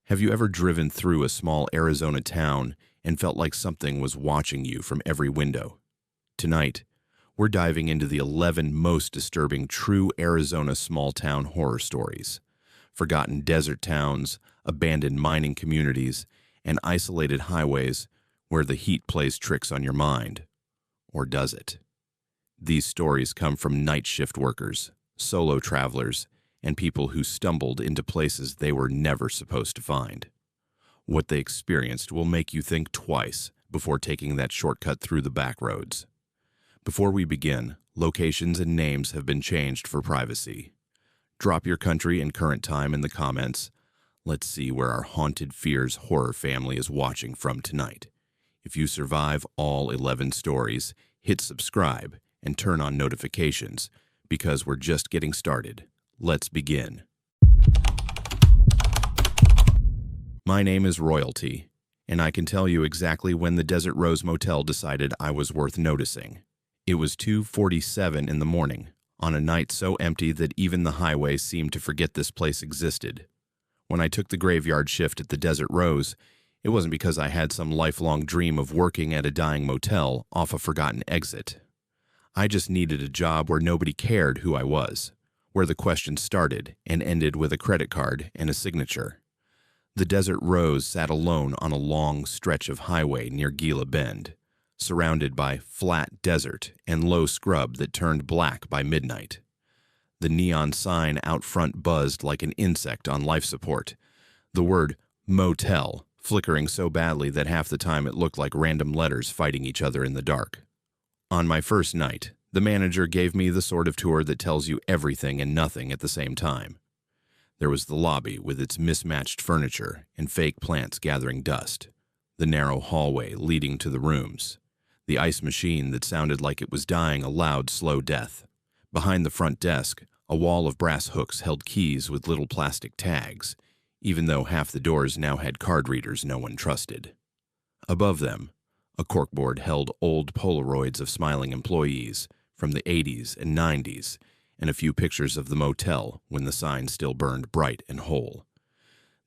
Have you ever driven through a small Arizona town and felt like something was watching you from every window? Tonight, we're diving into the 11 most disturbing true Arizona small-town horror stories. Forgotten desert towns, abandoned mining communities, and isolated highways where the heat plays tricks on your mind. Or does it? These stories come from night shift workers, solo travelers, and people who stumbled into places they were never supposed to find. What they experienced will make you think twice before taking that shortcut through the back roads. Before we begin, locations and names have been changed for privacy. Drop your country and current time in the comments. Let's see where our Haunted Fears horror family is watching from tonight. If you survive all 11 stories, hit subscribe and turn on notifications because we're just getting started. Let's begin. My name is Royalty, and I can tell you exactly when the Desert Rose Motel decided I was worth noticing. It was 2:47 in the morning, on a night so empty that even the highway seemed to forget this place existed. When I took the graveyard shift at the Desert Rose, it wasn't because I had some lifelong dream of working at a dying motel off a forgotten exit. I just needed a job where nobody cared who I was, where the questions started and ended with a credit card and a signature. The Desert Rose sat alone on a long stretch of highway near Gila Bend, surrounded by flat desert and low scrub that turned black by midnight. The neon sign out front buzzed like an insect on life support, the word motel flickering so badly that half the time it looked like random letters fighting each other in the dark. On my first night, the manager gave me the sort of tour that tells you everything and nothing at the same time. There was the lobby with its mismatched furniture and fake plants gathering dust, the narrow hallway leading to the rooms, the ice machine that sounded like it was dying a loud, slow death. Behind the front desk, a wall of brass hooks held keys with little plastic tags, even though half the doors now had card readers no one trusted. Above them, a corkboard held old Polaroids of smiling employees from the 80s and 90s, and a few pictures of the motel when the sign still burned bright and whole.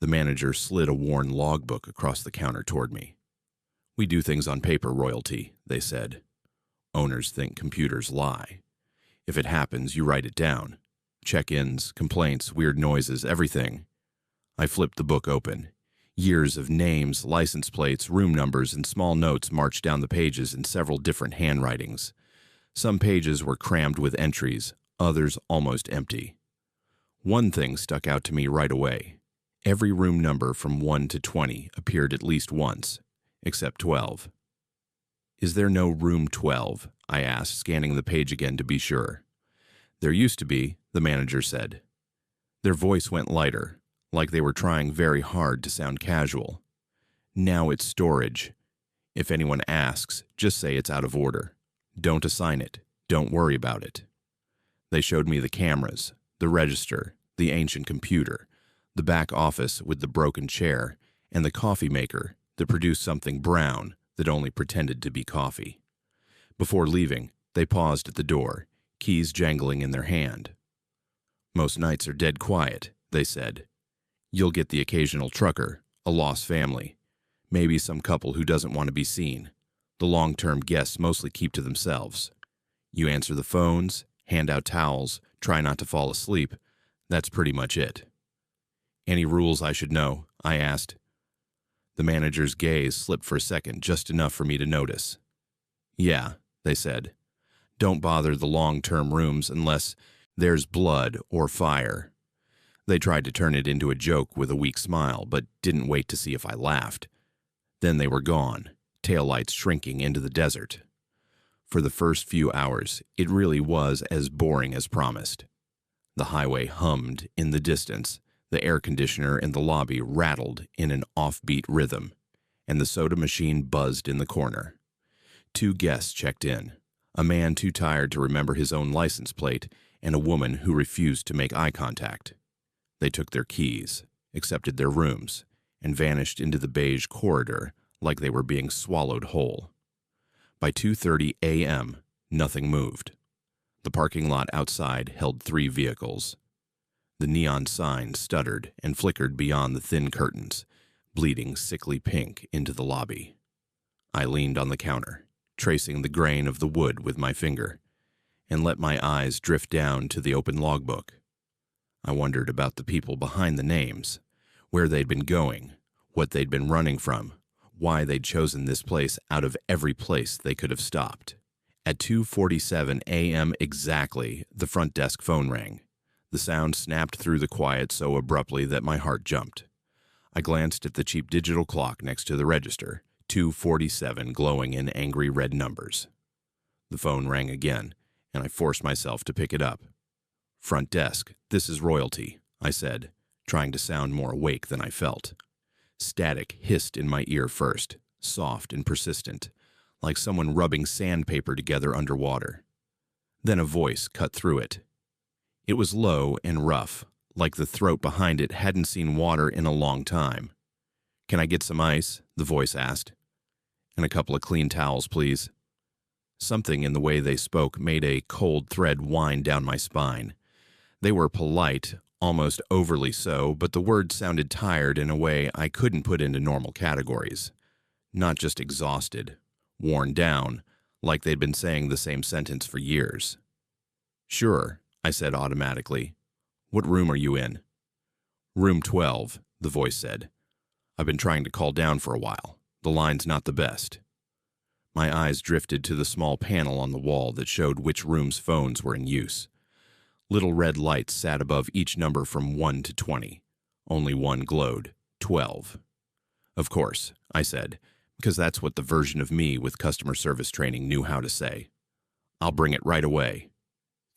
The manager slid a worn logbook across the counter toward me. "We do things on paper, Royalty," they said. "Owners think computers lie. If it happens, you write it down. Check-ins, complaints, weird noises, everything." I flipped the book open. Years of names, license plates, room numbers, and small notes marched down the pages in several different handwritings. Some pages were crammed with entries, others almost empty. One thing stuck out to me right away. Every room number from 1 to 20 appeared at least once, except 12. "Is there no room 12?" I asked, scanning the page again to be sure. "There used to be," the manager said. Their voice went lighter, like they were trying very hard to sound casual. "Now it's storage. If anyone asks, just say it's out of order. Don't assign it. Don't worry about it." They showed me the cameras, the register, the ancient computer, the back office with the broken chair, and the coffee maker that produced something brown that only pretended to be coffee. Before leaving, they paused at the door, keys jangling in their hand. "Most nights are dead quiet," they said. "You'll get the occasional trucker, a lost family, maybe some couple who doesn't want to be seen. The long-term guests mostly keep to themselves. You answer the phones, hand out towels, try not to fall asleep. That's pretty much it." "Any rules I should know?" I asked. The manager's gaze slipped for a second, just enough for me to notice. "Yeah," they said. "Don't bother the long-term rooms unless there's blood or fire." They tried to turn it into a joke with a weak smile, but didn't wait to see if I laughed. Then they were gone, taillights shrinking into the desert. For the first few hours, it really was as boring as promised. The highway hummed in the distance, the air conditioner in the lobby rattled in an offbeat rhythm, and the soda machine buzzed in the corner. 2 guests checked in, a man too tired to remember his own license plate, and a woman who refused to make eye contact. They took their keys, accepted their rooms, and vanished into the beige corridor like they were being swallowed whole. By 2:30 a.m., nothing moved. The parking lot outside held 3 vehicles. The neon sign stuttered and flickered beyond the thin curtains, bleeding sickly pink into the lobby. I leaned on the counter, tracing the grain of the wood with my finger, and let my eyes drift down to the open logbook. I wondered about the people behind the names, where they'd been going, what they'd been running from, why they'd chosen this place out of every place they could have stopped. At 2:47 a.m. exactly, the front desk phone rang. The sound snapped through the quiet so abruptly that my heart jumped. I glanced at the cheap digital clock next to the register, 2:47 glowing in angry red numbers. The phone rang again, and I forced myself to pick it up. "Front desk, this is Royalty," I said, trying to sound more awake than I felt. Static hissed in my ear first, soft and persistent, like someone rubbing sandpaper together underwater. Then a voice cut through it. It was low and rough, like the throat behind it hadn't seen water in a long time. "Can I get some ice?" the voice asked. "And a couple of clean towels, please." Something in the way they spoke made a cold thread wind down my spine. They were polite, almost overly so, but the words sounded tired in a way I couldn't put into normal categories. Not just exhausted, worn down, like they'd been saying the same sentence for years. "Sure," I said automatically. "What room are you in?" "Room 12, the voice said. "I've been trying to call down for a while. The line's not the best." My eyes drifted to the small panel on the wall that showed which room's phones were in use. Little red lights sat above each number from 1 to 20. Only one glowed, 12. "Of course," I said, because that's what the version of me with customer service training knew how to say. "I'll bring it right away."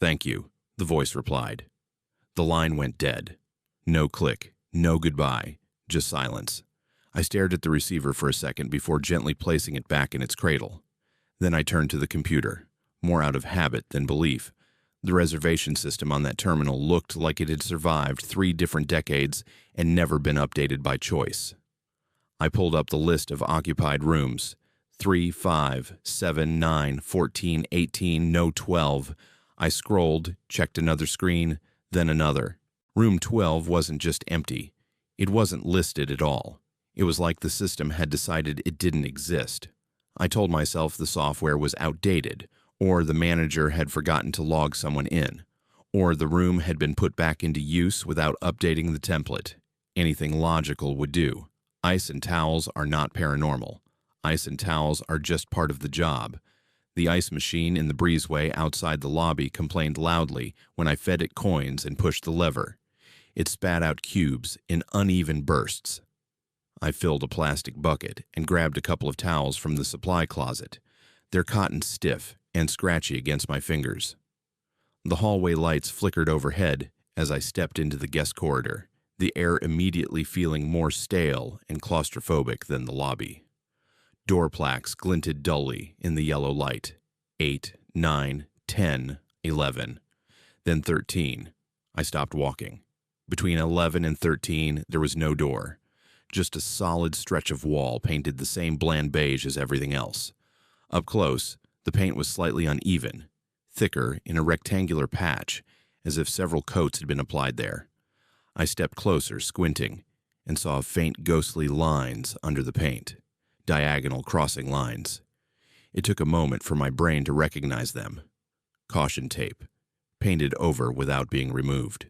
"Thank you," the voice replied. The line went dead. No click, no goodbye, just silence. I stared at the receiver for a second before gently placing it back in its cradle. Then I turned to the computer, more out of habit than belief. The reservation system on that terminal looked like it had survived 3 different decades and never been updated by choice. I pulled up the list of occupied rooms. 3, 5, 7, 9, 14, 18, no 12. I scrolled, checked another screen, then another. Room 12 wasn't just empty. It wasn't listed at all. It was like the system had decided it didn't exist. I told myself the software was outdated, or the manager had forgotten to log someone in, or the room had been put back into use without updating the template. Anything logical would do. Ice and towels are not paranormal. Ice and towels are just part of the job. The ice machine in the breezeway outside the lobby complained loudly when I fed it coins and pushed the lever. It spat out cubes in uneven bursts. I filled a plastic bucket and grabbed a couple of towels from the supply closet. Their cotton stiff and scratchy against my fingers. The hallway lights flickered overhead as I stepped into the guest corridor, the air immediately feeling more stale and claustrophobic than the lobby. Door plaques glinted dully in the yellow light. 8, 9, 10, 11. Then 13. I stopped walking. Between 11 and 13, there was no door. Just a solid stretch of wall painted the same bland beige as everything else. Up close, the paint was slightly uneven, thicker in a rectangular patch, as if several coats had been applied there. I stepped closer, squinting, and saw faint ghostly lines under the paint, diagonal crossing lines. It took a moment for my brain to recognize them. Caution tape, painted over without being removed.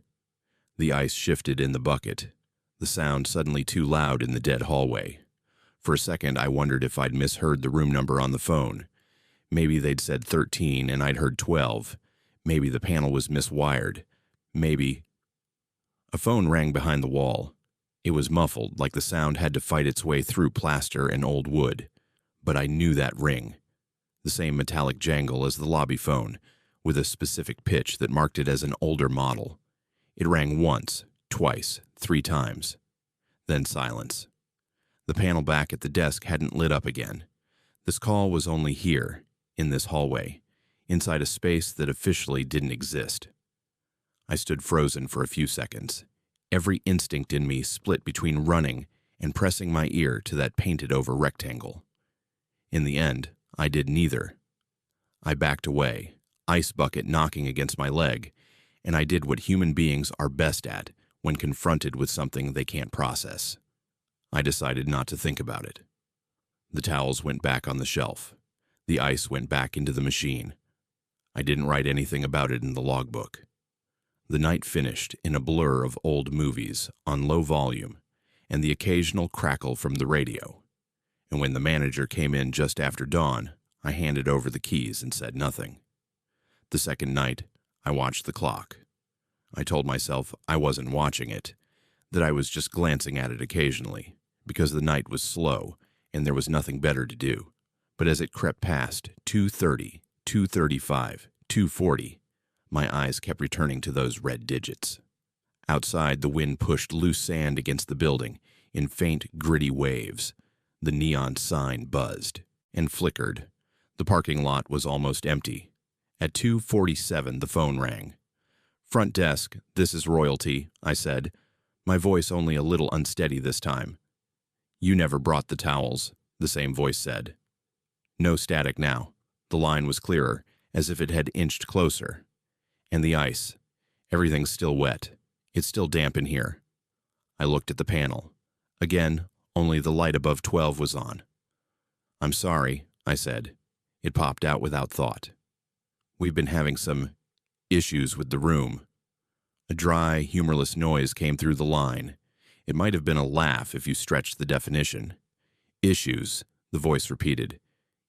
The ice shifted in the bucket, the sound suddenly too loud in the dead hallway. For a second, I wondered if I'd misheard the room number on the phone. Maybe they'd said 13 and I'd heard 12. Maybe the panel was miswired. Maybe... A phone rang behind the wall. It was muffled, like the sound had to fight its way through plaster and old wood. But I knew that ring. The same metallic jangle as the lobby phone, with a specific pitch that marked it as an older model. It rang once, twice, 3 times. Then silence. The panel back at the desk hadn't lit up again. This call was only here, in this hallway, inside a space that officially didn't exist. I stood frozen for a few seconds. Every instinct in me split between running and pressing my ear to that painted-over rectangle. In the end, I did neither. I backed away, ice bucket knocking against my leg, and I did what human beings are best at when confronted with something they can't process. I decided not to think about it. The towels went back on the shelf. The ice went back into the machine. I didn't write anything about it in the logbook. The night finished in a blur of old movies on low volume and the occasional crackle from the radio. And when the manager came in just after dawn, I handed over the keys and said nothing. The second night, I watched the clock. I told myself I wasn't watching it, that I was just glancing at it occasionally, because the night was slow and there was nothing better to do. But as it crept past 2:30, 2:35, 2:40, my eyes kept returning to those red digits. Outside, the wind pushed loose sand against the building in faint, gritty waves. The neon sign buzzed and flickered. The parking lot was almost empty. At 2:47, the phone rang. "Front desk, this is Royalty," I said, my voice only a little unsteady this time. "You never brought the towels," the same voice said. No static now. The line was clearer, as if it had inched closer. And the ice. Everything's still wet. It's still damp in here. I looked at the panel. Again, only the light above 12 was on. "I'm sorry," I said. It popped out without thought. "We've been having some issues with the room." A dry, humorless noise came through the line. It might have been a laugh if you stretched the definition. "Issues," the voice repeated.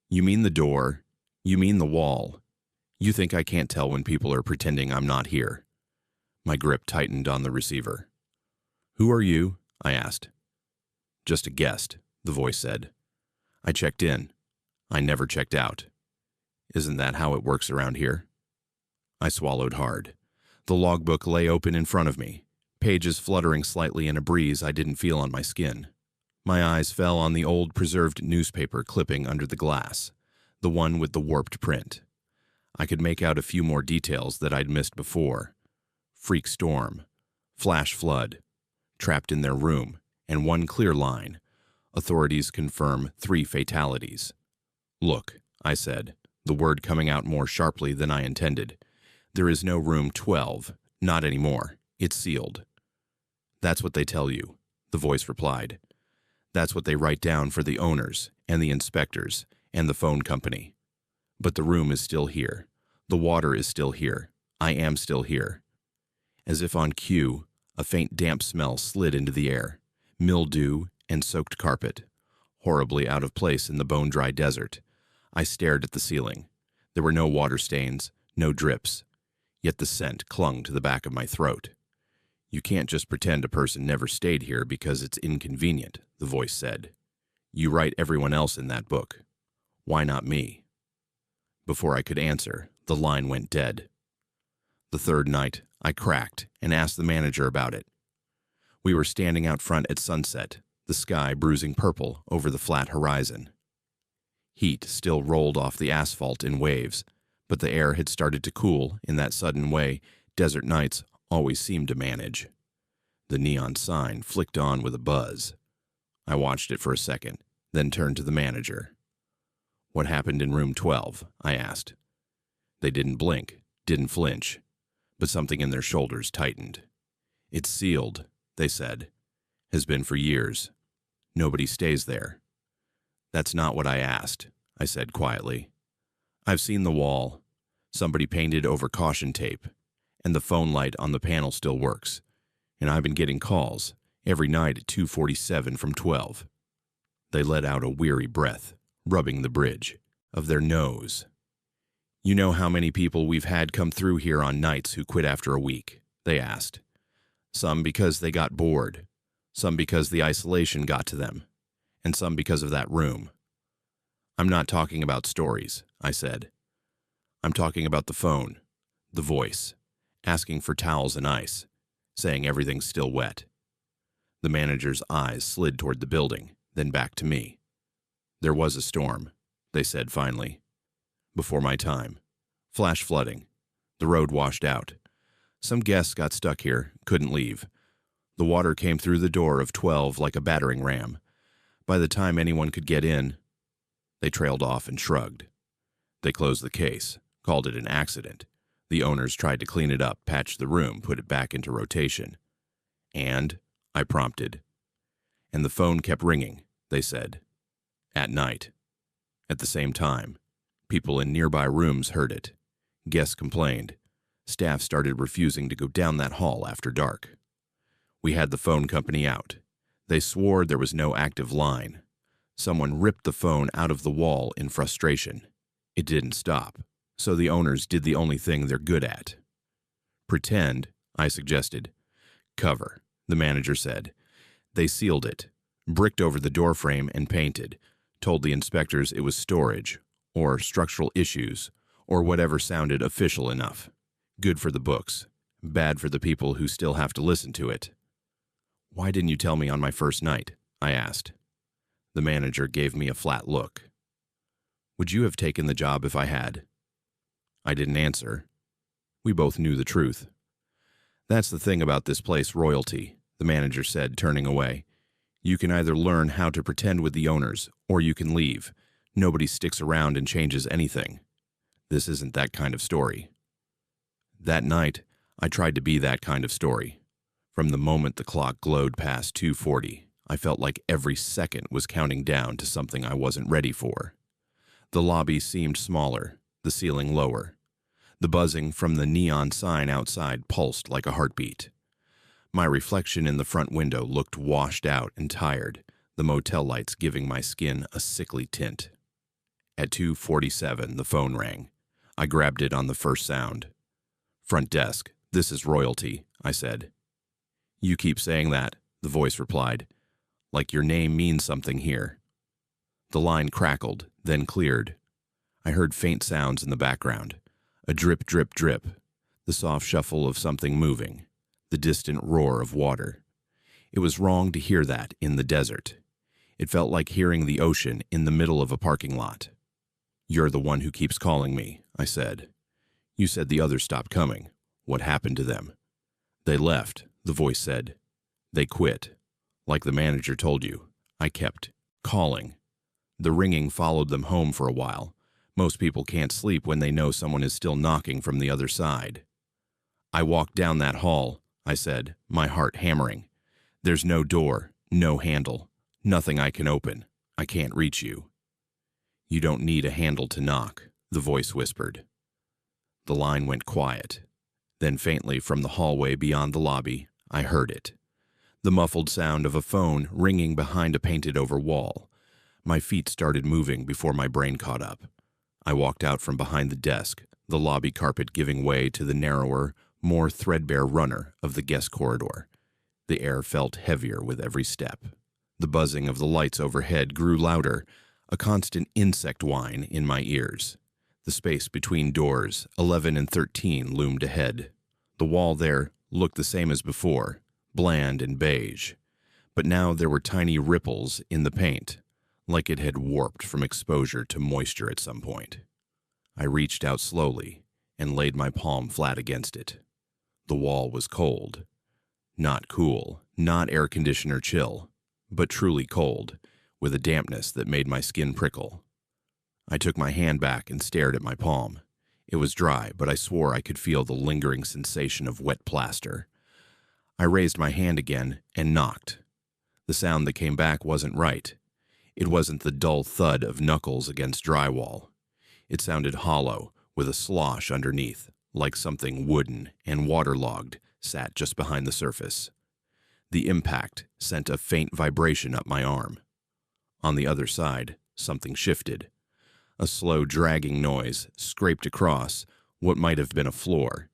"You mean the door? You mean the wall? You think I can't tell when people are pretending I'm not here?" My grip tightened on the receiver. "Who are you?" I asked. "Just a guest," the voice said. "I checked in. I never checked out. Isn't that how it works around here?" I swallowed hard. The logbook lay open in front of me, pages fluttering slightly in a breeze I didn't feel on my skin. My eyes fell on the old preserved newspaper clipping under the glass, the one with the warped print. I could make out a few more details that I'd missed before. Freak storm, flash flood, trapped in their room, and one clear line. Authorities confirm 3 fatalities. "Look," I said, the word coming out more sharply than I intended. "There is no room 12, not anymore. It's sealed." "That's what they tell you," the voice replied. "That's what they write down for the owners and the inspectors and the phone company. But the room is still here. The water is still here. I am still here." As if on cue, a faint damp smell slid into the air. Mildew and soaked carpet. Horribly out of place in the bone-dry desert. I stared at the ceiling. There were no water stains, no drips. Yet the scent clung to the back of my throat. "You can't just pretend a person never stayed here because it's inconvenient," the voice said. "You write everyone else in that book. Why not me?" Before I could answer, the line went dead. The third night, I cracked and asked the manager about it. We were standing out front at sunset, the sky bruising purple over the flat horizon. Heat still rolled off the asphalt in waves, but the air had started to cool in that sudden way desert nights always seemed to manage. The neon sign flicked on with a buzz. I watched it for a second, then turned to the manager. "What happened in room 12?" I asked. They didn't blink, didn't flinch, but something in their shoulders tightened. "It's sealed," they said. "Has been for years. Nobody stays there." "That's not what I asked," I said quietly. "I've seen the wall. Somebody painted over caution tape, and the phone light on the panel still works, and I've been getting calls every night at 2:47 from 12. They let out a weary breath, rubbing the bridge of their nose. "You know how many people we've had come through here on nights who quit after a week?" they asked. "Some because they got bored, some because the isolation got to them, and some because of that room." "I'm not talking about stories," I said. "I'm talking about the phone, the voice, asking for towels and ice, saying everything's still wet." The manager's eyes slid toward the building, then back to me. "There was a storm," they said finally. "Before my time. Flash flooding. The road washed out. Some guests got stuck here, couldn't leave. The water came through the door of 12 like a battering ram. By the time anyone could get in..." They trailed off and shrugged. "They closed the case, called it an accident. The owners tried to clean it up, patch the room, put it back into rotation. And, I prompted. And the phone kept ringing, they said. At night. At the same time. People in nearby rooms heard it. Guests complained. Staff started refusing to go down that hall after dark. We had the phone company out. They swore there was no active line. Someone ripped the phone out of the wall in frustration. It didn't stop, so the owners did the only thing they're good at. Pretend, I suggested. Cover, the manager said. They sealed it, bricked over the doorframe and painted, told the inspectors it was storage, or structural issues, or whatever sounded official enough. Good for the books, bad for the people who still have to listen to it. Why didn't you tell me on my first night? I asked. The manager gave me a flat look. Would you have taken the job if I had? I didn't answer. We both knew the truth. That's the thing about this place, Royalty, the manager said, turning away. You can either learn how to pretend with the owners, or you can leave. Nobody sticks around and changes anything. This isn't that kind of story. That night, I tried to be that kind of story. From the moment the clock glowed past 2:40, I felt like every second was counting down to something I wasn't ready for. The lobby seemed smaller, the ceiling lower. The buzzing from the neon sign outside pulsed like a heartbeat. My reflection in the front window looked washed out and tired, the motel lights giving my skin a sickly tint. At 2:47, the phone rang. I grabbed it on the first sound. Front desk, this is Royalty, I said. You keep saying that, the voice replied. Like your name means something here. The line crackled, then cleared. I heard faint sounds in the background. A drip, drip, drip. The soft shuffle of something moving. The distant roar of water. It was wrong to hear that in the desert. It felt like hearing the ocean in the middle of a parking lot. You're the one who keeps calling me, I said. You said the others stopped coming. What happened to them? They left, the voice said. They quit. Like the manager told you, I kept calling. The ringing followed them home for a while. Most people can't sleep when they know someone is still knocking from the other side. I walked down that hall, I said, my heart hammering. There's no door, no handle, nothing I can open. I can't reach you. You don't need a handle to knock, the voice whispered. The line went quiet. Then faintly from the hallway beyond the lobby, I heard it. The muffled sound of a phone ringing behind a painted-over wall. My feet started moving before my brain caught up. I walked out from behind the desk, the lobby carpet giving way to the narrower, more threadbare runner of the guest corridor. The air felt heavier with every step. The buzzing of the lights overhead grew louder, a constant insect whine in my ears. The space between doors, 11 and 13, loomed ahead. The wall there looked the same as before, bland and beige. But now there were tiny ripples in the paint, like it had warped from exposure to moisture at some point. I reached out slowly and laid my palm flat against it. The wall was cold. Not cool, not air conditioner chill, but truly cold, with a dampness that made my skin prickle. I took my hand back and stared at my palm. It was dry, but I swore I could feel the lingering sensation of wet plaster. I raised my hand again and knocked. The sound that came back wasn't right. It wasn't the dull thud of knuckles against drywall. It sounded hollow, with a slosh underneath, like something wooden and waterlogged sat just behind the surface. The impact sent a faint vibration up my arm. On the other side, something shifted. A slow dragging noise scraped across what might have been a floor.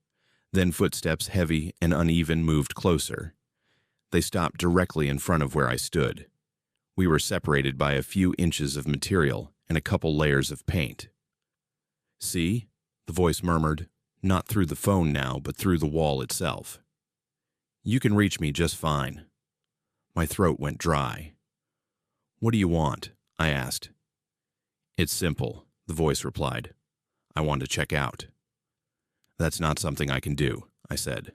Then footsteps, heavy and uneven, moved closer. They stopped directly in front of where I stood. We were separated by a few inches of material and a couple layers of paint. See? The voice murmured, not through the phone now, but through the wall itself. You can reach me just fine. My throat went dry. What do you want? I asked. It's simple, the voice replied. I want to check out. That's not something I can do, I said.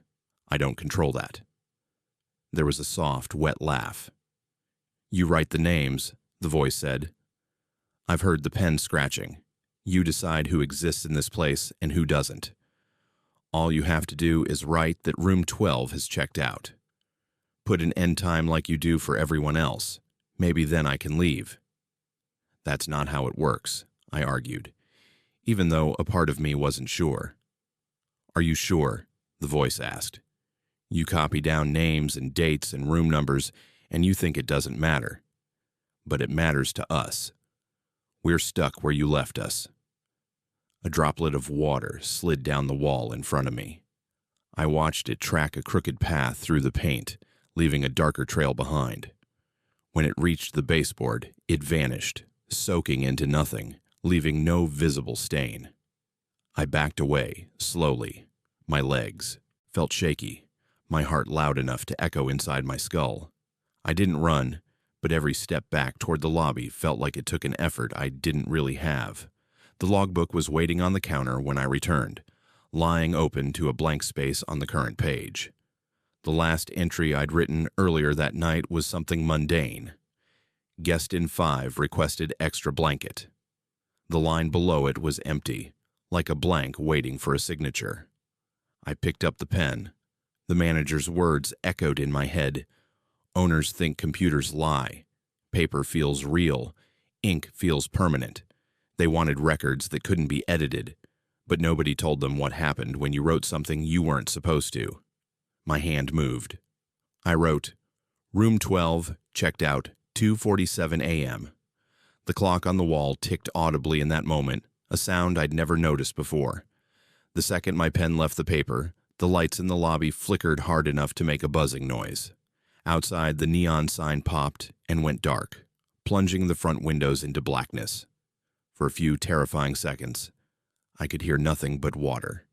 I don't control that. There was a soft, wet laugh. You write the names, the voice said. I've heard the pen scratching. You decide who exists in this place and who doesn't. All you have to do is write that room 12 has checked out. Put an end time like you do for everyone else. Maybe then I can leave." "That's not how it works," I argued, even though a part of me wasn't sure. "Are you sure?" the voice asked. "You copy down names and dates and room numbers, and you think it doesn't matter. But it matters to us. We're stuck where you left us." A droplet of water slid down the wall in front of me. I watched it track a crooked path through the paint, leaving a darker trail behind. When it reached the baseboard, it vanished, soaking into nothing, leaving no visible stain. I backed away, slowly. My legs felt shaky, my heart loud enough to echo inside my skull. I didn't run, but every step back toward the lobby felt like it took an effort I didn't really have. The logbook was waiting on the counter when I returned, lying open to a blank space on the current page. The last entry I'd written earlier that night was something mundane. "Guest in 5 requested extra blanket." The line below it was empty, like a blank waiting for a signature. I picked up the pen. The manager's words echoed in my head. "Owners think computers lie. Paper feels real. Ink feels permanent. They wanted records that couldn't be edited, but nobody told them what happened when you wrote something you weren't supposed to." My hand moved. I wrote, "Room 12, checked out, 2:47 a.m. The clock on the wall ticked audibly in that moment, a sound I'd never noticed before. The second my pen left the paper, the lights in the lobby flickered hard enough to make a buzzing noise. Outside, the neon sign popped and went dark, plunging the front windows into blackness. For a few terrifying seconds, I could hear nothing but water.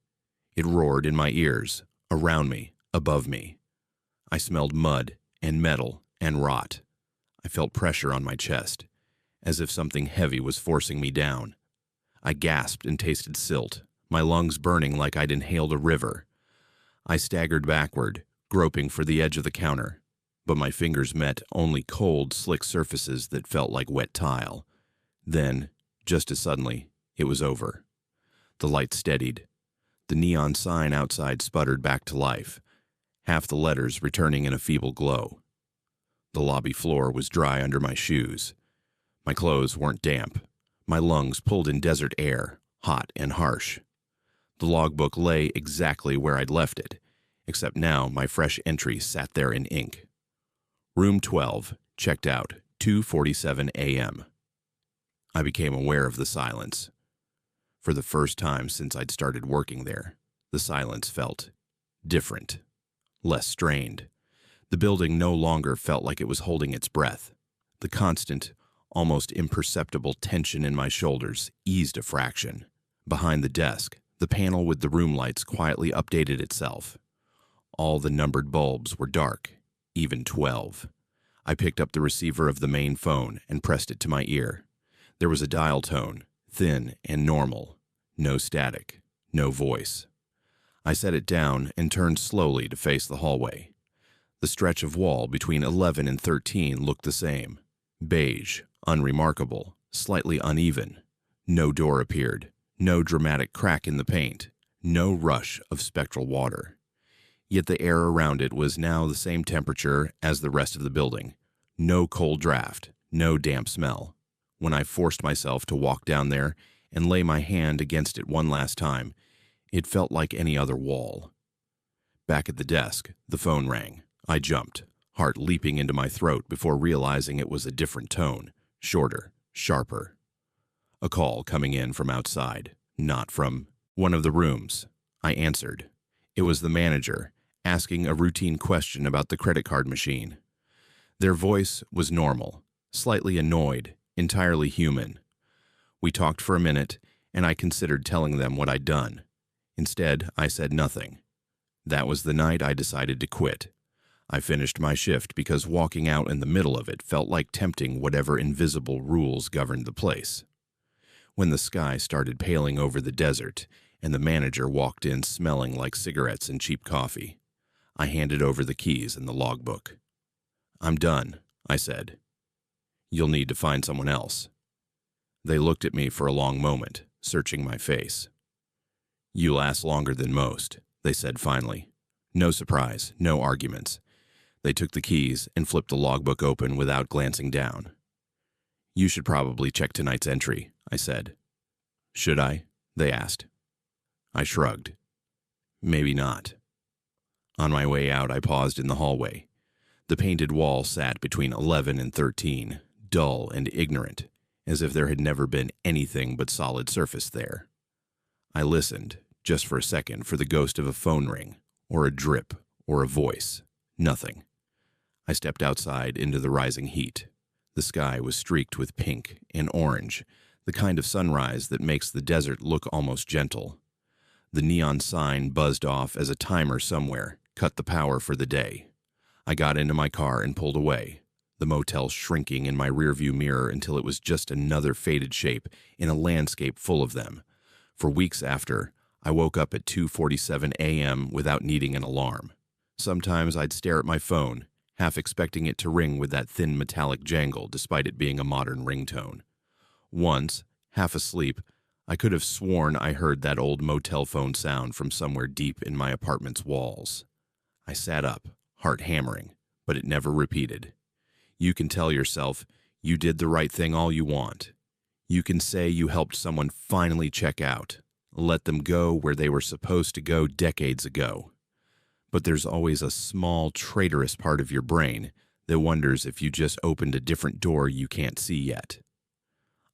It roared in my ears, around me, above me. I smelled mud and metal and rot. I felt pressure on my chest, as if something heavy was forcing me down. I gasped and tasted silt, my lungs burning like I'd inhaled a river. I staggered backward, groping for the edge of the counter, but my fingers met only cold, slick surfaces that felt like wet tile. Then, just as suddenly, it was over. The light steadied. The neon sign outside sputtered back to life, half the letters returning in a feeble glow. The lobby floor was dry under my shoes. My clothes weren't damp. My lungs pulled in desert air, hot and harsh. The logbook lay exactly where I'd left it, except now my fresh entry sat there in ink. "Room 12, checked out, 2:47 a.m. I became aware of the silence. For the first time since I'd started working there, the silence felt different, less strained. The building no longer felt like it was holding its breath. The constant, almost imperceptible tension in my shoulders eased a fraction. Behind the desk, the panel with the room lights quietly updated itself. All the numbered bulbs were dark, even 12. I picked up the receiver of the main phone and pressed it to my ear. There was a dial tone, thin and normal. No static, no voice. I set it down and turned slowly to face the hallway. The stretch of wall between 11 and 13 looked the same. Beige, unremarkable, slightly uneven. No door appeared. No dramatic crack in the paint. No rush of spectral water. Yet the air around it was now the same temperature as the rest of the building. No cold draft. No damp smell. When I forced myself to walk down there and lay my hand against it one last time, it felt like any other wall. Back at the desk, the phone rang. I jumped, heart leaping into my throat before realizing it was a different tone, shorter, sharper. A call coming in from outside, not from one of the rooms. I answered. It was the manager, asking a routine question about the credit card machine. Their voice was normal, slightly annoyed, entirely human. We talked for a minute, and I considered telling them what I'd done. Instead, I said nothing. That was the night I decided to quit. I finished my shift because walking out in the middle of it felt like tempting whatever invisible rules governed the place. When the sky started paling over the desert and the manager walked in smelling like cigarettes and cheap coffee, I handed over the keys and the logbook. "I'm done," I said. "You'll need to find someone else." They looked at me for a long moment, searching my face. "You last longer than most," they said finally. No surprise, no arguments. They took the keys and flipped the logbook open without glancing down. You should probably check tonight's entry, I said. Should I? They asked. I shrugged. Maybe not. On my way out, I paused in the hallway. The painted wall sat between 11 and 13, dull and ignorant, as if there had never been anything but solid surface there. I listened, just for a second, for the ghost of a phone ring, or a drip, or a voice. Nothing. I stepped outside into the rising heat. The sky was streaked with pink and orange, the kind of sunrise that makes the desert look almost gentle. The neon sign buzzed off as a timer somewhere cut the power for the day. I got into my car and pulled away, the motel shrinking in my rearview mirror until it was just another faded shape in a landscape full of them. For weeks after, I woke up at 2:47 a.m. without needing an alarm. Sometimes I'd stare at my phone, half expecting it to ring with that thin metallic jangle despite it being a modern ringtone. Once, half asleep, I could have sworn I heard that old motel phone sound from somewhere deep in my apartment's walls. I sat up, heart hammering, but it never repeated. You can tell yourself you did the right thing all you want. You can say you helped someone finally check out, let them go where they were supposed to go decades ago. But there's always a small, traitorous part of your brain that wonders if you just opened a different door you can't see yet.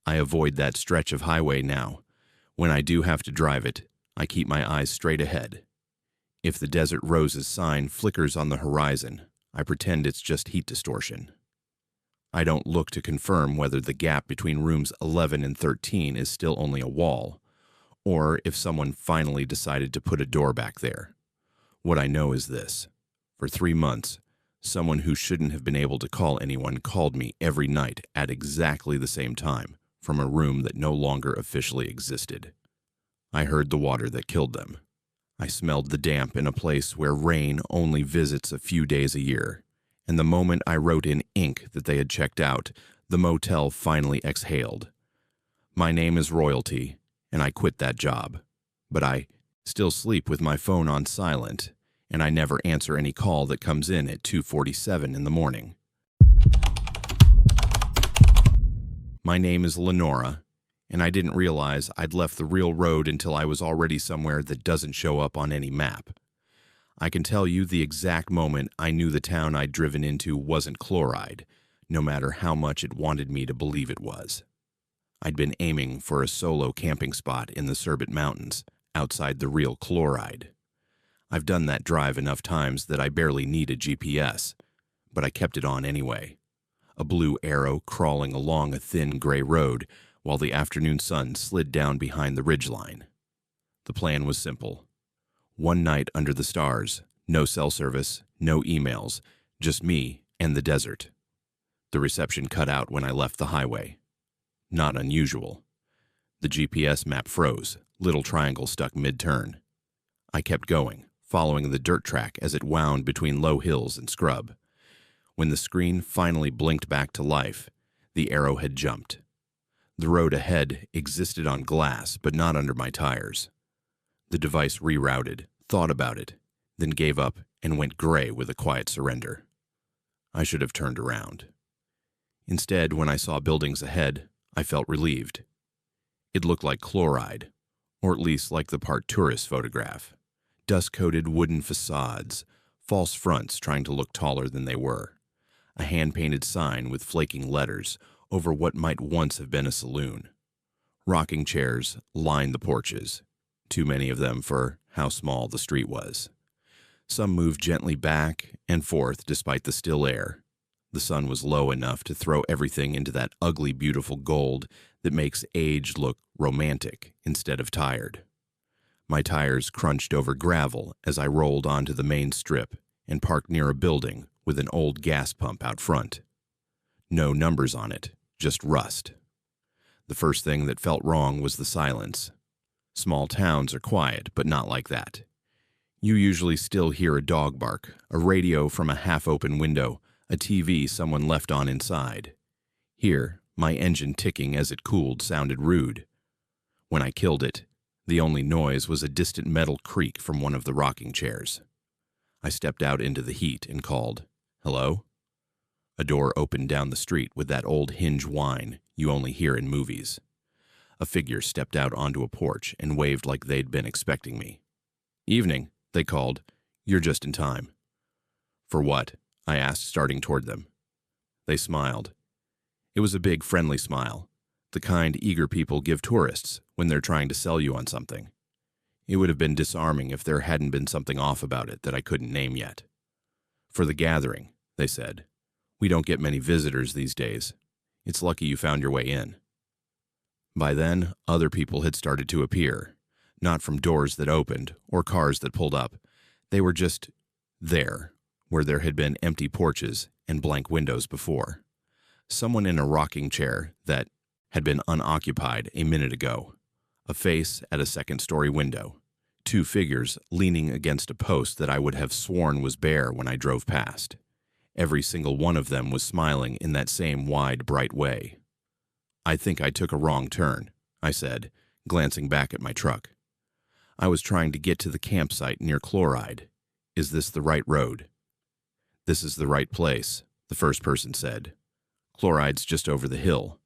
I avoid that stretch of highway now. When I do have to drive it, I keep my eyes straight ahead. If the Desert Roses sign flickers on the horizon, I pretend it's just heat distortion. I don't look to confirm whether the gap between rooms 11 and 13 is still only a wall, or if someone finally decided to put a door back there. What I know is this. For 3 months, someone who shouldn't have been able to call anyone called me every night at exactly the same time from a room that no longer officially existed. I heard the water that killed them. I smelled the damp in a place where rain only visits a few days a year, and the moment I wrote in ink that they had checked out, the motel finally exhaled. My name is Royalty, and I quit that job, but I still sleep with my phone on silent, and I never answer any call that comes in at 2:47 in the morning. My name is Lenora, and I didn't realize I'd left the real road until I was already somewhere that doesn't show up on any map. I can tell you the exact moment I knew the town I'd driven into wasn't Chloride, no matter how much it wanted me to believe it was. I'd been aiming for a solo camping spot in the Surbit Mountains, outside the real Chloride. I've done that drive enough times that I barely need a GPS, but I kept it on anyway. A blue arrow crawling along a thin gray road while the afternoon sun slid down behind the ridgeline. The plan was simple. One night under the stars, no cell service, no emails, just me and the desert. The reception cut out when I left the highway. Not unusual. The GPS map froze, little triangle stuck mid-turn. I kept going, following the dirt track as it wound between low hills and scrub. When the screen finally blinked back to life, the arrow had jumped. The road ahead existed on glass, but not under my tires. The device rerouted, thought about it, then gave up and went gray with a quiet surrender. I should have turned around. Instead, when I saw buildings ahead, I felt relieved. It looked like Chloride, or at least like the part tourists photograph. Dust-coated wooden facades, false fronts trying to look taller than they were. A hand-painted sign with flaking letters over what might once have been a saloon. Rocking chairs lined the porches, too many of them for how small the street was. Some moved gently back and forth despite the still air. The sun was low enough to throw everything into that ugly, beautiful gold that makes age look romantic instead of tired. My tires crunched over gravel as I rolled onto the main strip and parked near a building with an old gas pump out front. No numbers on it, just rust. The first thing that felt wrong was the silence. Small towns are quiet, but not like that. You usually still hear a dog bark, a radio from a half-open window, a TV someone left on inside. Here, my engine ticking as it cooled sounded rude. When I killed it, The only noise was a distant metal creak from one of the rocking chairs. I stepped out into the heat and called, "Hello?" A door opened down the street with that old hinge whine you only hear in movies. A figure stepped out onto a porch and waved like they'd been expecting me. "Evening," they called. "You're just in time." "For what?" I asked, starting toward them. They smiled. It was a big, friendly smile, the kind eager people give tourists when they're trying to sell you on something. It would have been disarming if there hadn't been something off about it that I couldn't name yet. "For the gathering," they said. "We don't get many visitors these days. It's lucky you found your way in." By then, other people had started to appear, not from doors that opened or cars that pulled up. They were just there, where there had been empty porches and blank windows before. Someone in a rocking chair that had been unoccupied a minute ago. A face at a second-story window. 2 figures leaning against a post that I would have sworn was bare when I drove past. Every single one of them was smiling in that same wide, bright way. "I think I took a wrong turn," I said, glancing back at my truck. "I was trying to get to the campsite near Chloride. Is this the right road?" "This is the right place," the first person said. "Chloride's just over the hill.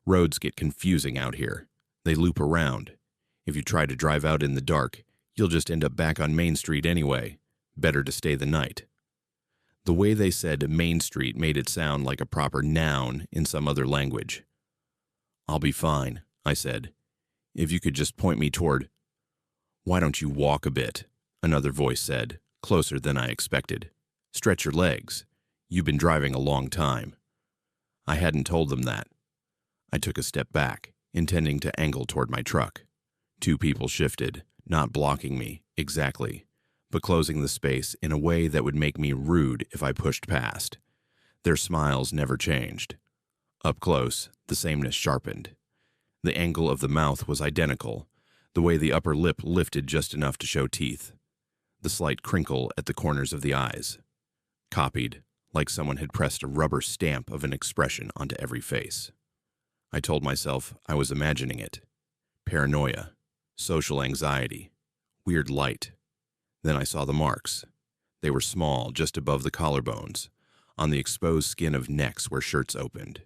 Roads get confusing out here. They loop around. If you try to drive out in the dark, you'll just end up back on Main Street anyway. Better to stay the night." The way they said Main Street made it sound like a proper noun in some other language. "I'll be fine," I said. "If you could just point me toward—" "Why don't you walk a bit?" another voice said, closer than I expected. "Stretch your legs. You've been driving a long time." I hadn't told them that. I took a step back, intending to angle toward my truck. 2 people shifted, not blocking me, exactly, but closing the space in a way that would make me rude if I pushed past. Their smiles never changed. Up close, the sameness sharpened. The angle of the mouth was identical, the way the upper lip lifted just enough to show teeth. The slight crinkle at the corners of the eyes. Copied, like someone had pressed a rubber stamp of an expression onto every face. I told myself I was imagining it. Paranoia, social anxiety, weird light. Then I saw the marks. They were small, just above the collarbones, on the exposed skin of necks where shirts opened.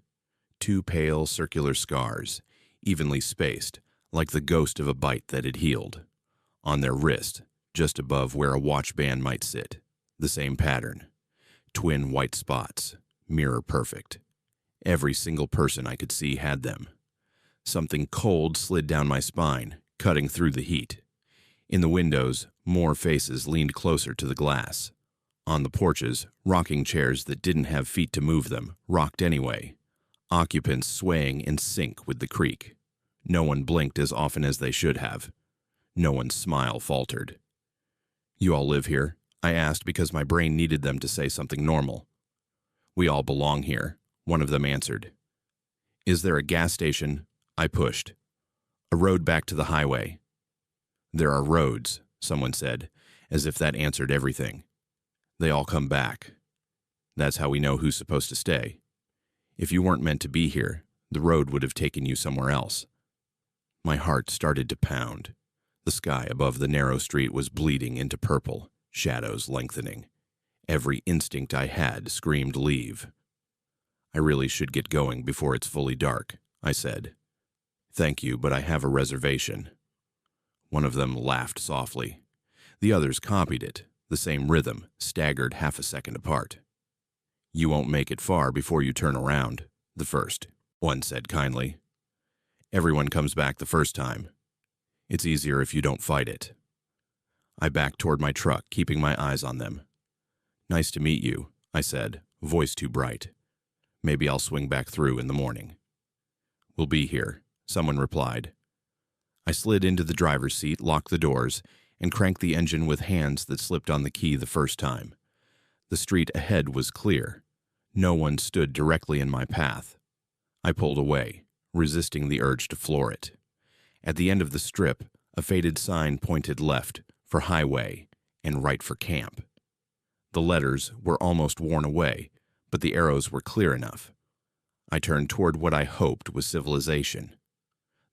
2 pale, circular scars, evenly spaced, like the ghost of a bite that had healed. On their wrist, just above where a watch band might sit, the same pattern. Twin white spots, mirror perfect. Every single person I could see had them. Something cold slid down my spine, cutting through the heat. In the windows, more faces leaned closer to the glass. On the porches, rocking chairs that didn't have feet to move them rocked anyway, occupants swaying in sync with the creak. No one blinked as often as they should have. No one's smile faltered. "You all live here?" I asked because my brain needed them to say something normal. "We all belong here," one of them answered. "Is there a gas station?" I pushed. "A road back to the highway." "There are roads," someone said, as if that answered everything. "They all come back. That's how we know who's supposed to stay. If you weren't meant to be here, the road would have taken you somewhere else." My heart started to pound. The sky above the narrow street was bleeding into purple, shadows lengthening. Every instinct I had screamed leave. "I really should get going before it's fully dark," I said. "Thank you, but I have a reservation." One of them laughed softly. The others copied it, the same rhythm, staggered half a second apart. "You won't make it far before you turn around," the first one said kindly. "Everyone comes back the first time. It's easier if you don't fight it." I backed toward my truck, keeping my eyes on them. "Nice to meet you," I said, voice too bright. "Maybe I'll swing back through in the morning." "We'll be here," someone replied. I slid into the driver's seat, locked the doors, and cranked the engine with hands that slipped on the key the first time. The street ahead was clear. No one stood directly in my path. I pulled away, resisting the urge to floor it. At the end of the strip, a faded sign pointed left for highway and right for camp. The letters were almost worn away, but the arrows were clear enough. I turned toward what I hoped was civilization.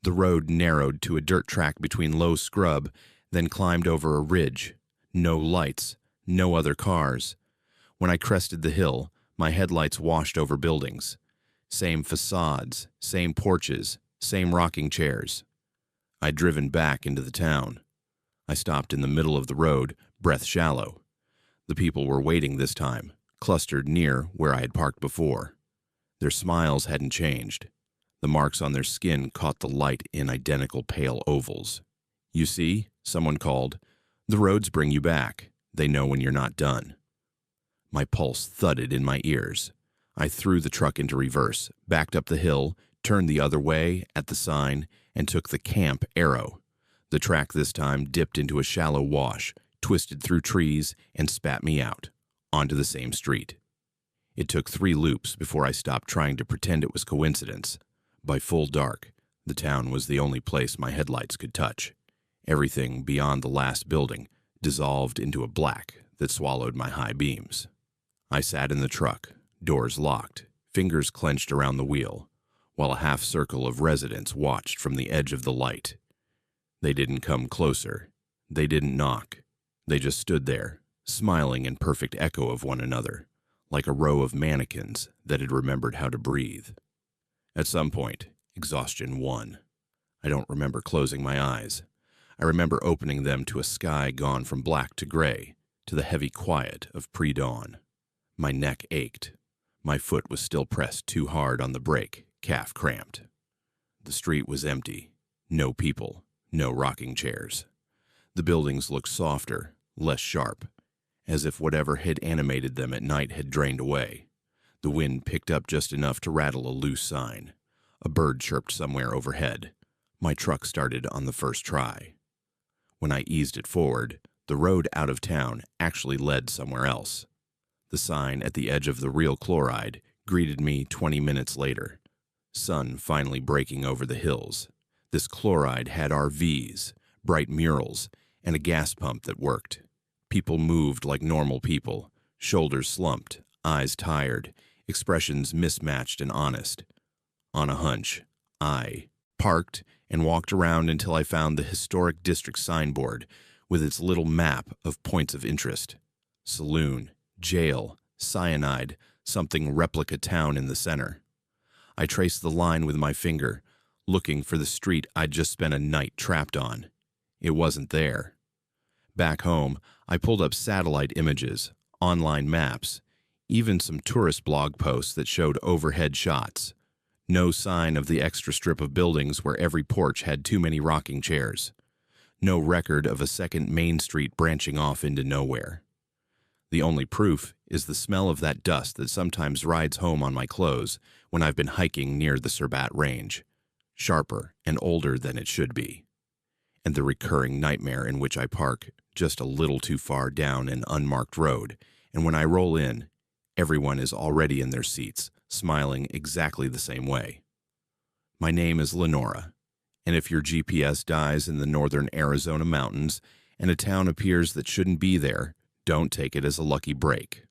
The road narrowed to a dirt track between low scrub, then climbed over a ridge. No lights, no other cars. When I crested the hill, my headlights washed over buildings. Same facades, same porches, same rocking chairs. I'd driven back into the town. I stopped in the middle of the road, breath shallow. The people were waiting this time, clustered near where I had parked before. Their smiles hadn't changed. The marks on their skin caught the light in identical pale ovals. "You see," someone called, "the roads bring you back. They know when you're not done." My pulse thudded in my ears. I threw the truck into reverse, backed up the hill, turned the other way at the sign, and took the camp arrow. The track this time dipped into a shallow wash, twisted through trees, and spat me out, onto the same street. It took 3 loops before I stopped trying to pretend it was coincidence. By full dark, the town was the only place my headlights could touch. Everything beyond the last building dissolved into a black that swallowed my high beams. I sat in the truck, doors locked, fingers clenched around the wheel, while a half circle of residents watched from the edge of the light. They didn't come closer. They didn't knock. They just stood there, smiling in perfect echo of one another, like a row of mannequins that had remembered how to breathe. At some point, exhaustion won. I don't remember closing my eyes. I remember opening them to a sky gone from black to gray, to the heavy quiet of pre-dawn. My neck ached. My foot was still pressed too hard on the brake, calf cramped. The street was empty. No people, no rocking chairs. The buildings looked softer, less sharp, as if whatever had animated them at night had drained away. The wind picked up just enough to rattle a loose sign. A bird chirped somewhere overhead. My truck started on the first try. When I eased it forward, the road out of town actually led somewhere else. The sign at the edge of the real chloride greeted me 20 minutes later. Sun finally breaking over the hills. This chloride had RVs, bright murals, and a gas pump that worked. People moved like normal people, shoulders slumped, eyes tired, expressions mismatched and honest. On a hunch, I parked and walked around until I found the historic district signboard with its little map of points of interest. Saloon, jail, cyanide, something replica town in the center. I traced the line with my finger, looking for the street I'd just spent a night trapped on. It wasn't there. Back home, I pulled up satellite images, online maps, even some tourist blog posts that showed overhead shots. No sign of the extra strip of buildings where every porch had too many rocking chairs. No record of a second main street branching off into nowhere. The only proof is the smell of that dust that sometimes rides home on my clothes when I've been hiking near the Surbat Range, sharper and older than it should be. And the recurring nightmare in which I park just a little too far down an unmarked road, and when I roll in, everyone is already in their seats, smiling exactly the same way. My name is Lenora, and if your GPS dies in the northern Arizona mountains and a town appears that shouldn't be there, don't take it as a lucky break.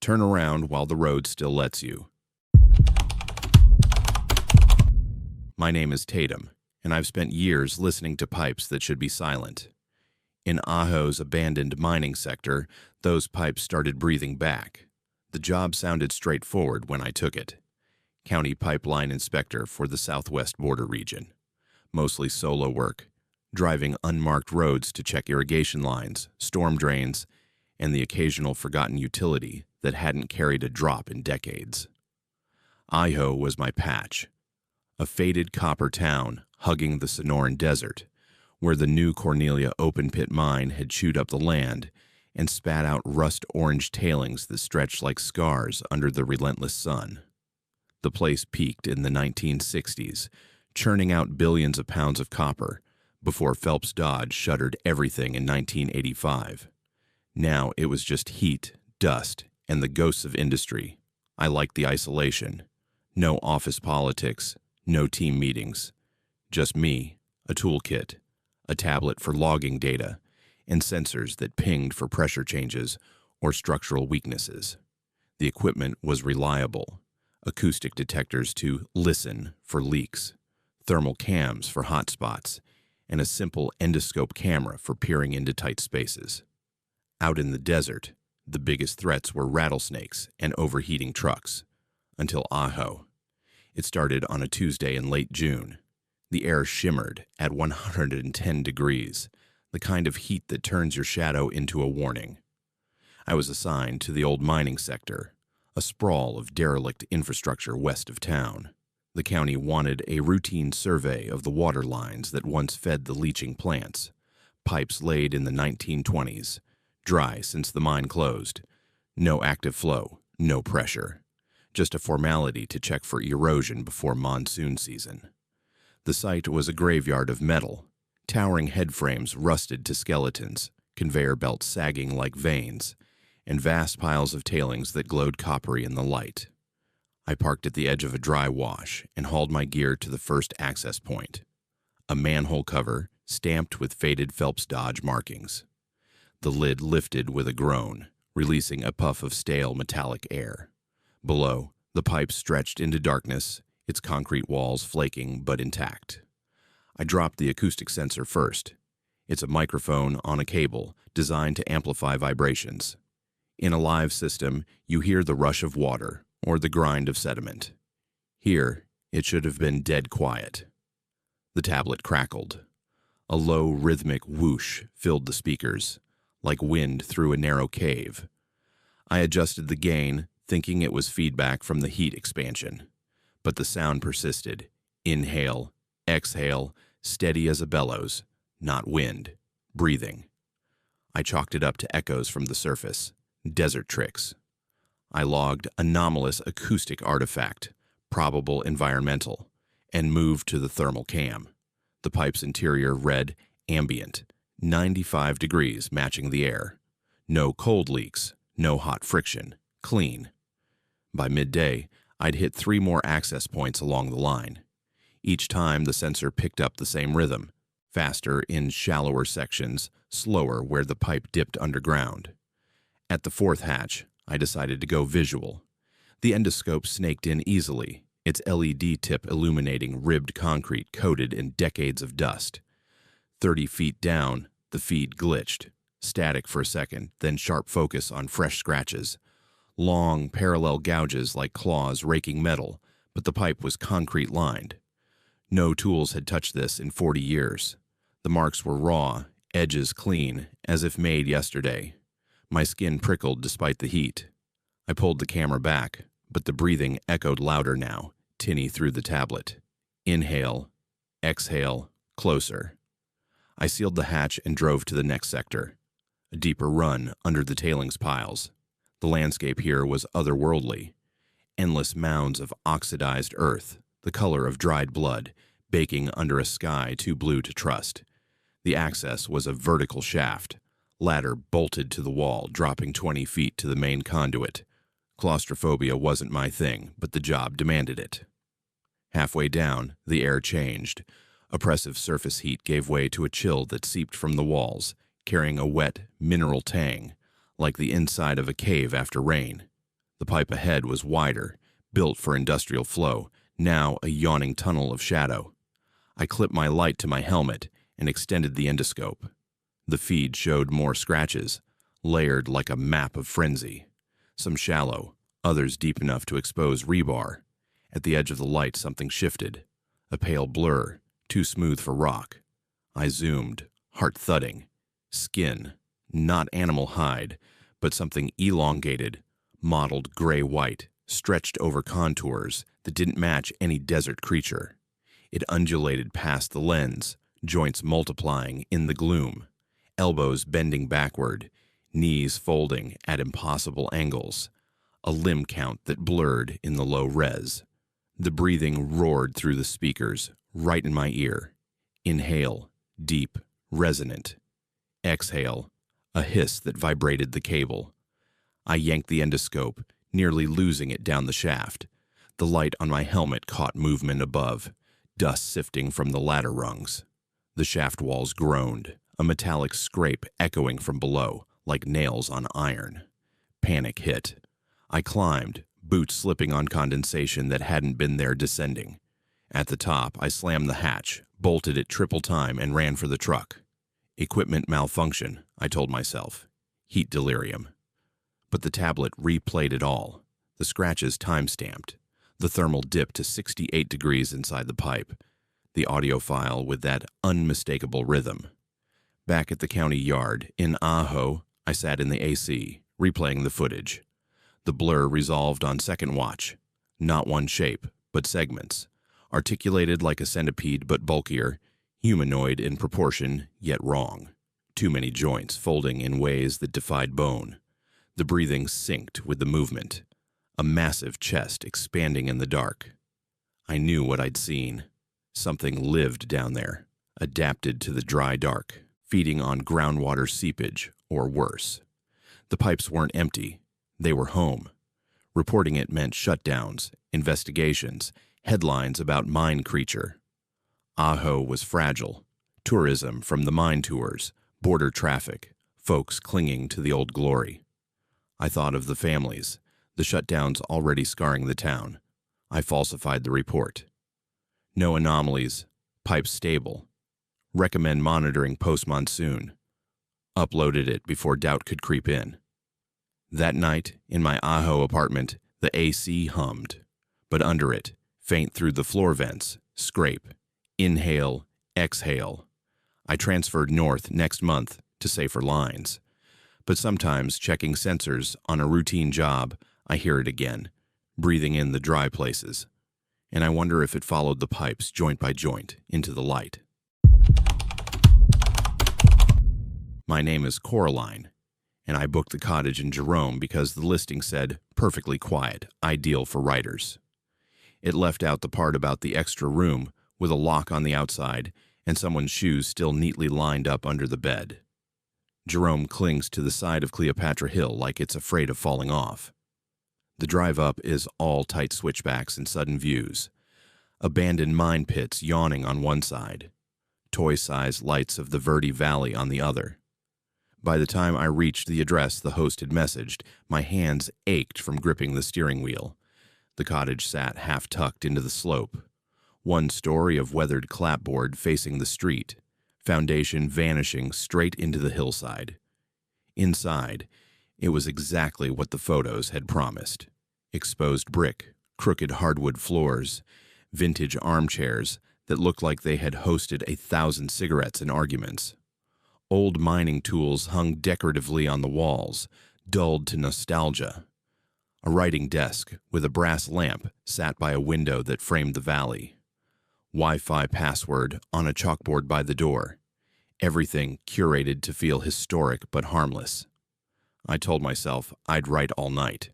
Turn around while the road still lets you. My name is Tatum, and I've spent years listening to pipes that should be silent. In Aho's abandoned mining sector, those pipes started breathing back. The job sounded straightforward when I took it. County pipeline inspector for the southwest border region. Mostly solo work, driving unmarked roads to check irrigation lines, storm drains, and the occasional forgotten utility that hadn't carried a drop in decades. Aho was my patch, a faded copper town hugging the Sonoran Desert, where the new Cornelia open-pit mine had chewed up the land and spat out rust-orange tailings that stretched like scars under the relentless sun. The place peaked in the 1960s, churning out billions of pounds of copper, before Phelps Dodge shuttered everything in 1985. Now it was just heat, dust, and the ghosts of industry. I liked the isolation. No office politics, no team meetings. Just me, a toolkit, a tablet for logging data, and sensors that pinged for pressure changes or structural weaknesses. The equipment was reliable. Acoustic detectors to listen for leaks, thermal cams for hot spots, and a simple endoscope camera for peering into tight spaces. Out in the desert, the biggest threats were rattlesnakes and overheating trucks. Until Aho. It started on a Tuesday in late June. The air shimmered at 110 degrees, the kind of heat that turns your shadow into a warning. I was assigned to the old mining sector, a sprawl of derelict infrastructure west of town. The county wanted a routine survey of the water lines that once fed the leaching plants, pipes laid in the 1920s, dry since the mine closed, no active flow, no pressure, just a formality to check for erosion before monsoon season. The site was a graveyard of metal, towering headframes rusted to skeletons, conveyor belts sagging like veins, and vast piles of tailings that glowed coppery in the light. I parked at the edge of a dry wash and hauled my gear to the first access point, a manhole cover stamped with faded Phelps Dodge markings. The lid lifted with a groan, releasing a puff of stale metallic air. Below, the pipe stretched into darkness, its concrete walls flaking but intact. I dropped the acoustic sensor first. It's a microphone on a cable designed to amplify vibrations. In a live system, you hear the rush of water or the grind of sediment. Here, it should have been dead quiet. The tablet crackled. A low, rhythmic whoosh filled the speakers, like wind through a narrow cave. I adjusted the gain, thinking it was feedback from the heat expansion. But the sound persisted. Inhale, exhale, steady as a bellows, not wind, breathing. I chalked it up to echoes from the surface, desert tricks. I logged anomalous acoustic artifact, probable environmental, and moved to the thermal cam. The pipe's interior read ambient, 95 degrees matching the air. No cold leaks, no hot friction, clean. By midday, I'd hit 3 more access points along the line. Each time the sensor picked up the same rhythm, faster in shallower sections, slower where the pipe dipped underground. At the 4th hatch, I decided to go visual. The endoscope snaked in easily, its LED tip illuminating ribbed concrete coated in decades of dust. 30 feet down, the feed glitched, static for a second, then sharp focus on fresh scratches. Long, parallel gouges like claws raking metal, but the pipe was concrete-lined. No tools had touched this in 40 years. The marks were raw, edges clean, as if made yesterday. My skin prickled despite the heat. I pulled the camera back, but the breathing echoed louder now, tinny through the tablet. Inhale, exhale, closer. I sealed the hatch and drove to the next sector. A deeper run under the tailings piles. The landscape here was otherworldly. Endless mounds of oxidized earth, the color of dried blood, baking under a sky too blue to trust. The access was a vertical shaft, ladder bolted to the wall, dropping 20 feet to the main conduit. Claustrophobia wasn't my thing, but the job demanded it. Halfway down, the air changed. Oppressive surface heat gave way to a chill that seeped from the walls, carrying a wet, mineral tang, like the inside of a cave after rain. The pipe ahead was wider, built for industrial flow, now a yawning tunnel of shadow. I clipped my light to my helmet and extended the endoscope. The feed showed more scratches, layered like a map of frenzy. Some shallow, others deep enough to expose rebar. At the edge of the light, something shifted. A pale blur, too smooth for rock. I zoomed, heart thudding. Skin, not animal hide, but something elongated, mottled gray-white, stretched over contours that didn't match any desert creature. It undulated past the lens, joints multiplying in the gloom, elbows bending backward, knees folding at impossible angles, a limb count that blurred in the low res. The breathing roared through the speakers, right in my ear. Inhale, deep, resonant. Exhale, a hiss that vibrated the cable. I yanked the endoscope, nearly losing it down the shaft. The light on my helmet caught movement above, dust sifting from the ladder rungs. The shaft walls groaned, a metallic scrape echoing from below, like nails on iron. Panic hit. I climbed, boots slipping on condensation that hadn't been there descending. At the top, I slammed the hatch, bolted it triple time, and ran for the truck. Equipment malfunction, I told myself. Heat delirium. But the tablet replayed it all. The scratches time-stamped. The thermal dip to 68 degrees inside the pipe. The audio file with that unmistakable rhythm. Back at the county yard, in Aho, I sat in the AC, replaying the footage. The blur resolved on second watch. Not one shape, but segments. Articulated like a centipede but bulkier, humanoid in proportion, yet wrong. Too many joints folding in ways that defied bone. The breathing synced with the movement. A massive chest expanding in the dark. I knew what I'd seen. Something lived down there, adapted to the dry dark, feeding on groundwater seepage, or worse. The pipes weren't empty. They were home. Reporting it meant shutdowns, investigations, headlines about mine creature. Aho was fragile. Tourism from the mine tours, border traffic, folks clinging to the old glory. I thought of the families, the shutdowns already scarring the town. I falsified the report. No anomalies, pipes stable. Recommend monitoring post-monsoon. Uploaded it before doubt could creep in. That night, in my Aho apartment, the AC hummed. But under it, faint through the floor vents, scrape, inhale, exhale. I transferred north next month to safer lines. But sometimes, checking sensors on a routine job, I hear it again, breathing in the dry places. And I wonder if it followed the pipes joint by joint into the light. My name is Coraline, and I booked the cottage in Jerome because the listing said, perfectly quiet, ideal for writers. It left out the part about the extra room with a lock on the outside and someone's shoes still neatly lined up under the bed. Jerome clings to the side of Cleopatra Hill like it's afraid of falling off. The drive up is all tight switchbacks and sudden views. Abandoned mine pits yawning on one side. Toy-sized lights of the Verde Valley on the other. By the time I reached the address the host had messaged, my hands ached from gripping the steering wheel. The cottage sat half-tucked into the slope. One story of weathered clapboard facing the street, foundation vanishing straight into the hillside. Inside, it was exactly what the photos had promised. Exposed brick, crooked hardwood floors, vintage armchairs that looked like they had hosted 1,000 cigarettes and arguments. Old mining tools hung decoratively on the walls, dulled to nostalgia. A writing desk with a brass lamp sat by a window that framed the valley. Wi-Fi password on a chalkboard by the door. Everything curated to feel historic but harmless. I told myself I'd write all night.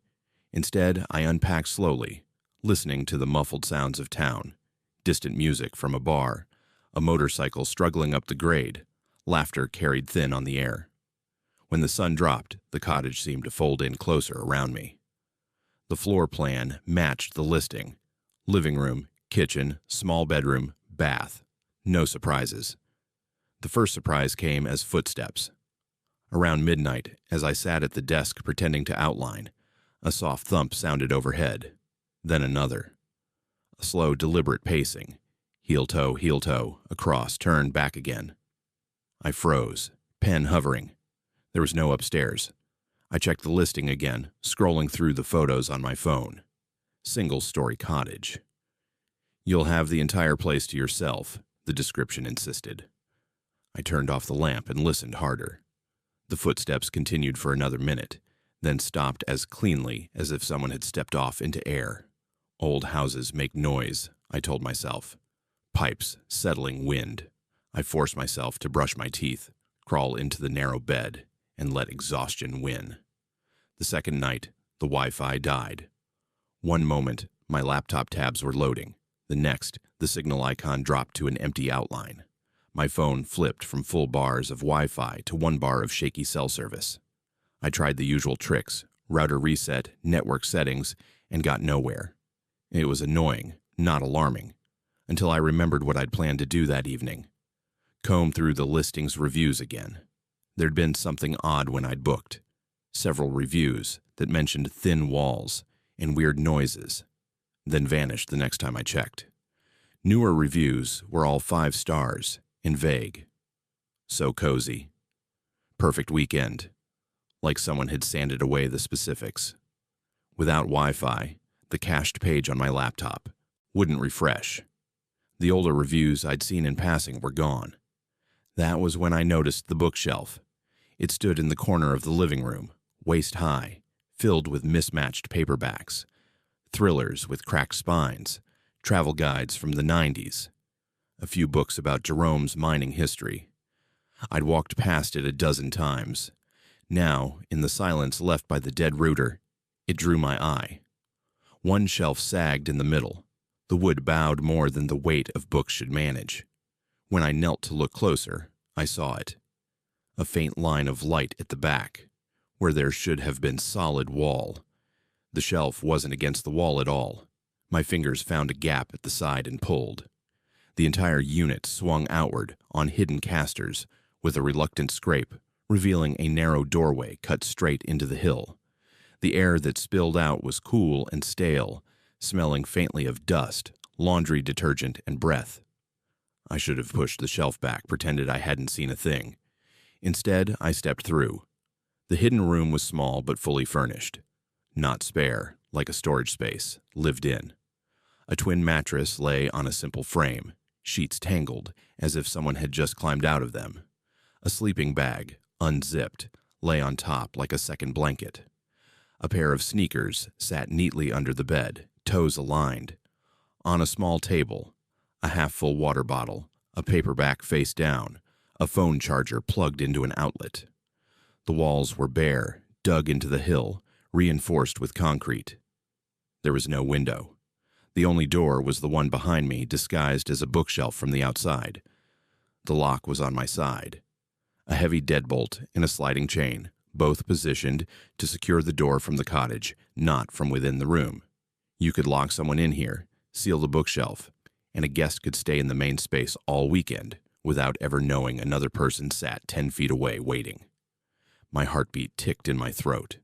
Instead, I unpacked slowly, listening to the muffled sounds of town, distant music from a bar, a motorcycle struggling up the grade, laughter carried thin on the air. When the sun dropped, the cottage seemed to fold in closer around me. The floor plan matched the listing. Living room, kitchen, small bedroom, bath. No surprises. The first surprise came as footsteps. Around midnight, as I sat at the desk pretending to outline, a soft thump sounded overhead. Then another. A slow, deliberate pacing. Heel toe, across, turn, back again. I froze, pen hovering. There was no upstairs. I checked the listing again, scrolling through the photos on my phone. Single-story cottage. You'll have the entire place to yourself, the description insisted. I turned off the lamp and listened harder. The footsteps continued for another minute, then stopped as cleanly as if someone had stepped off into air. Old houses make noise, I told myself. Pipes, settling wind. I forced myself to brush my teeth, crawl into the narrow bed, and let exhaustion win. The second night, the Wi-Fi died. One moment, my laptop tabs were loading. The next, the signal icon dropped to an empty outline. My phone flipped from full bars of Wi-Fi to 1 bar of shaky cell service. I tried the usual tricks, router reset, network settings, and got nowhere. It was annoying, not alarming, until I remembered what I'd planned to do that evening. Comb through the listings reviews again. There'd been something odd when I'd booked. Several reviews that mentioned thin walls and weird noises, then vanished the next time I checked. Newer reviews were all 5 stars and vague. So cozy. Perfect weekend. Like someone had sanded away the specifics. Without Wi-Fi, the cached page on my laptop wouldn't refresh. The older reviews I'd seen in passing were gone. That was when I noticed the bookshelf. It stood in the corner of the living room, waist high, filled with mismatched paperbacks, thrillers with cracked spines, travel guides from the 90s, a few books about Jerome's mining history. I'd walked past it a dozen times. Now, in the silence left by the dead rooter, it drew my eye. One shelf sagged in the middle. The wood bowed more than the weight of books should manage. When I knelt to look closer, I saw it. A faint line of light at the back, where there should have been solid wall. The shelf wasn't against the wall at all. My fingers found a gap at the side and pulled. The entire unit swung outward on hidden casters with a reluctant scrape, revealing a narrow doorway cut straight into the hill. The air that spilled out was cool and stale, smelling faintly of dust, laundry detergent, and breath. I should have pushed the shelf back, pretended I hadn't seen a thing. Instead, I stepped through. The hidden room was small but fully furnished. Not spare, like a storage space, lived in. A twin mattress lay on a simple frame, sheets tangled, as if someone had just climbed out of them. A sleeping bag, unzipped, lay on top like a second blanket. A pair of sneakers sat neatly under the bed, toes aligned. On a small table, a half-full water bottle, a paperback face down, a phone charger plugged into an outlet. The walls were bare, dug into the hill, reinforced with concrete. There was no window. The only door was the one behind me, disguised as a bookshelf from the outside. The lock was on my side. A heavy deadbolt and a sliding chain, both positioned to secure the door from the cottage, not from within the room. You could lock someone in here, seal the bookshelf, and a guest could stay in the main space all weekend without ever knowing another person sat 10 feet away waiting. My heartbeat ticked in my throat.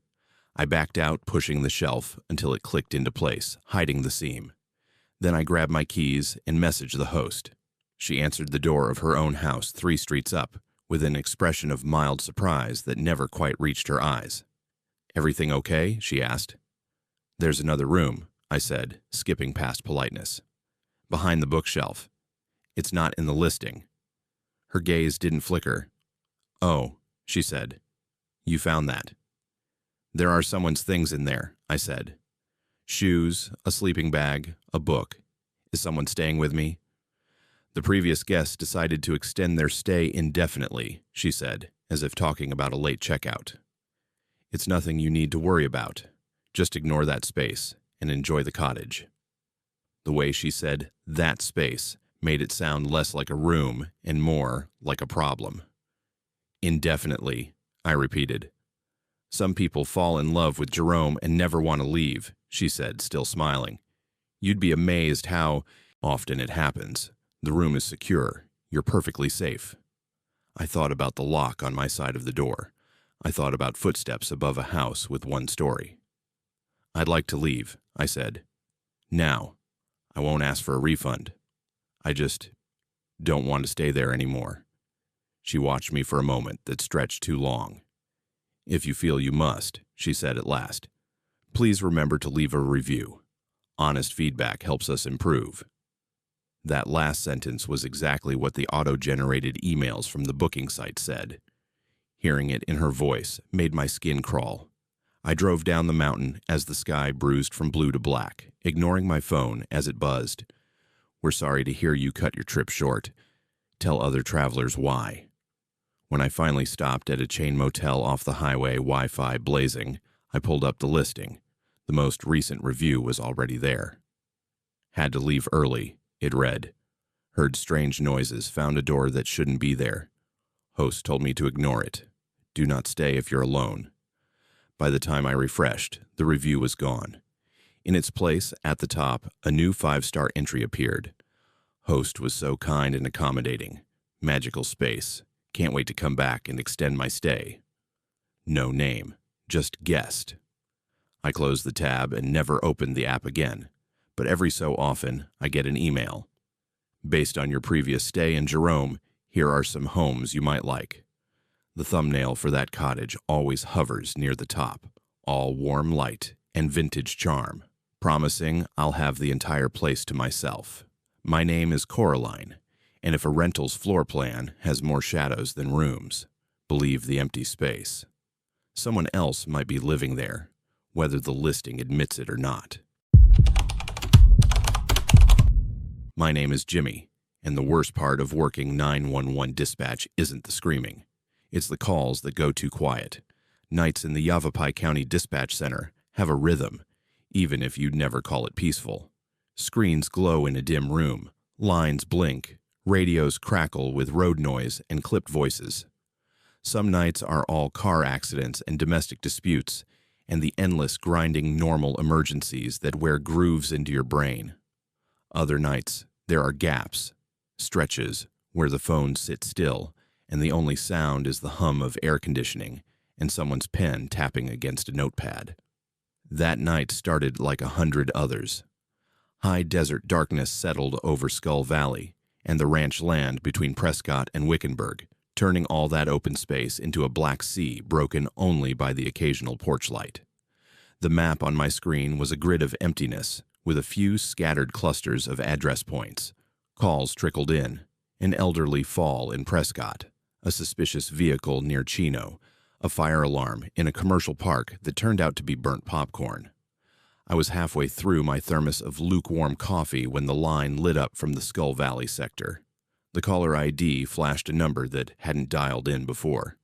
I backed out, pushing the shelf until it clicked into place, hiding the seam. Then I grabbed my keys and messaged the host. She answered the door of her own house 3 streets up, with an expression of mild surprise that never quite reached her eyes. "Everything okay?" she asked. "There's another room," I said, skipping past politeness. "Behind the bookshelf. It's not in the listing." Her gaze didn't flicker. "Oh," she said. "You found that." "There are someone's things in there," I said. "Shoes, a sleeping bag, a book. Is someone staying with me?" "The previous guests decided to extend their stay indefinitely," she said, as if talking about a late checkout. "It's nothing you need to worry about. Just ignore that space and enjoy the cottage." The way she said "that space" made it sound less like a room and more like a problem. "Indefinitely," I repeated. "Some people fall in love with Jerome and never want to leave," she said, still smiling. "You'd be amazed how often it happens. The room is secure. You're perfectly safe." I thought about the lock on my side of the door. I thought about footsteps above a house with 1 story. "I'd like to leave," I said. "Now. I won't ask for a refund. I just don't want to stay there anymore." She watched me for a moment that stretched too long. "If you feel you must," she said at last, "please remember to leave a review. Honest feedback helps us improve." That last sentence was exactly what the auto-generated emails from the booking site said. Hearing it in her voice made my skin crawl. I drove down the mountain as the sky bruised from blue to black, ignoring my phone as it buzzed. "We're sorry to hear you cut your trip short. Tell other travelers why." When I finally stopped at a chain motel off the highway, Wi-Fi blazing, I pulled up the listing. The most recent review was already there. "Had to leave early," it read. "Heard strange noises, found a door that shouldn't be there. Host told me to ignore it. Do not stay if you're alone." By the time I refreshed, the review was gone. In its place, at the top, a new 5-star entry appeared. "Host was so kind and accommodating. Magical space. Can't wait to come back and extend my stay." No name, just guest. I closed the tab and never opened the app again, but every so often I get an email. Based on your previous stay in Jerome, here are some homes you might like. The thumbnail for that cottage always hovers near the top, all warm light and vintage charm, promising I'll have the entire place to myself. My name is Coraline, and if a rental's floor plan has more shadows than rooms, believe the empty space. Someone else might be living there, whether the listing admits it or not. My name is Jimmy, and the worst part of working 911 dispatch isn't the screaming. It's the calls that go too quiet. Nights in the Yavapai County Dispatch Center have a rhythm, even if you'd never call it peaceful. Screens glow in a dim room, lines blink, radios crackle with road noise and clipped voices. Some nights are all car accidents and domestic disputes, and the endless grinding normal emergencies that wear grooves into your brain. Other nights, there are gaps, stretches where the phone sits still, and the only sound is the hum of air conditioning and someone's pen tapping against a notepad. That night started like 100 others. High desert darkness settled over Skull Valley and the ranch land between Prescott and Wickenburg, turning all that open space into a black sea broken only by the occasional porch light. The map on my screen was a grid of emptiness with a few scattered clusters of address points. Calls trickled in, an elderly fall in Prescott, a suspicious vehicle near Chino, a fire alarm in a commercial park that turned out to be burnt popcorn. I was halfway through my thermos of lukewarm coffee when the line lit up from the Skull Valley sector. The caller ID flashed a number that hadn't dialed in before.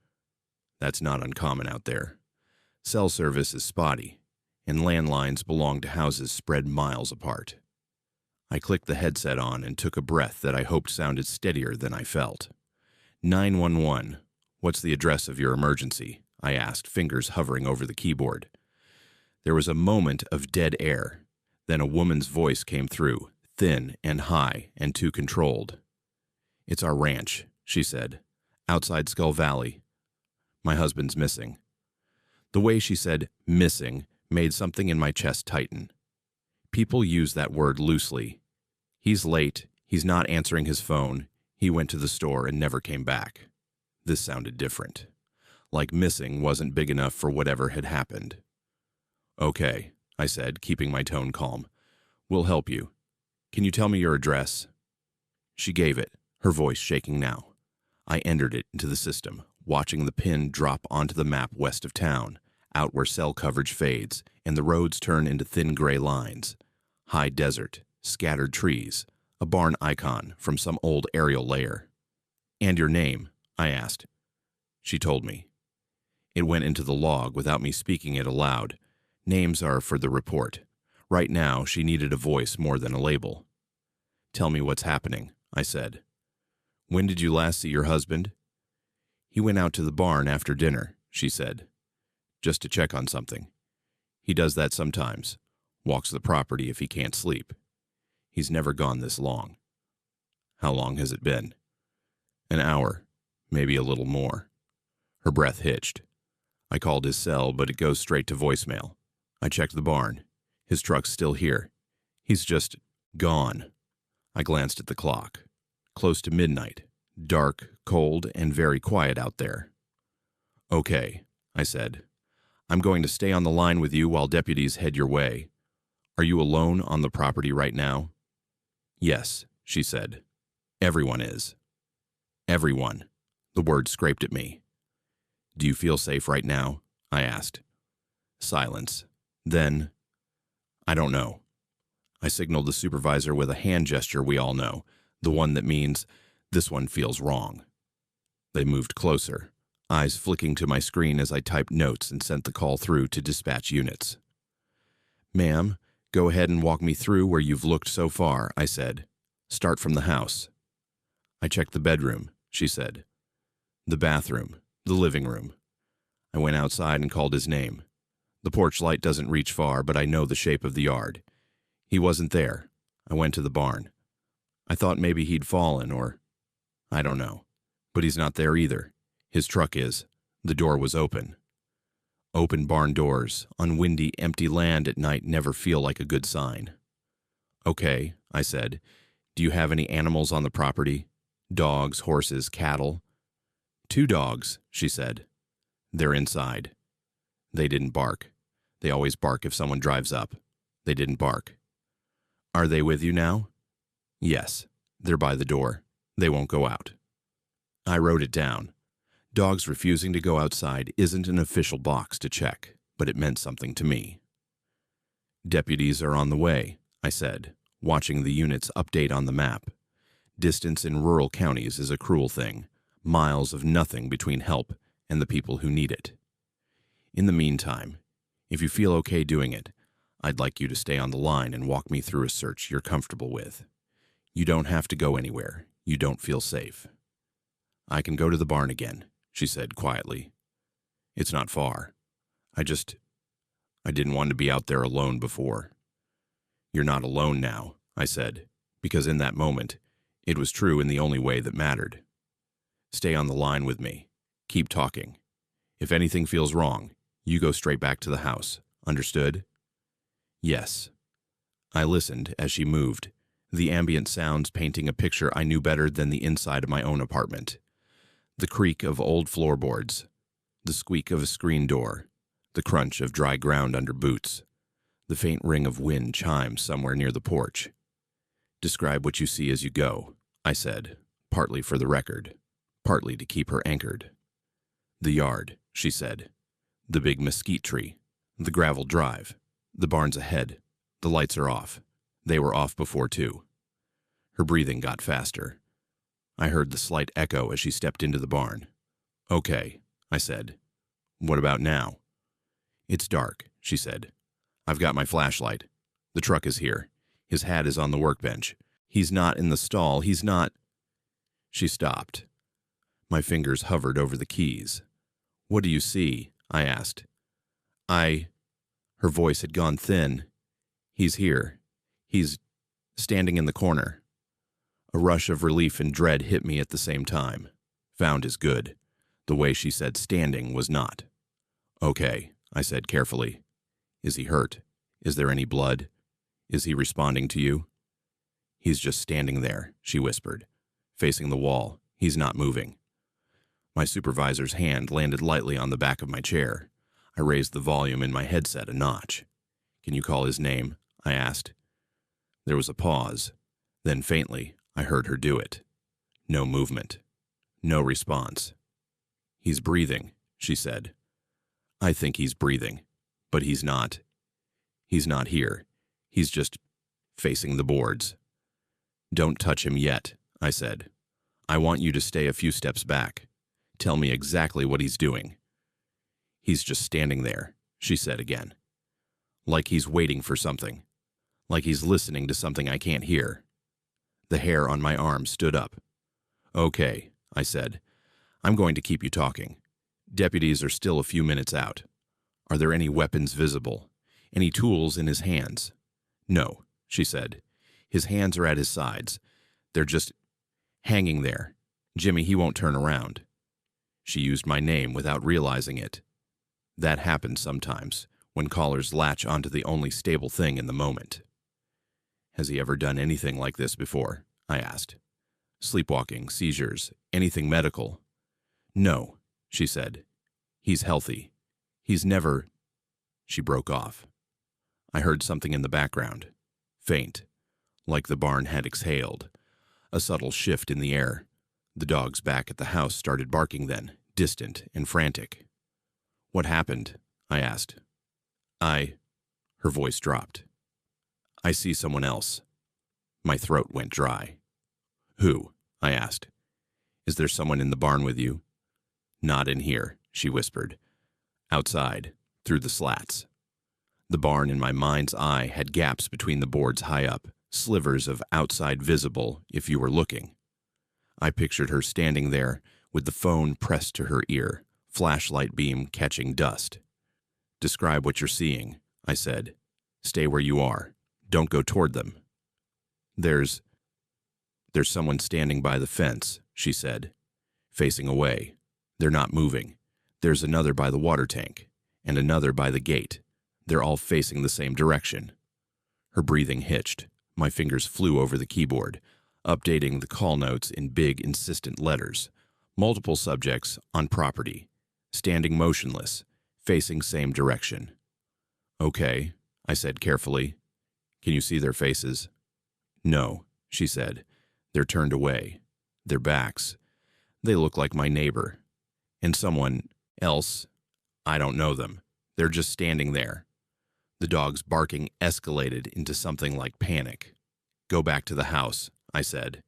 That's not uncommon out there. Cell service is spotty, and landlines belong to houses spread miles apart. I clicked the headset on and took a breath that I hoped sounded steadier than I felt. 911, what's the address of your emergency? I asked, fingers hovering over the keyboard. There was a moment of dead air. Then a woman's voice came through, thin and high and too controlled. It's our ranch, she said, outside Skull Valley. My husband's missing. The way she said missing made something in my chest tighten. People use that word loosely. He's late, he's not answering his phone, he went to the store and never came back. This sounded different. Like missing wasn't big enough for whatever had happened. Okay, I said, keeping my tone calm. We'll help you. Can you tell me your address? She gave it, her voice shaking now. I entered it into the system, watching the pin drop onto the map west of town, out where cell coverage fades and the roads turn into thin gray lines. High desert, scattered trees, a barn icon from some old aerial layer. And your name? I asked. She told me. It went into the log without me speaking it aloud. Names are for the report. Right now, she needed a voice more than a label. Tell me what's happening, I said. When did you last see your husband? He went out to the barn after dinner, she said. Just to check on something. He does that sometimes. Walks the property if he can't sleep. He's never gone this long. How long has it been? An hour, maybe a little more. Her breath hitched. I called his cell, but it goes straight to voicemail. I checked the barn. His truck's still here. He's just gone. I glanced at the clock. Close to midnight. Dark, cold, and very quiet out there. Okay, I said. I'm going to stay on the line with you while deputies head your way. Are you alone on the property right now? Yes, she said. Everyone is. Everyone. The word scraped at me. Do you feel safe right now? I asked. Silence. Then, I don't know. I signaled the supervisor with a hand gesture we all know, the one that means, this one feels wrong. They moved closer, eyes flicking to my screen as I typed notes and sent the call through to dispatch units. Ma'am, go ahead and walk me through where you've looked so far, I said. Start from the house. I checked the bedroom, she said. The bathroom, the living room. I went outside and called his name. The porch light doesn't reach far, but I know the shape of the yard. He wasn't there. I went to the barn. I thought maybe he'd fallen or... I don't know. But he's not there either. His truck is. The door was open. Open barn doors on windy, empty land at night never feel like a good sign. Okay, I said. Do you have any animals on the property? Dogs, horses, cattle? 2 dogs, she said. They're inside. They didn't bark. They always bark if someone drives up. They didn't bark. Are they with you now? Yes. They're by the door. They won't go out. I wrote it down. Dogs refusing to go outside isn't an official box to check, but it meant something to me. Deputies are on the way, I said, watching the units update on the map. Distance in rural counties is a cruel thing, miles of nothing between help and the people who need it. In the meantime, if you feel okay doing it, I'd like you to stay on the line and walk me through a search you're comfortable with. You don't have to go anywhere you don't feel safe. I can go to the barn again, she said quietly. It's not far. I didn't want to be out there alone before. You're not alone now, I said, because in that moment, it was true in the only way that mattered. Stay on the line with me. Keep talking. If anything feels wrong, you go straight back to the house. Understood? Yes. I listened as she moved, the ambient sounds painting a picture I knew better than the inside of my own apartment. The creak of old floorboards, the squeak of a screen door, the crunch of dry ground under boots, the faint ring of wind chimes somewhere near the porch. Describe what you see as you go, I said, partly for the record, partly to keep her anchored. The yard, she said. The big mesquite tree. The gravel drive. The barn's ahead. The lights are off. They were off before, too. Her breathing got faster. I heard the slight echo as she stepped into the barn. Okay, I said. What about now? It's dark, she said. I've got my flashlight. The truck is here. His hat is on the workbench. He's not in the stall. He's not... She stopped. My fingers hovered over the keys. What do you see? I asked. Her voice had gone thin. He's here. He's standing in the corner. A rush of relief and dread hit me at the same time. Found is good. The way she said standing was not. Okay, I said carefully. Is he hurt? Is there any blood? Is he responding to you? He's just standing there, she whispered. Facing the wall. He's not moving. My supervisor's hand landed lightly on the back of my chair. I raised the volume in my headset a notch. Can you call his name? I asked. There was a pause. Then faintly, I heard her do it. No movement. No response. He's breathing, she said. I think he's breathing, but he's not. He's not here. He's just facing the boards. Don't touch him yet, I said. I want you to stay a few steps back. Tell me exactly what he's doing. He's just standing there, she said again. Like he's waiting for something. Like he's listening to something I can't hear. The hair on my arm stood up. Okay, I said. I'm going to keep you talking. Deputies are still a few minutes out. Are there any weapons visible? Any tools in his hands? No, she said. His hands are at his sides. They're just hanging there. Jimmy, he won't turn around. She used my name without realizing it. That happens sometimes, when callers latch onto the only stable thing in the moment. Has he ever done anything like this before? I asked. Sleepwalking, seizures, anything medical? No, she said. He's healthy. He's never... She broke off. I heard something in the background. Faint, like the barn had exhaled. A subtle shift in the air. The dogs back at the house started barking then, distant and frantic. What happened? I asked. Her voice dropped. I see someone else. My throat went dry. Who? I asked. Is there someone in the barn with you? Not in here, she whispered. Outside, through the slats. The barn in my mind's eye had gaps between the boards high up, slivers of outside visible if you were looking. I pictured her standing there with the phone pressed to her ear, flashlight beam catching dust. Describe what you're seeing, I said. Stay where you are. Don't go toward them. There's someone standing by the fence, she said, facing away. They're not moving. There's another by the water tank, and another by the gate. They're all facing the same direction. Her breathing hitched. My fingers flew over the keyboard. updating the call notes in big, insistent letters. Multiple subjects on property, standing motionless, facing same direction. "Okay," I said carefully. "Can you see their faces?" "No," she said. "They're turned away. Their backs. They look like my neighbor. And someone else. I don't know them. They're just standing there." The dog's barking escalated into something like panic. "Go back to the house," I said.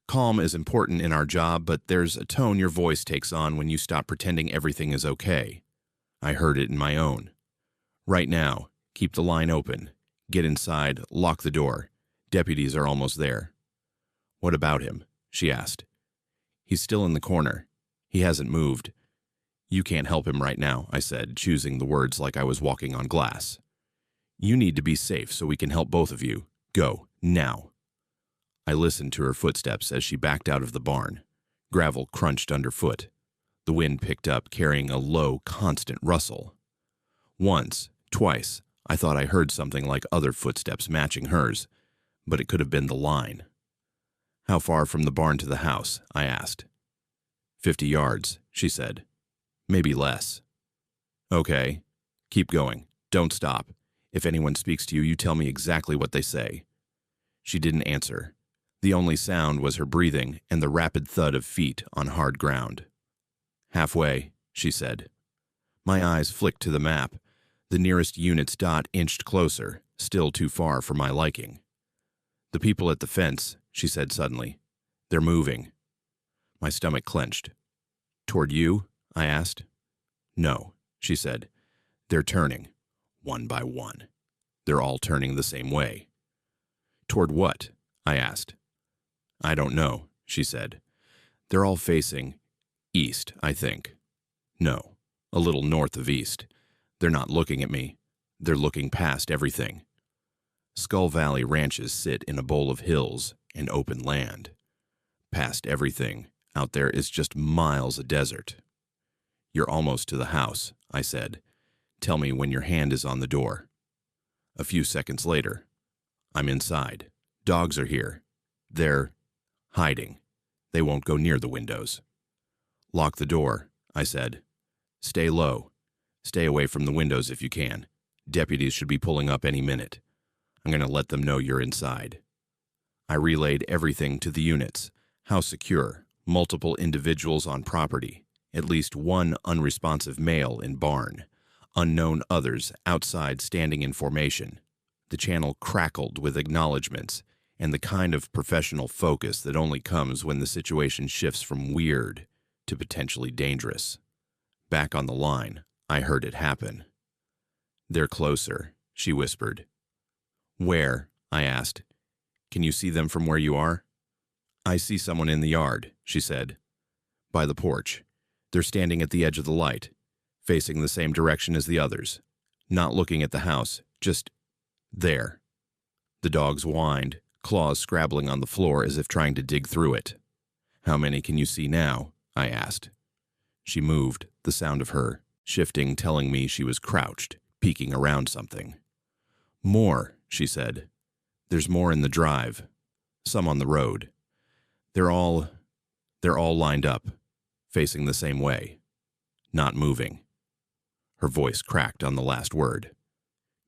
"Calm is important in our job, but there's a tone your voice takes on when you stop pretending everything is okay." I heard it in my own. "Right now, keep the line open. Get inside, lock the door. Deputies are almost there." "What about him?" she asked. "He's still in the corner. He hasn't moved." "You can't help him right now," I said, choosing the words like I was walking on glass. "You need to be safe so we can help both of you. Go, now." I listened to her footsteps as she backed out of the barn. Gravel crunched underfoot. The wind picked up, carrying a low, constant rustle. Once, twice, I thought I heard something like other footsteps matching hers, but it could have been the line. "How far from the barn to the house?" I asked. 50 yards, she said. "Maybe less." "Okay. Keep going. Don't stop. If anyone speaks to you, you tell me exactly what they say." She didn't answer. The only sound was her breathing and the rapid thud of feet on hard ground. "Halfway," she said. My eyes flicked to the map. The nearest unit's dot inched closer, still too far for my liking. "The people at the fence," she said suddenly. "They're moving." My stomach clenched. "Toward you?" I asked. "No," she said. "They're turning, one by one. They're all turning the same way." "Toward what?" I asked. "I don't know," she said. "They're all facing east, I think. No, a little north of east. They're not looking at me. They're looking past everything." Skull Valley ranches sit in a bowl of hills and open land. Past everything, out there is just miles of desert. "You're almost to the house," I said. "Tell me when your hand is on the door." A few seconds later, "I'm inside. Dogs are here. They're hiding. They won't go near the windows." "Lock the door," I said. "Stay low. Stay away from the windows if you can. Deputies should be pulling up any minute. I'm going to let them know you're inside." I relayed everything to the units. House secure, multiple individuals on property, at least one unresponsive male in barn, unknown others outside standing in formation. The channel crackled with acknowledgments and the kind of professional focus that only comes when the situation shifts from weird to potentially dangerous. Back on the line, I heard it happen. "They're closer," she whispered. "Where?" I asked. "Can you see them from where you are?" "I see someone in the yard," she said. "By the porch. They're standing at the edge of the light, facing the same direction as the others. Not looking at the house, just there." The dogs whined, claws scrabbling on the floor as if trying to dig through it. "How many can you see now?" I asked. She moved, the sound of her shifting telling me she was crouched, peeking around something. "More," she said. "There's more in the drive. Some on the road. They're all lined up, facing the same way. Not moving." Her voice cracked on the last word.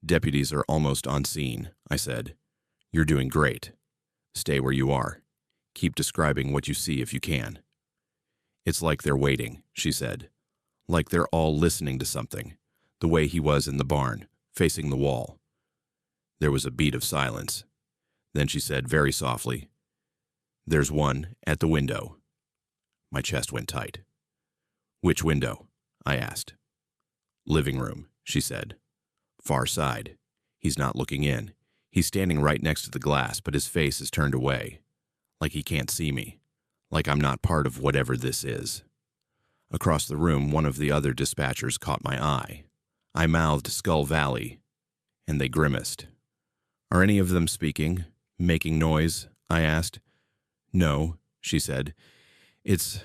"Deputies are almost on scene," I said. "You're doing great. Stay where you are. Keep describing what you see if you can." "It's like they're waiting," she said. "Like they're all listening to something, the way he was in the barn, facing the wall." There was a beat of silence. Then she said very softly, "There's one at the window." My chest went tight. "Which window?" I asked. "Living room," she said. "Far side. He's not looking in. He's standing right next to the glass, but his face is turned away. Like he can't see me. Like I'm not part of whatever this is." Across the room, one of the other dispatchers caught my eye. I mouthed Skull Valley, and they grimaced. "Are any of them speaking? Making noise?" I asked. "No," she said. It's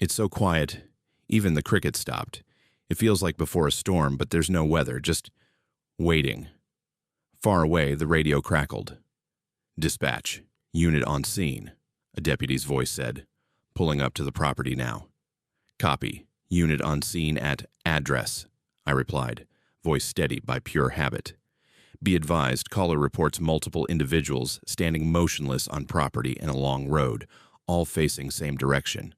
so quiet. Even the crickets stopped. It feels like before a storm, but there's no weather, just waiting." Far away, the radio crackled. "Dispatch. Unit on scene. a deputy's voice said. Pulling up to the property now. Copy. Unit on scene at address, I replied, voice steady by pure habit. Be advised, caller reports multiple individuals standing motionless on property in a long road, all facing same direction.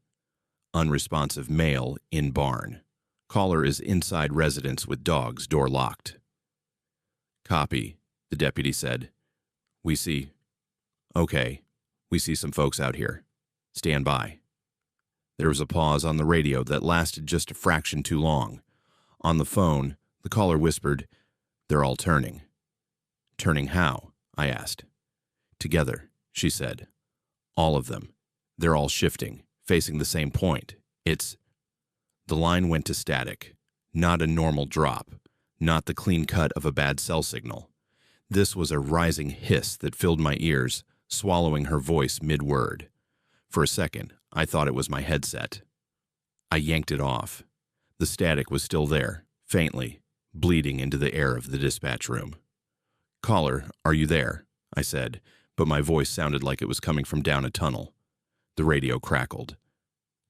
Unresponsive male in barn. Caller is inside residence with dogs, door locked. Copy, the deputy said. We see some folks out here. Stand by. There was a pause on the radio that lasted just a fraction too long. On the phone, the caller whispered, They're all turning. Turning how? I asked. Together, she said. All of them. They're all shifting, facing the same point. The line went to static. Not a normal drop. Not the clean cut of a bad cell signal. This was a rising hiss that filled my ears, swallowing her voice mid-word. For a second, I thought it was my headset. I yanked it off. The static was still there, faintly, bleeding into the air of the dispatch room. Caller, are you there? I said, but my voice sounded like it was coming from down a tunnel. The radio crackled.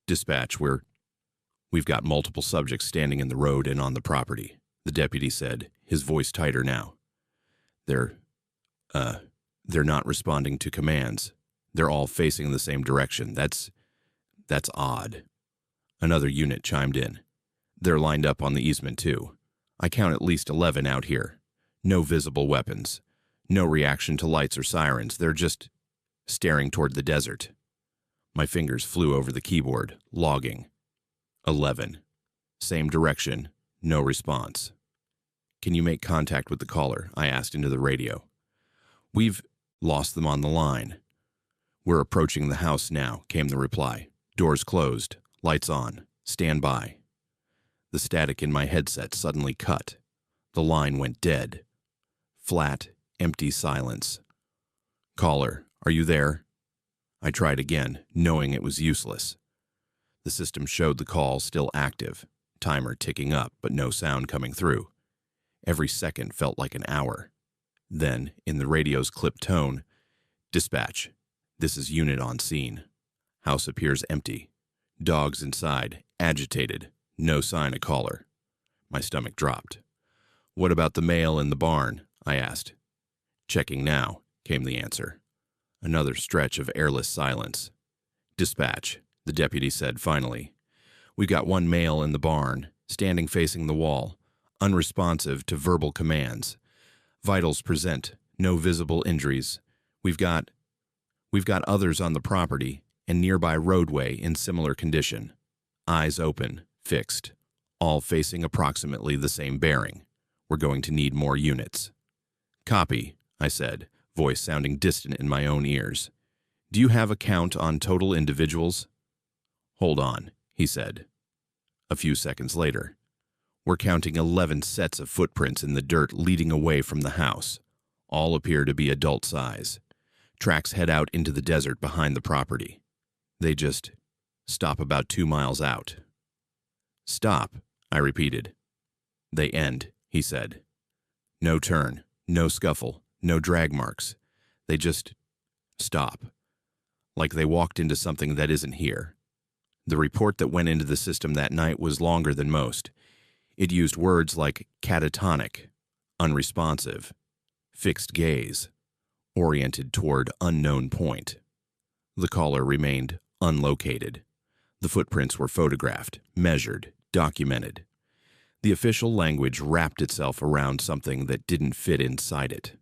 Dispatch, we've got multiple subjects standing in the road and on the property, the deputy said, his voice tighter now. They're not responding to commands. They're all facing the same direction. That's odd. Another unit chimed in. They're lined up on the easement, too. I count at least 11 out here. No visible weapons. No reaction to lights or sirens. They're just staring toward the desert. My fingers flew over the keyboard, logging. 11. Same direction. No response. Can you make contact with the caller? I asked into the radio. We've lost them on the line. We're approaching the house now, came the reply. Doors closed. Lights on. Stand by. The static in my headset suddenly cut. The line went dead. Flat, empty silence. Caller, are you there? I tried again, knowing it was useless. The system showed the call still active, timer ticking up, but no sound coming through. Every second felt like an hour. Then, in the radio's clipped tone, Dispatch, this is unit on scene. House appears empty. Dogs inside, agitated, no sign of caller. My stomach dropped. What about the male in the barn? I asked. Checking now, came the answer. Another stretch of airless silence. Dispatch, the deputy said finally. We've got one male in the barn, standing facing the wall, unresponsive to verbal commands. Vitals present, no visible injuries. We've got others on the property and nearby roadway in similar condition. Eyes open, fixed, all facing approximately the same bearing. We're going to need more units. Copy, I said, voice sounding distant in my own ears. Do you have a count on total individuals? Hold on, he said. A few seconds later, we're counting 11 sets of footprints in the dirt leading away from the house. All appear to be adult size. Tracks head out into the desert behind the property. They just stop about 2 miles out. Stop, I repeated. They end, he said. No turn, no scuffle, no drag marks. They just stop. Like they walked into something that isn't here. The report that went into the system that night was longer than most. It used words like catatonic, unresponsive, fixed gaze, oriented toward unknown point. The caller remained unlocated. The footprints were photographed, measured, documented. The official language wrapped itself around something that didn't fit inside it.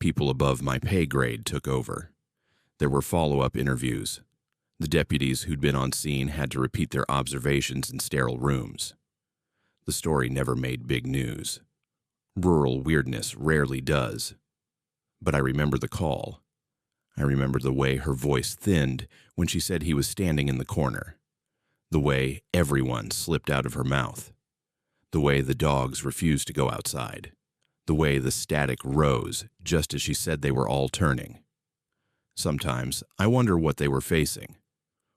People above my pay grade took over. There were follow-up interviews. The deputies who'd been on scene had to repeat their observations in sterile rooms. The story never made big news. Rural weirdness rarely does. But I remember the call. I remember the way her voice thinned when she said he was standing in the corner. The way everyone slipped out of her mouth. The way the dogs refused to go outside. The way the static rose just as she said they were all turning. Sometimes I wonder what they were facing.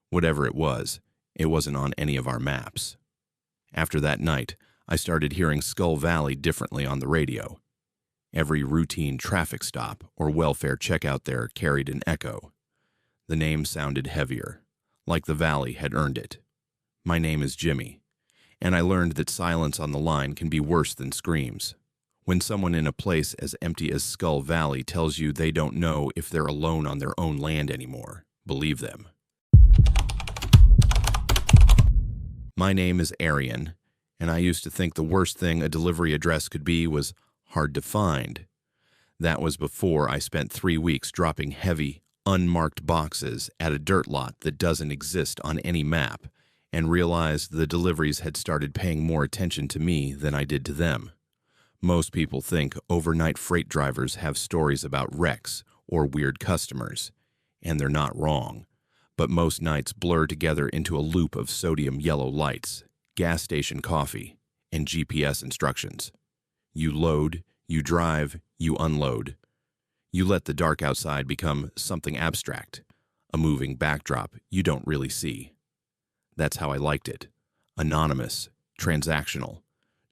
Whatever it wasn't on any of our maps. After that night, I started hearing Skull Valley differently on the radio. Every routine traffic stop or welfare checkout there carried an echo. The name sounded heavier, like the valley had earned it. My name is Jimmy, and I learned that silence on the line can be worse than screams. When someone in a place as empty as Skull Valley tells you they don't know if they're alone on their own land anymore, believe them. My name is Arian, and I used to think the worst thing a delivery address could be was hard to find. That was before I spent 3 weeks dropping heavy, unmarked boxes at a dirt lot that doesn't exist on any map, and realized the deliveries had started paying more attention to me than I did to them. Most people think overnight freight drivers have stories about wrecks or weird customers, and they're not wrong. But most nights blur together into a loop of sodium yellow lights, gas station coffee, and GPS instructions. You load, you drive, you unload. You let the dark outside become something abstract, a moving backdrop you don't really see. That's how I liked it. Anonymous, transactional.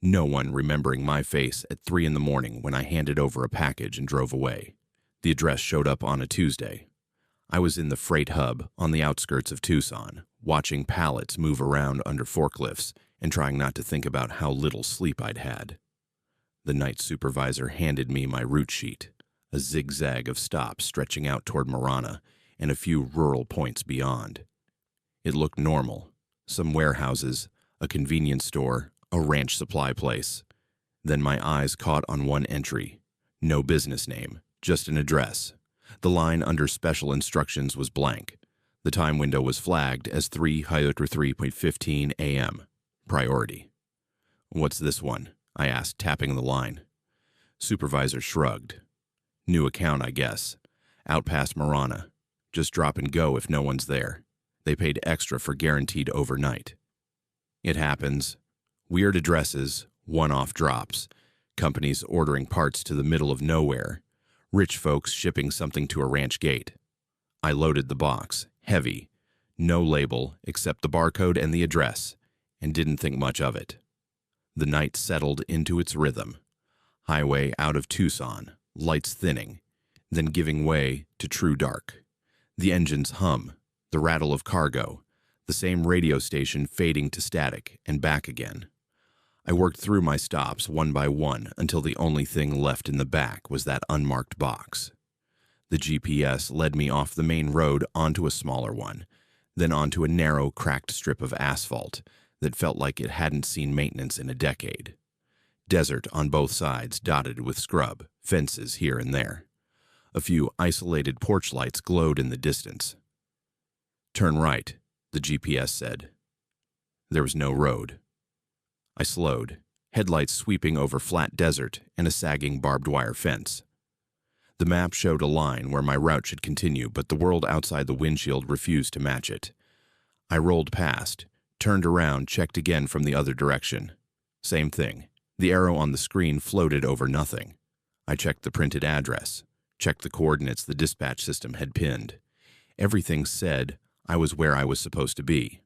No one remembering my face at 3 in the morning when I handed over a package and drove away. The address showed up on a Tuesday. I was in the freight hub on the outskirts of Tucson, watching pallets move around under forklifts and trying not to think about how little sleep I'd had. The night supervisor handed me my route sheet, a zigzag of stops stretching out toward Marana and a few rural points beyond. It looked normal. Some warehouses, a convenience store, a ranch supply place. Then my eyes caught on one entry. No business name, just an address. The line under special instructions was blank. The time window was flagged as 3:15 a.m. Priority. "What's this one?" I asked, tapping the line. Supervisor shrugged. "New account, I guess. Out past Marana. Just drop and go if no one's there. They paid extra for guaranteed overnight." It happens. Weird addresses, one-off drops, companies ordering parts to the middle of nowhere, rich folks shipping something to a ranch gate. I loaded the box, heavy, no label except the barcode and the address, and didn't think much of it. The night settled into its rhythm. Highway out of Tucson, lights thinning, then giving way to true dark. The engines hum, the rattle of cargo, the same radio station fading to static and back again. I worked through my stops one by one until the only thing left in the back was that unmarked box. The GPS led me off the main road onto a smaller one, then onto a narrow, cracked strip of asphalt that felt like it hadn't seen maintenance in a decade. Desert on both sides dotted with scrub, fences here and there. A few isolated porch lights glowed in the distance. "Turn right," the GPS said. There was no road. I slowed, headlights sweeping over flat desert and a sagging barbed wire fence. The map showed a line where my route should continue, but the world outside the windshield refused to match it. I rolled past, turned around, checked again from the other direction. Same thing. The arrow on the screen floated over nothing. I checked the printed address, checked the coordinates the dispatch system had pinned. Everything said I was where I was supposed to be.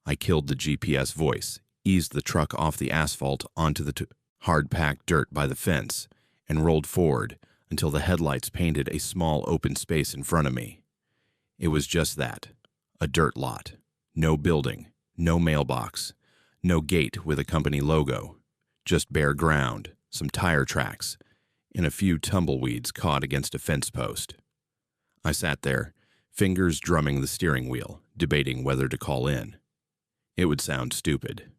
I killed the GPS voice, eased the truck off the asphalt onto the hard-packed dirt by the fence, and rolled forward until the headlights painted a small open space in front of me. It was just that, a dirt lot. No building, no mailbox, no gate with a company logo, just bare ground, some tire tracks, and a few tumbleweeds caught against a fence post. I sat there, fingers drumming the steering wheel, debating whether to call in. It would sound stupid.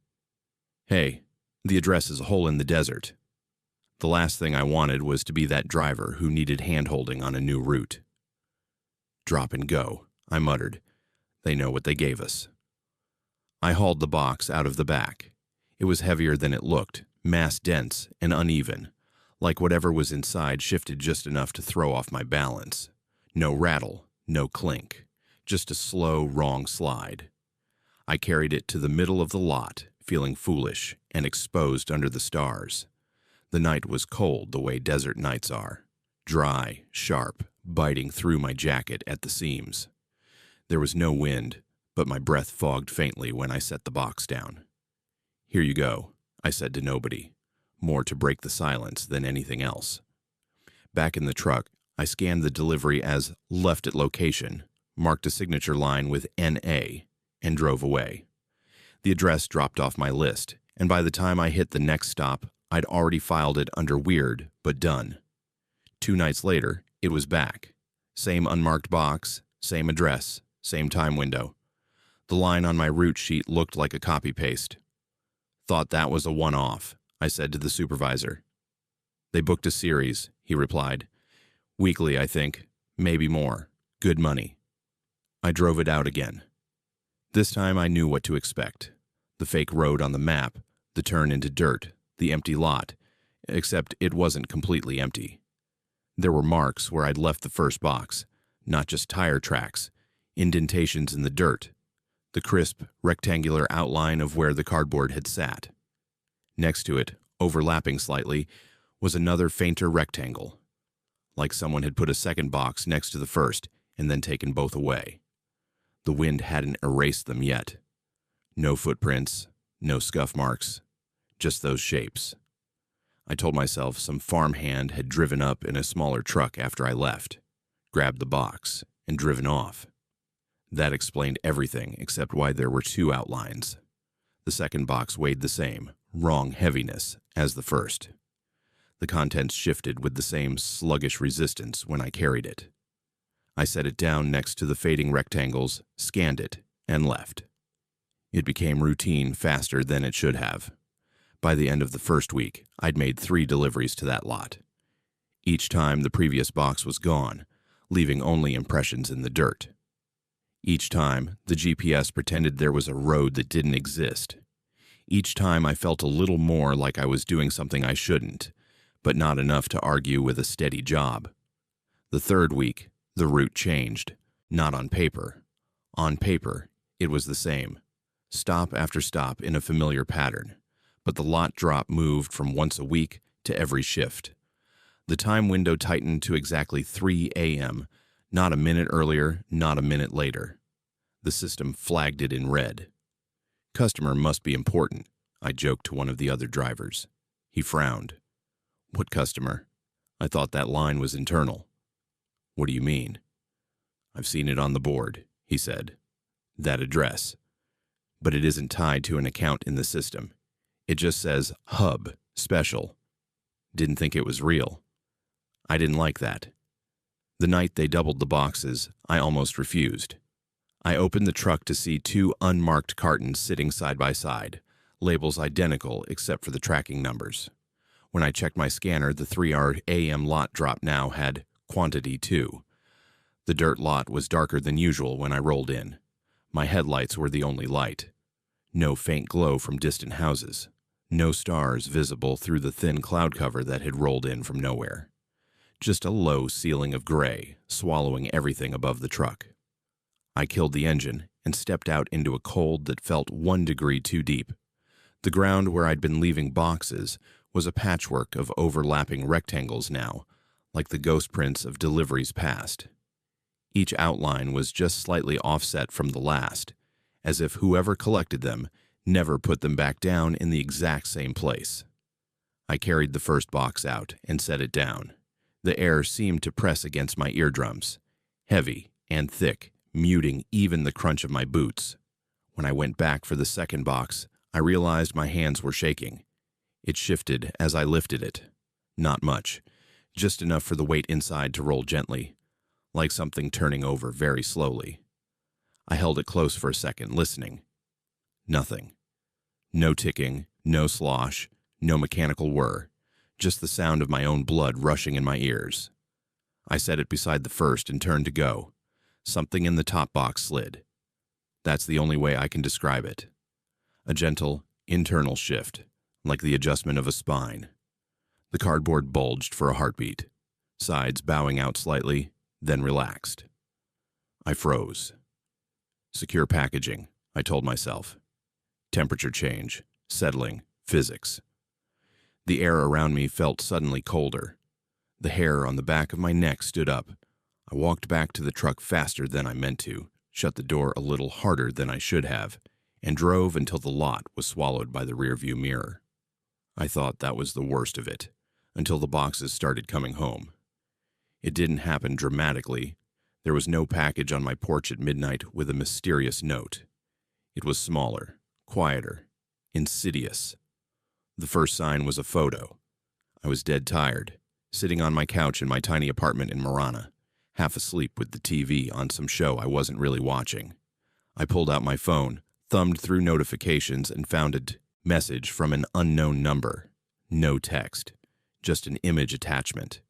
"Hey, the address is a hole in the desert." The last thing I wanted was to be that driver who needed hand-holding on a new route. "Drop and go," I muttered. "They know what they gave us." I hauled the box out of the back. It was heavier than it looked, mass-dense and uneven, like whatever was inside shifted just enough to throw off my balance. No rattle, no clink, just a slow, wrong slide. I carried it to the middle of the lot, feeling foolish and exposed under the stars. The night was cold the way desert nights are, dry, sharp, biting through my jacket at the seams. There was no wind, but my breath fogged faintly when I set the box down. "Here you go," I said to nobody, more to break the silence than anything else. Back in the truck, I scanned the delivery as left at location, marked a signature line with NA, and drove away. The address dropped off my list, and by the time I hit the next stop, I'd already filed it under weird, but done. 2 nights later, it was back. Same unmarked box, same address, same time window. The line on my route sheet looked like a copy-paste. Thought that was a one-off, I said to the supervisor. They booked a series, he replied. Weekly, I think. Maybe more. Good money. I drove it out again. This time I knew what to expect. The fake road on the map, the turn into dirt, the empty lot, except it wasn't completely empty. There were marks where I'd left the first box, not just tire tracks, indentations in the dirt, the crisp, rectangular outline of where the cardboard had sat. Next to it, overlapping slightly, was another fainter rectangle, like someone had put a second box next to the first and then taken both away. The wind hadn't erased them yet. No footprints, no scuff marks, just those shapes. I told myself some farmhand had driven up in a smaller truck after I left, grabbed the box, and driven off. That explained everything except why there were 2 outlines. The second box weighed the same, wrong heaviness, as the first. The contents shifted with the same sluggish resistance when I carried it. I set it down next to the fading rectangles, scanned it, and left. It became routine faster than it should have. By the end of the first week, I'd made 3 deliveries to that lot. Each time the previous box was gone, leaving only impressions in the dirt. Each time, the GPS pretended there was a road that didn't exist. Each time I felt a little more like I was doing something I shouldn't, but not enough to argue with a steady job. The third week, the route changed, not on paper. On paper, it was the same. Stop after stop in a familiar pattern, but the lot drop moved from once a week to every shift. The time window tightened to exactly 3 a.m., not a minute earlier, not a minute later. The system flagged it in red. Customer must be important, I joked to one of the other drivers. He frowned. What customer? I thought that line was internal. What do you mean? I've seen it on the board, he said. That address. But it isn't tied to an account in the system. It just says Hub, Special. Didn't think it was real. I didn't like that. The night they doubled the boxes, I almost refused. I opened the truck to see 2 unmarked cartons sitting side by side, labels identical except for the tracking numbers. When I checked my scanner, the 3 a.m. lot drop now had quantity 2. The dirt lot was darker than usual when I rolled in. My headlights were the only light. No faint glow from distant houses. No stars visible through the thin cloud cover that had rolled in from nowhere. Just a low ceiling of gray, swallowing everything above the truck. I killed the engine and stepped out into a cold that felt 1 degree too deep. The ground where I'd been leaving boxes was a patchwork of overlapping rectangles now, like the ghost prints of deliveries past. Each outline was just slightly offset from the last, as if whoever collected them never put them back down in the exact same place. I carried the first box out and set it down. The air seemed to press against my eardrums, heavy and thick, muting even the crunch of my boots. When I went back for the second box, I realized my hands were shaking. It shifted as I lifted it. Not much, just enough for the weight inside to roll gently, like something turning over very slowly. I held it close for a second, listening. Nothing. No ticking, no slosh, no mechanical whir, just the sound of my own blood rushing in my ears. I set it beside the first and turned to go. Something in the top box slid. That's the only way I can describe it. A gentle, internal shift, like the adjustment of a spine. The cardboard bulged for a heartbeat, sides bowing out slightly, then relaxed. I froze. Secure packaging, I told myself. Temperature change, settling, physics. The air around me felt suddenly colder. The hair on the back of my neck stood up. I walked back to the truck faster than I meant to, shut the door a little harder than I should have, and drove until the lot was swallowed by the rearview mirror. I thought that was the worst of it, until the boxes started coming home. It didn't happen dramatically. There was no package on my porch at midnight with a mysterious note. It was smaller, quieter, insidious. The first sign was a photo. I was dead tired, sitting on my couch in my tiny apartment in Marana, half asleep with the TV on some show I wasn't really watching. I pulled out my phone, thumbed through notifications, and found a message from an unknown number. No text, just an image attachment.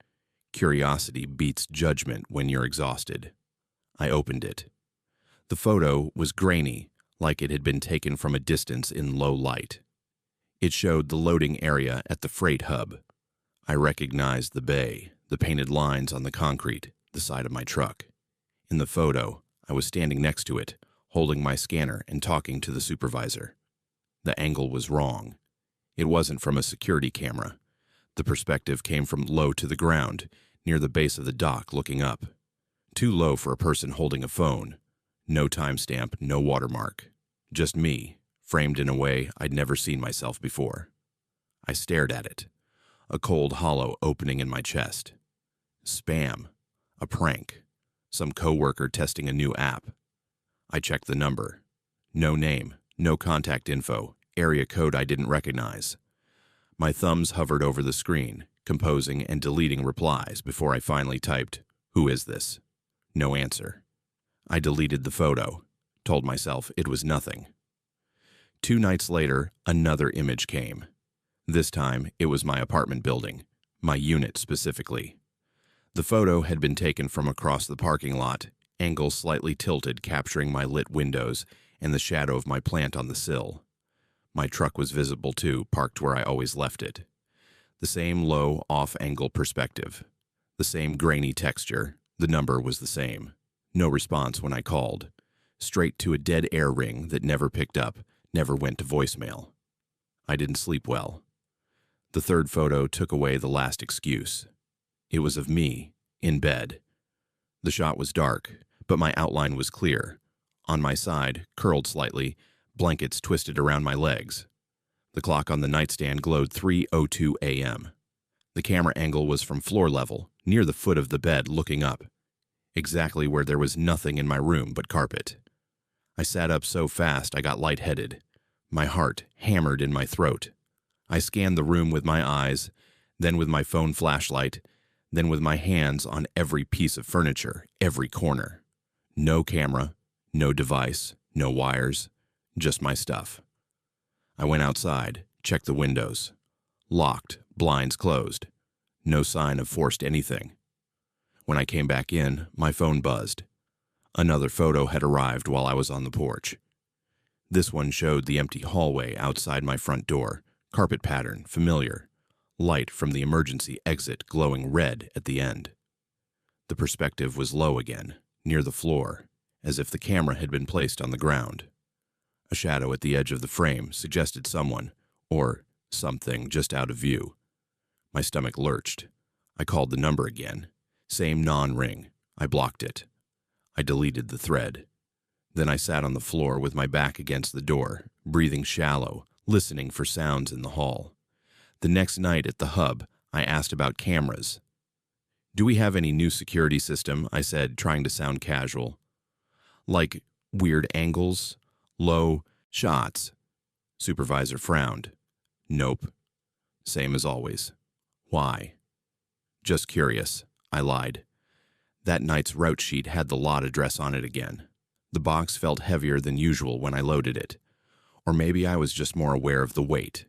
Curiosity beats judgment when you're exhausted. I opened it. The photo was grainy, like it had been taken from a distance in low light. It showed the loading area at the freight hub. I recognized the bay, the painted lines on the concrete, the side of my truck. In the photo, I was standing next to it, holding my scanner and talking to the supervisor. The angle was wrong. It wasn't from a security camera. The perspective came from low to the ground, near the base of the dock looking up. Too low for a person holding a phone. No timestamp, no watermark. Just me, framed in a way I'd never seen myself before. I stared at it, a cold hollow opening in my chest. Spam. A prank. Some coworker testing a new app. I checked the number. No name, no contact info, area code I didn't recognize. My thumbs hovered over the screen, composing and deleting replies before I finally typed, "Who is this?" No answer. I deleted the photo, told myself it was nothing. 2 nights later, another image came. This time, it was my apartment building, my unit specifically. The photo had been taken from across the parking lot, angle slightly tilted, capturing my lit windows and the shadow of my plant on the sill. My truck was visible too, parked where I always left it. The same low, off-angle perspective. The same grainy texture. The number was the same. No response when I called. Straight to a dead air ring that never picked up, never went to voicemail. I didn't sleep well. The third photo took away the last excuse. It was of me, in bed. The shot was dark, but my outline was clear. On my side, curled slightly, blankets twisted around my legs. The clock on the nightstand glowed 3:02 a.m. The camera angle was from floor level, near the foot of the bed, looking up, exactly where there was nothing in my room but carpet. I sat up so fast I got lightheaded. My heart hammered in my throat. I scanned the room with my eyes, then with my phone flashlight, then with my hands on every piece of furniture, every corner. No camera, no device, no wires, just my stuff. I went outside, checked the windows. Locked, blinds closed. No sign of forced anything. When I came back in, my phone buzzed. Another photo had arrived while I was on the porch. This one showed the empty hallway outside my front door, carpet pattern, familiar. Light from the emergency exit glowing red at the end. The perspective was low again, near the floor, as if the camera had been placed on the ground. A shadow at the edge of the frame suggested someone, or something, just out of view. My stomach lurched. I called the number again. Same non-ring. I blocked it. I deleted the thread. Then I sat on the floor with my back against the door, breathing shallow, listening for sounds in the hall. The next night at the hub, I asked about cameras. "Do we have any new security system?" I said, trying to sound casual. "Like weird angles? Low shots?" Supervisor frowned. "Nope. Same as always." "Why?" "Just curious," I lied. That night's route sheet had the lot address on it again. The box felt heavier than usual when I loaded it. Or maybe I was just more aware of the weight.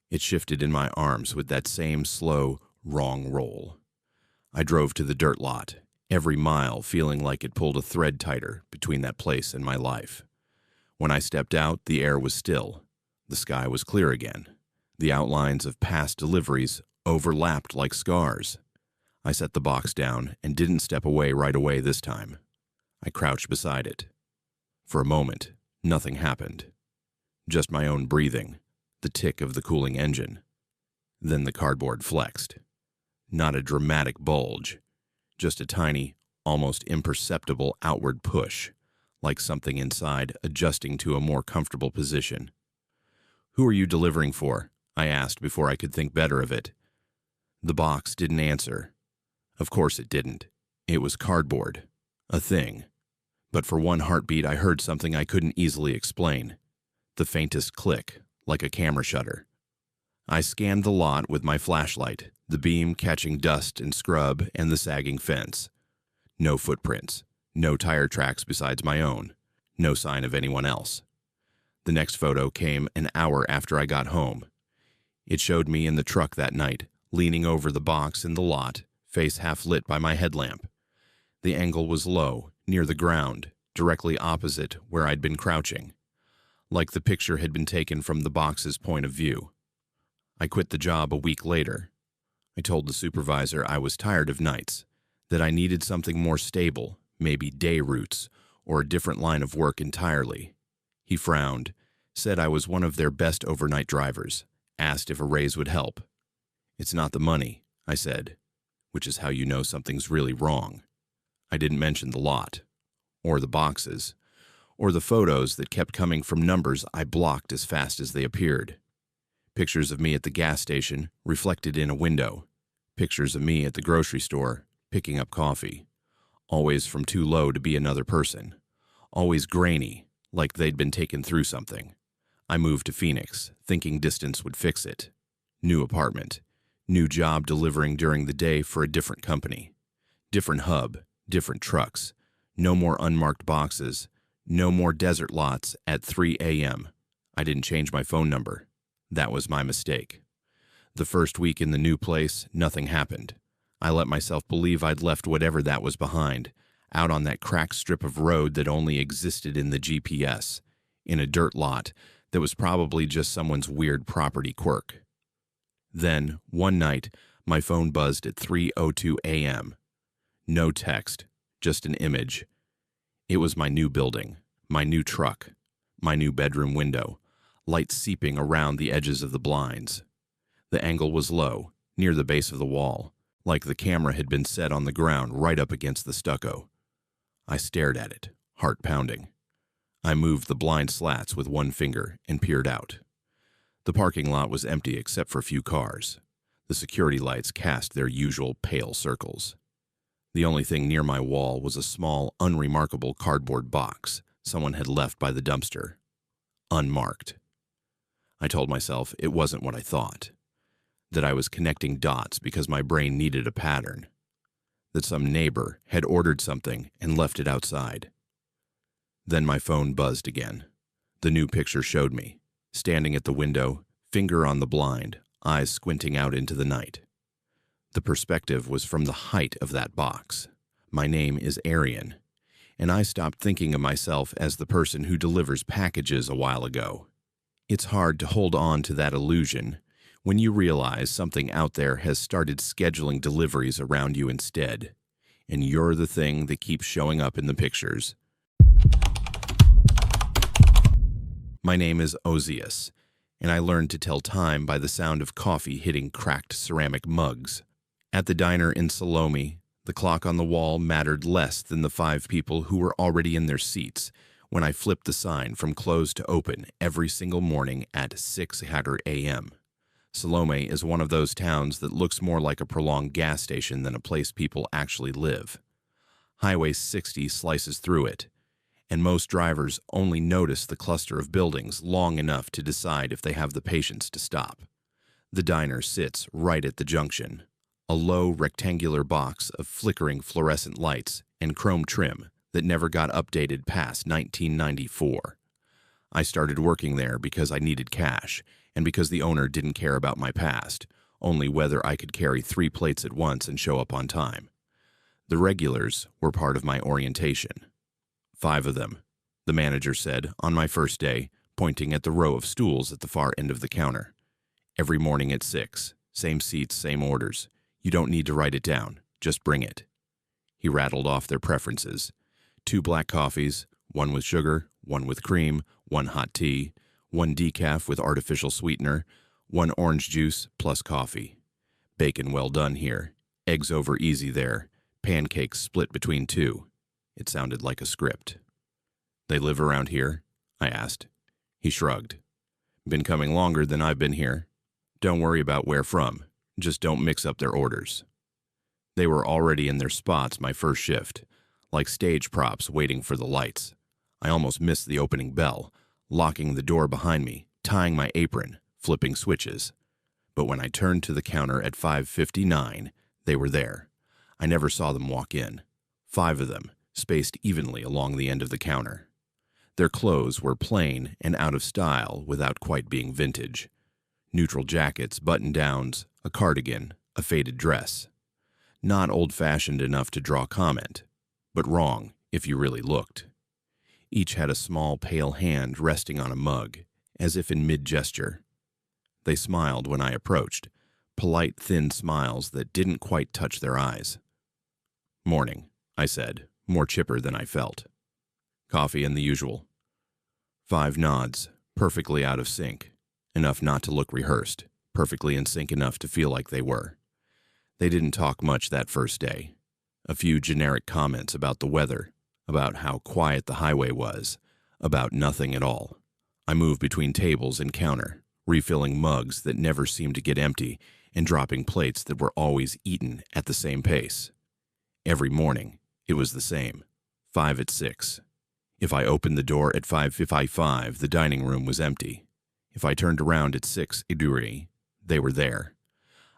It shifted in my arms with that same slow, wrong roll. I drove to the dirt lot, every mile feeling like it pulled a thread tighter between that place and my life. When I stepped out, the air was still. The sky was clear again. The outlines of past deliveries overlapped like scars. I set the box down and didn't step away right away this time. I crouched beside it. For a moment, nothing happened. Just my own breathing, the tick of the cooling engine. Then the cardboard flexed. Not a dramatic bulge, just a tiny, almost imperceptible outward push, like something inside adjusting to a more comfortable position. "Who are you delivering for?" I asked before I could think better of it. The box didn't answer. Of course it didn't. It was cardboard. A thing. But for one heartbeat, I heard something I couldn't easily explain. The faintest click, like a camera shutter. I scanned the lot with my flashlight, the beam catching dust and scrub and the sagging fence. No footprints, no tire tracks besides my own, no sign of anyone else. The next photo came an hour after I got home. It showed me in the truck that night, leaning over the box in the lot, face half lit by my headlamp. The angle was low, near the ground, directly opposite where I'd been crouching, like the picture had been taken from the box's point of view. I quit the job a week later. I told the supervisor I was tired of nights, that I needed something more stable, maybe day routes, or a different line of work entirely. He frowned, said I was one of their best overnight drivers, asked if a raise would help. "It's not the money," I said, which is how you know something's really wrong. I didn't mention the lot, or the boxes, or the photos that kept coming from numbers I blocked as fast as they appeared. Pictures of me at the gas station, reflected in a window. Pictures of me at the grocery store, picking up coffee. Always from too low to be another person. Always grainy, like they'd been taken through something. I moved to Phoenix, thinking distance would fix it. New apartment. New job delivering during the day for a different company. Different hub, different trucks. No more unmarked boxes. No more desert lots at 3 a.m. I didn't change my phone number. That was my mistake. The first week in the new place, nothing happened. I let myself believe I'd left whatever that was behind, out on that cracked strip of road that only existed in the GPS, in a dirt lot that was probably just someone's weird property quirk. Then, one night, my phone buzzed at 3:02 a.m. No text, just an image. It was my new building, my new truck, my new bedroom window, light seeping around the edges of the blinds. The angle was low, near the base of the wall, like the camera had been set on the ground right up against the stucco. I stared at it, heart pounding. I moved the blind slats with one finger and peered out. The parking lot was empty except for a few cars. The security lights cast their usual pale circles. The only thing near my wall was a small, unremarkable cardboard box someone had left by the dumpster. Unmarked. I told myself it wasn't what I thought. That I was connecting dots because my brain needed a pattern. That some neighbor had ordered something and left it outside. Then my phone buzzed again. The new picture showed me, standing at the window, finger on the blind, eyes squinting out into the night. The perspective was from the height of that box. My name is Arian, and I stopped thinking of myself as the person who delivers packages a while ago. It's hard to hold on to that illusion when you realize something out there has started scheduling deliveries around you instead, and you're the thing that keeps showing up in the pictures. My name is Ozias, and I learned to tell time by the sound of coffee hitting cracked ceramic mugs. At the diner in Salome, the clock on the wall mattered less than the 5 people who were already in their seats when I flipped the sign from closed to open every single morning at 6 a.m. Salome is one of those towns that looks more like a prolonged gas station than a place people actually live. Highway 60 slices through it, and most drivers only notice the cluster of buildings long enough to decide if they have the patience to stop. The diner sits right at the junction, a low rectangular box of flickering fluorescent lights and chrome trim that never got updated past 1994. I started working there because I needed cash and because the owner didn't care about my past, only whether I could carry 3 plates at once and show up on time. The regulars were part of my orientation. 5 of them, the manager said on my first day, pointing at the row of stools at the far end of the counter. Every morning at 6, same seats, same orders. You don't need to write it down, just bring it. He rattled off their preferences. 2 black coffees, 1 with sugar, 1 with cream, 1 hot tea, 1 decaf with artificial sweetener, 1 orange juice plus coffee. Bacon well done here, eggs over easy there, pancakes split between 2. It sounded like a script. They live around here? I asked. He shrugged. Been coming longer than I've been here. Don't worry about where from. Just don't mix up their orders. They were already in their spots my first shift, like stage props waiting for the lights. I almost missed the opening bell, locking the door behind me, tying my apron, flipping switches. But when I turned to the counter at 5:59, they were there. I never saw them walk in. 5 of them, spaced evenly along the end of the counter. Their clothes were plain and out of style without quite being vintage. Neutral jackets, button-downs, a cardigan, a faded dress. Not old-fashioned enough to draw comment, but wrong if you really looked. Each had a small, pale hand resting on a mug, as if in mid-gesture. They smiled when I approached, polite, thin smiles that didn't quite touch their eyes. "Morning," I said, more chipper than I felt. "Coffee and the usual." 5 nods, perfectly out of sync, enough not to look rehearsed, perfectly in sync enough to feel like they were. They didn't talk much that first day. A few generic comments about the weather, about how quiet the highway was, about nothing at all. I moved between tables and counter, refilling mugs that never seemed to get empty and dropping plates that were always eaten at the same pace. Every morning, it was the same. 5 at 6. If I opened the door at 5:55, the dining room was empty. If I turned around at 6:30, they were there.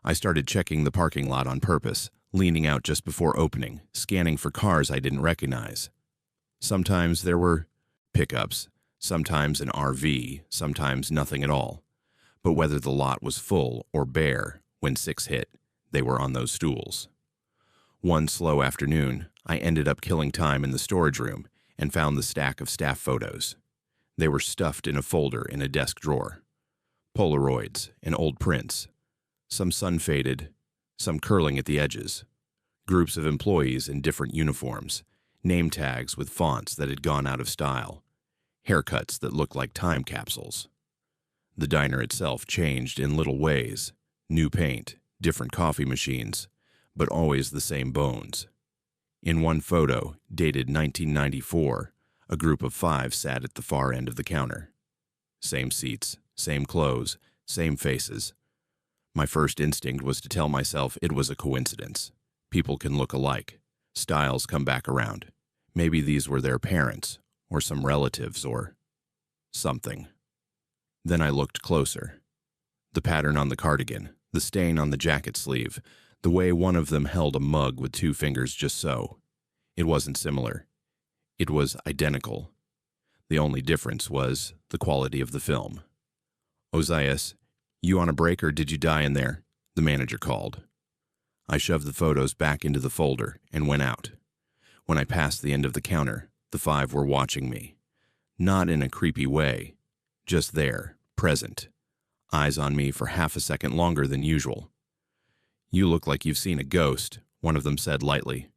I started checking the parking lot on purpose, leaning out just before opening, scanning for cars I didn't recognize. Sometimes there were pickups, sometimes an RV, sometimes nothing at all. But whether the lot was full or bare, when 6 hit, they were on those stools. One slow afternoon, I ended up killing time in the storage room and found the stack of staff photos. They were stuffed in a folder in a desk drawer. Polaroids and old prints, some sun-faded, some curling at the edges. Groups of employees in different uniforms, name tags with fonts that had gone out of style, haircuts that looked like time capsules. The diner itself changed in little ways, new paint, different coffee machines, but always the same bones. In one photo, dated 1994, a group of 5 sat at the far end of the counter. Same seats, same clothes, same faces. My first instinct was to tell myself it was a coincidence. People can look alike. Styles come back around. Maybe these were their parents, or some relatives, or something. Then I looked closer. The pattern on the cardigan, the stain on the jacket sleeve, the way one of them held a mug with 2 fingers just so. It wasn't similar. It was identical. The only difference was the quality of the film. "Ozias, you on a break or did you die in there?" the manager called. I shoved the photos back into the folder and went out. When I passed the end of the counter, the 5 were watching me. Not in a creepy way, just there, present, eyes on me for half a second longer than usual. "You look like you've seen a ghost," one of them said lightly.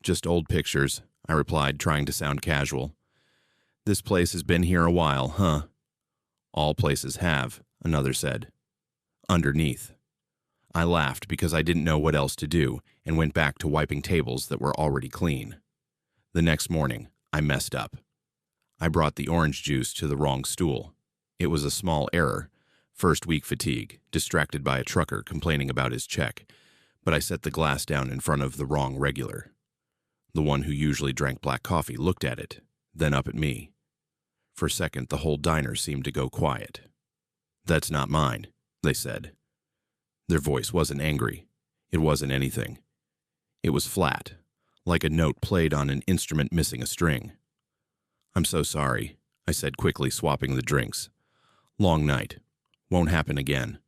"Just old pictures," I replied, trying to sound casual. "This place has been here a while, huh?" "All places have," another said. "Underneath." I laughed because I didn't know what else to do and went back to wiping tables that were already clean. The next morning, I messed up. I brought the orange juice to the wrong stool. It was a small error. First week fatigue, distracted by a trucker complaining about his check, but I set the glass down in front of the wrong regular. The one who usually drank black coffee looked at it, then up at me. For a second, the whole diner seemed to go quiet. "That's not mine," they said. Their voice wasn't angry. It wasn't anything. It was flat, like a note played on an instrument missing a string. "I'm so sorry," I said quickly, swapping the drinks. "Long night. Won't happen again."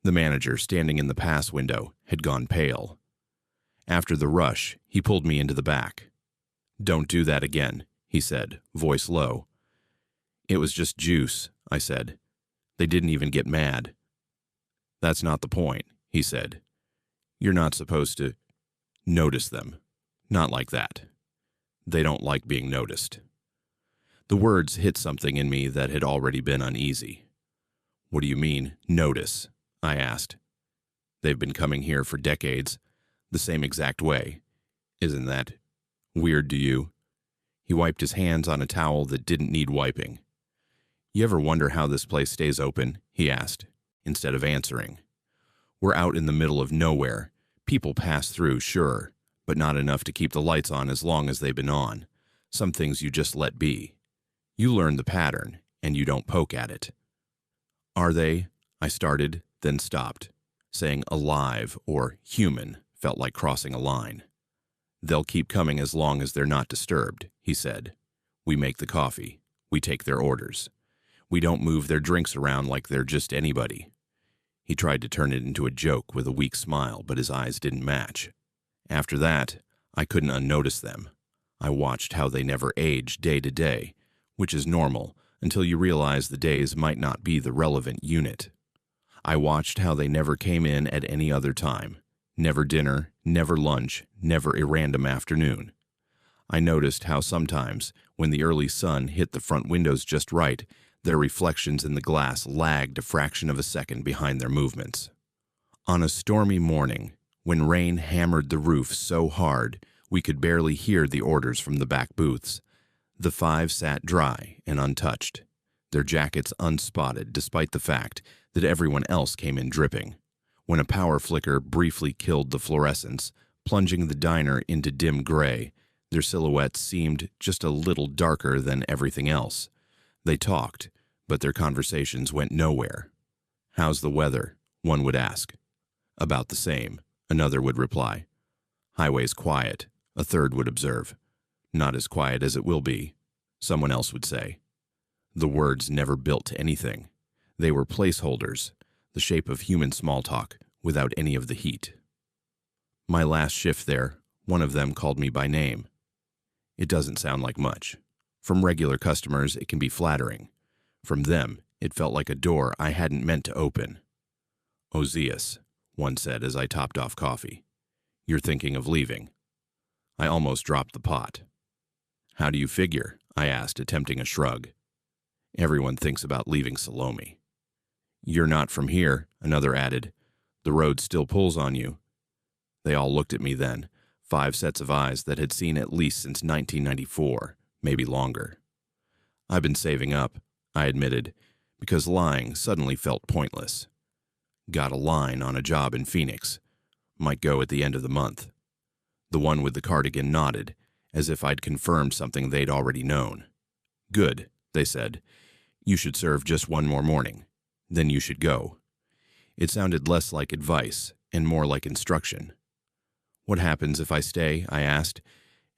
The manager, standing in the pass window, had gone pale. After the rush, he pulled me into the back. "Don't do that again," he said, voice low. "It was just juice," I said. "They didn't even get mad." "That's not the point," he said. "You're not supposed to notice them. Not like that. They don't like being noticed." The words hit something in me that had already been uneasy. "What do you mean, notice?" I asked. "They've been coming here for decades, the same exact way. Isn't that weird to you?" He wiped his hands on a towel that didn't need wiping. "You ever wonder how this place stays open?" he asked, instead of answering. "We're out in the middle of nowhere. People pass through, sure, but not enough to keep the lights on as long as they've been on. Some things you just let be. You learn the pattern, and you don't poke at it. Are they? I started, then stopped. Saying alive or human felt like crossing a line. They'll keep coming as long as they're not disturbed, he said. We make the coffee. We take their orders. We don't move their drinks around like they're just anybody. He tried to turn it into a joke with a weak smile, but his eyes didn't match. After that, I couldn't unnotice them. I watched how they never aged day to day, which is normal until you realize the days might not be the relevant unit. I watched how they never came in at any other time. Never dinner, never lunch, never a random afternoon. I noticed how sometimes, when the early sun hit the front windows just right, their reflections in the glass lagged a fraction of a second behind their movements. On a stormy morning, when rain hammered the roof so hard we could barely hear the orders from the back booths, the five sat dry and untouched, their jackets unspotted despite the fact that everyone else came in dripping. When a power flicker briefly killed the fluorescence, plunging the diner into dim gray, their silhouettes seemed just a little darker than everything else. They talked, but their conversations went nowhere. "How's the weather?" one would ask. "About the same," another would reply. "Highway's quiet," a third would observe. "Not as quiet as it will be," someone else would say. The words never built to anything. They were placeholders, the shape of human small talk, without any of the heat. My last shift there, one of them called me by name. It doesn't sound like much. From regular customers, it can be flattering. From them, it felt like a door I hadn't meant to open. "Ozias," one said as I topped off coffee. "You're thinking of leaving." I almost dropped the pot. "How do you figure?" I asked, attempting a shrug. "Everyone thinks about leaving Salome." "You're not from here," another added. "The road still pulls on you." They all looked at me then, 5 sets of eyes that had seen at least since 1994, maybe longer. "I've been saving up," I admitted, because lying suddenly felt pointless. "Got a line on a job in Phoenix. Might go at the end of the month." The one with the cardigan nodded, as if I'd confirmed something they'd already known. "Good," they said. "You should serve just one more morning. Then you should go." It sounded less like advice and more like instruction. "What happens if I stay?" I asked,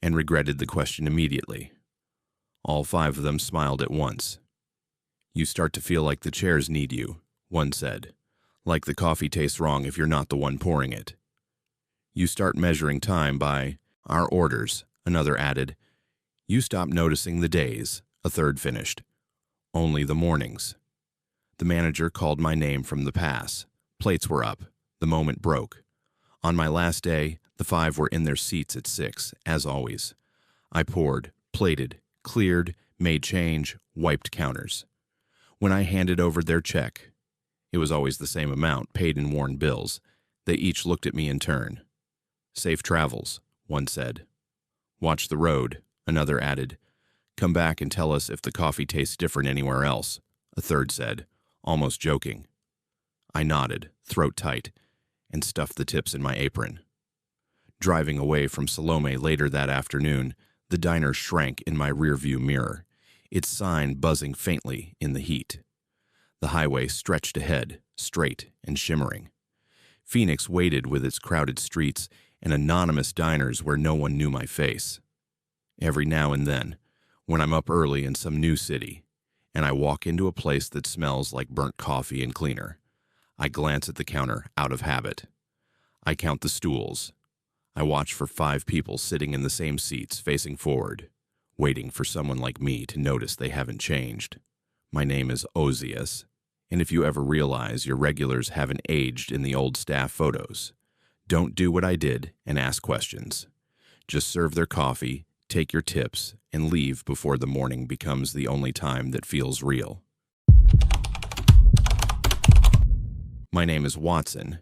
and regretted the question immediately. All 5 of them smiled at once. "You start to feel like the chairs need you," one said. "Like the coffee tastes wrong if you're not the one pouring it." "You start measuring time by our orders," another added. "You stop noticing the days," a third finished. "Only the mornings." The manager called my name from the pass. Plates were up. The moment broke. On my last day, the 5 were in their seats at 6, as always. I poured, plated, cleared, made change, wiped counters. When I handed over their check, it was always the same amount, paid in worn bills. They each looked at me in turn. "Safe travels," one said. "Watch the road," another added. "Come back and tell us if the coffee tastes different anywhere else," a third said, almost joking. I nodded, throat tight, and stuffed the tips in my apron. Driving away from Salome later that afternoon, the diner shrank in my rearview mirror, its sign buzzing faintly in the heat. The highway stretched ahead, straight and shimmering. Phoenix waited with its crowded streets and anonymous diners where no one knew my face. Every now and then, when I'm up early in some new city, and I walk into a place that smells like burnt coffee and cleaner, I glance at the counter out of habit. I count the stools. I watch for 5 people sitting in the same seats facing forward, waiting for someone like me to notice they haven't changed. My name is Ozias, and if you ever realize your regulars haven't aged in the old staff photos, don't do what I did and ask questions. Just serve their coffee, take your tips, and leave before the morning becomes the only time that feels real. My name is Watson,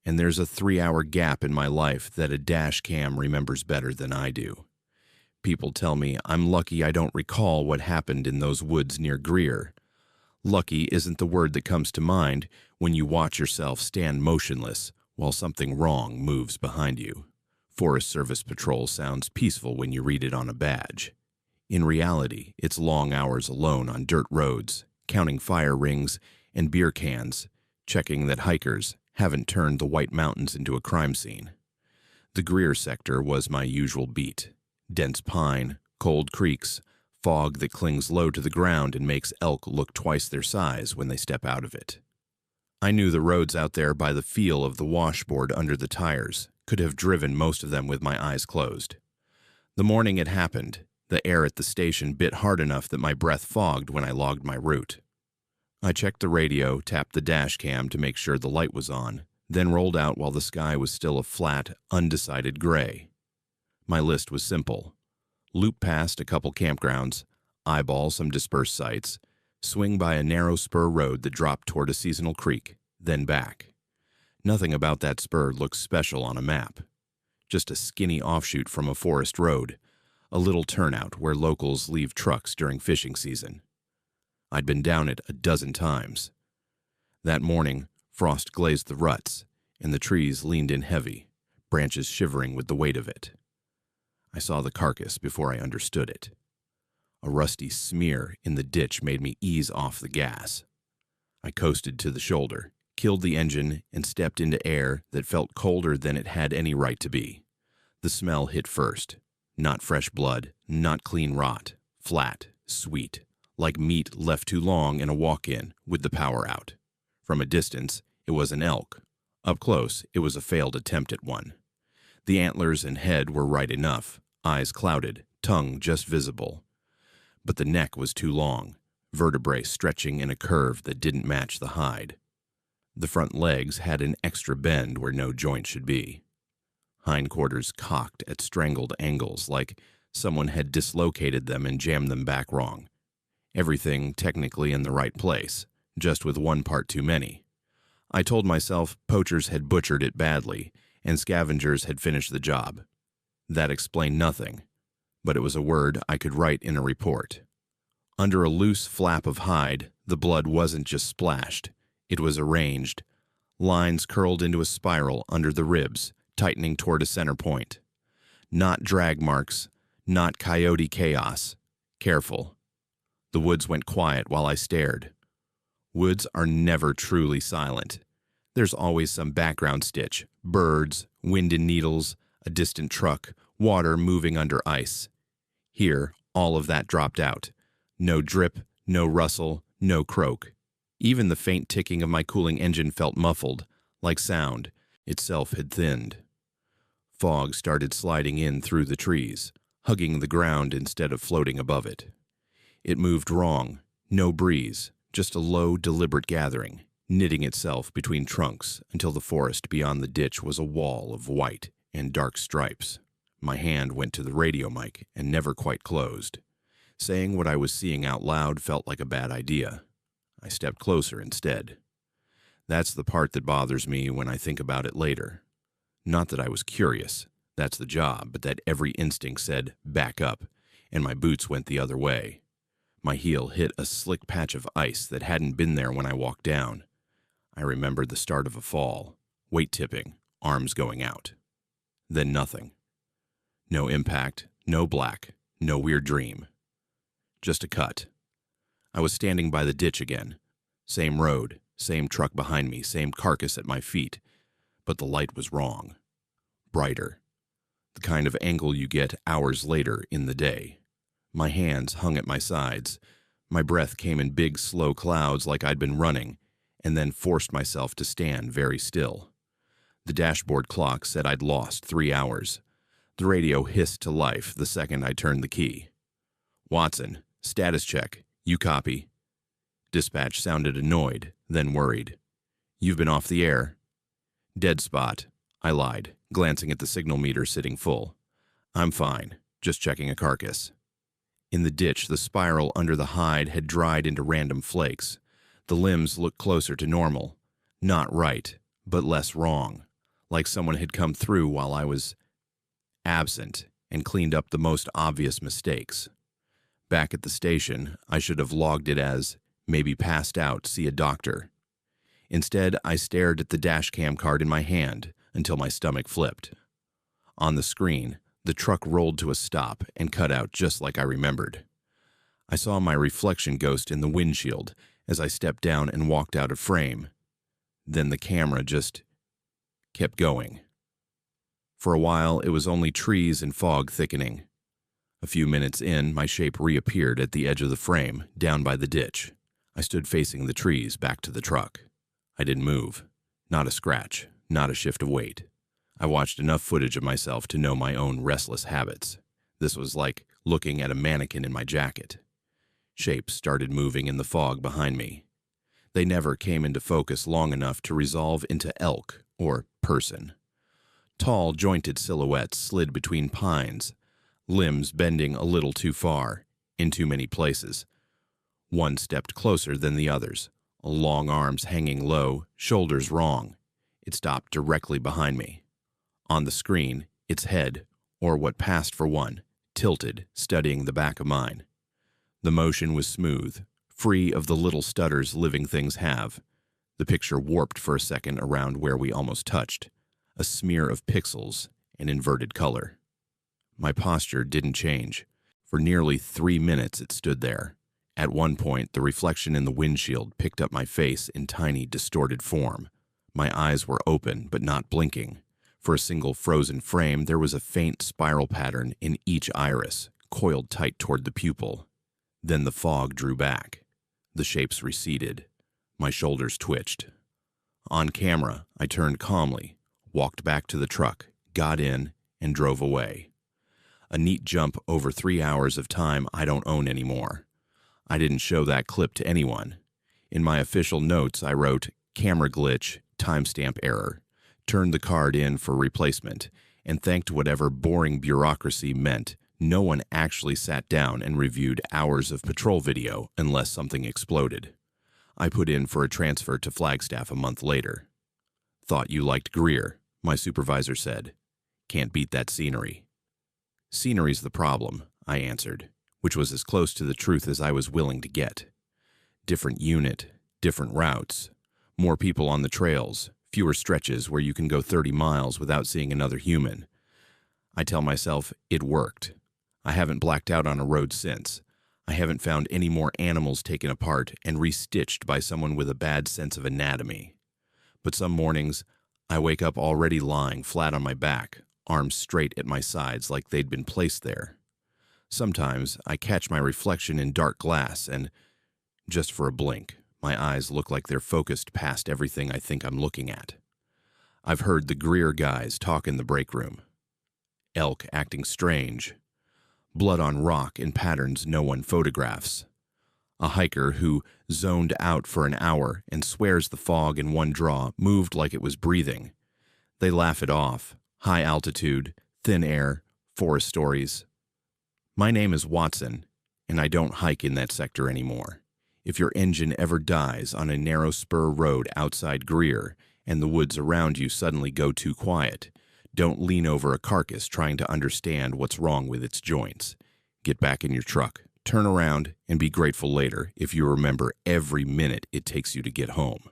and there's a 3-hour gap in my life that a dash cam remembers better than I do. People tell me I'm lucky I don't recall what happened in those woods near Greer. Lucky isn't the word that comes to mind when you watch yourself stand motionless while something wrong moves behind you. Forest Service patrol sounds peaceful when you read it on a badge. In reality, it's long hours alone on dirt roads, counting fire rings and beer cans, checking that hikers haven't turned the White Mountains into a crime scene. The Greer sector was my usual beat. Dense pine, cold creeks, fog that clings low to the ground and makes elk look twice their size when they step out of it. I knew the roads out there by the feel of the washboard under the tires, could have driven most of them with my eyes closed. The morning it happened, the air at the station bit hard enough that my breath fogged when I logged my route. I checked the radio, tapped the dash cam to make sure the light was on, then rolled out while the sky was still a flat, undecided gray. My list was simple. Loop past a couple campgrounds, eyeball some dispersed sites, swing by a narrow spur road that dropped toward a seasonal creek, then back. Nothing about that spur looked special on a map. Just a skinny offshoot from a forest road, a little turnout where locals leave trucks during fishing season. I'd been down it a dozen times. That morning, frost glazed the ruts, and the trees leaned in heavy, branches shivering with the weight of it. I saw the carcass before I understood it. A rusty smear in the ditch made me ease off the gas. I coasted to the shoulder, killed the engine, and stepped into air that felt colder than it had any right to be. The smell hit first. Not fresh blood, not clean rot. Flat, sweet, like meat left too long in a walk-in with the power out. From a distance, it was an elk. Up close, it was a failed attempt at one. The antlers and head were right enough, eyes clouded, tongue just visible. But the neck was too long, vertebrae stretching in a curve that didn't match the hide. The front legs had an extra bend where no joint should be. Hindquarters cocked at strangled angles like someone had dislocated them and jammed them back wrong. Everything technically in the right place, just with one part too many. I told myself poachers had butchered it badly and scavengers had finished the job. That explained nothing, but it was a word I could write in a report. Under a loose flap of hide, the blood wasn't just splashed, it was arranged. Lines curled into a spiral under the ribs, tightening toward a center point. Not drag marks, not coyote chaos. Careful. The woods went quiet while I stared. Woods are never truly silent. There's always some background stitch, birds, wind in needles, a distant truck, water moving under ice. Here, all of that dropped out. No drip, no rustle, no croak. Even the faint ticking of my cooling engine felt muffled, like sound itself had thinned. Fog started sliding in through the trees, hugging the ground instead of floating above it. It moved wrong, no breeze, just a low, deliberate gathering, knitting itself between trunks until the forest beyond the ditch was a wall of white and dark stripes. My hand went to the radio mic and never quite closed. Saying what I was seeing out loud felt like a bad idea. I stepped closer instead. That's the part that bothers me when I think about it later. Not that I was curious, that's the job, but that every instinct said, back up, and my boots went the other way. My heel hit a slick patch of ice that hadn't been there when I walked down. I remembered the start of a fall, weight tipping, arms going out. Then nothing. No impact, no black, no weird dream. Just a cut. I was standing by the ditch again. Same road, same truck behind me, same carcass at my feet. But the light was wrong. Brighter. The kind of angle you get hours later in the day. My hands hung at my sides. My breath came in big, slow clouds like I'd been running, and then forced myself to stand very still. The dashboard clock said I'd lost 3 hours. The radio hissed to life the second I turned the key. Watson, status check. You copy? Dispatch sounded annoyed, then worried. You've been off the air. Dead spot. I lied, glancing at the signal meter sitting full. I'm fine, just checking a carcass. In the ditch, the spiral under the hide had dried into random flakes. The limbs looked closer to normal. Not right, but less wrong. Like someone had come through while I was absent and cleaned up the most obvious mistakes. Back at the station, I should have logged it as, maybe passed out, see a doctor. Instead, I stared at the dash cam card in my hand until my stomach flipped. On the screen, the truck rolled to a stop and cut out just like I remembered. I saw my reflection ghost in the windshield as I stepped down and walked out of frame. Then the camera just kept going. For a while, it was only trees and fog thickening. A few minutes in, my shape reappeared at the edge of the frame, down by the ditch. I stood facing the trees, back to the truck. I didn't move. Not a scratch, not a shift of weight. I watched enough footage of myself to know my own restless habits. This was like looking at a mannequin in my jacket. Shapes started moving in the fog behind me. They never came into focus long enough to resolve into elk or person. Tall, jointed silhouettes slid between pines, limbs bending a little too far, in too many places. One stepped closer than the others, long arms hanging low, shoulders wrong. It stopped directly behind me. On the screen, its head, or what passed for one, tilted, studying the back of mine. The motion was smooth, free of the little stutters living things have. The picture warped for a second around where we almost touched, a smear of pixels and inverted color. My posture didn't change. For nearly 3 minutes it stood there. At one point, the reflection in the windshield picked up my face in tiny, distorted form. My eyes were open, but not blinking. For a single frozen frame, there was a faint spiral pattern in each iris, coiled tight toward the pupil. Then the fog drew back. The shapes receded. My shoulders twitched. On camera, I turned calmly, walked back to the truck, got in, and drove away. A neat jump over 3 hours of time I don't own anymore. I didn't show that clip to anyone. In my official notes, I wrote, "Camera glitch, timestamp error," turned the card in for replacement, and thanked whatever boring bureaucracy meant no one actually sat down and reviewed hours of patrol video unless something exploded. I put in for a transfer to Flagstaff a month later. "Thought you liked Greer," my supervisor said. "Can't beat that scenery." "Scenery's the problem," I answered, which was as close to the truth as I was willing to get. Different unit, different routes, more people on the trails, fewer stretches where you can go 30 miles without seeing another human. I tell myself it worked. I haven't blacked out on a road since. I haven't found any more animals taken apart and restitched by someone with a bad sense of anatomy. But some mornings, I wake up already lying flat on my back, arms straight at my sides like they'd been placed there. Sometimes I catch my reflection in dark glass and, just for a blink, my eyes look like they're focused past everything I think I'm looking at. I've heard the Greer guys talk in the break room. Elk acting strange. Blood on rock in patterns no one photographs. A hiker who zoned out for an hour and swears the fog in one draw moved like it was breathing. They laugh it off. High altitude, thin air, forest stories. My name is Watson, and I don't hike in that sector anymore. If your engine ever dies on a narrow spur road outside Greer and the woods around you suddenly go too quiet, don't lean over a carcass trying to understand what's wrong with its joints. Get back in your truck, turn around, and be grateful later if you remember every minute it takes you to get home.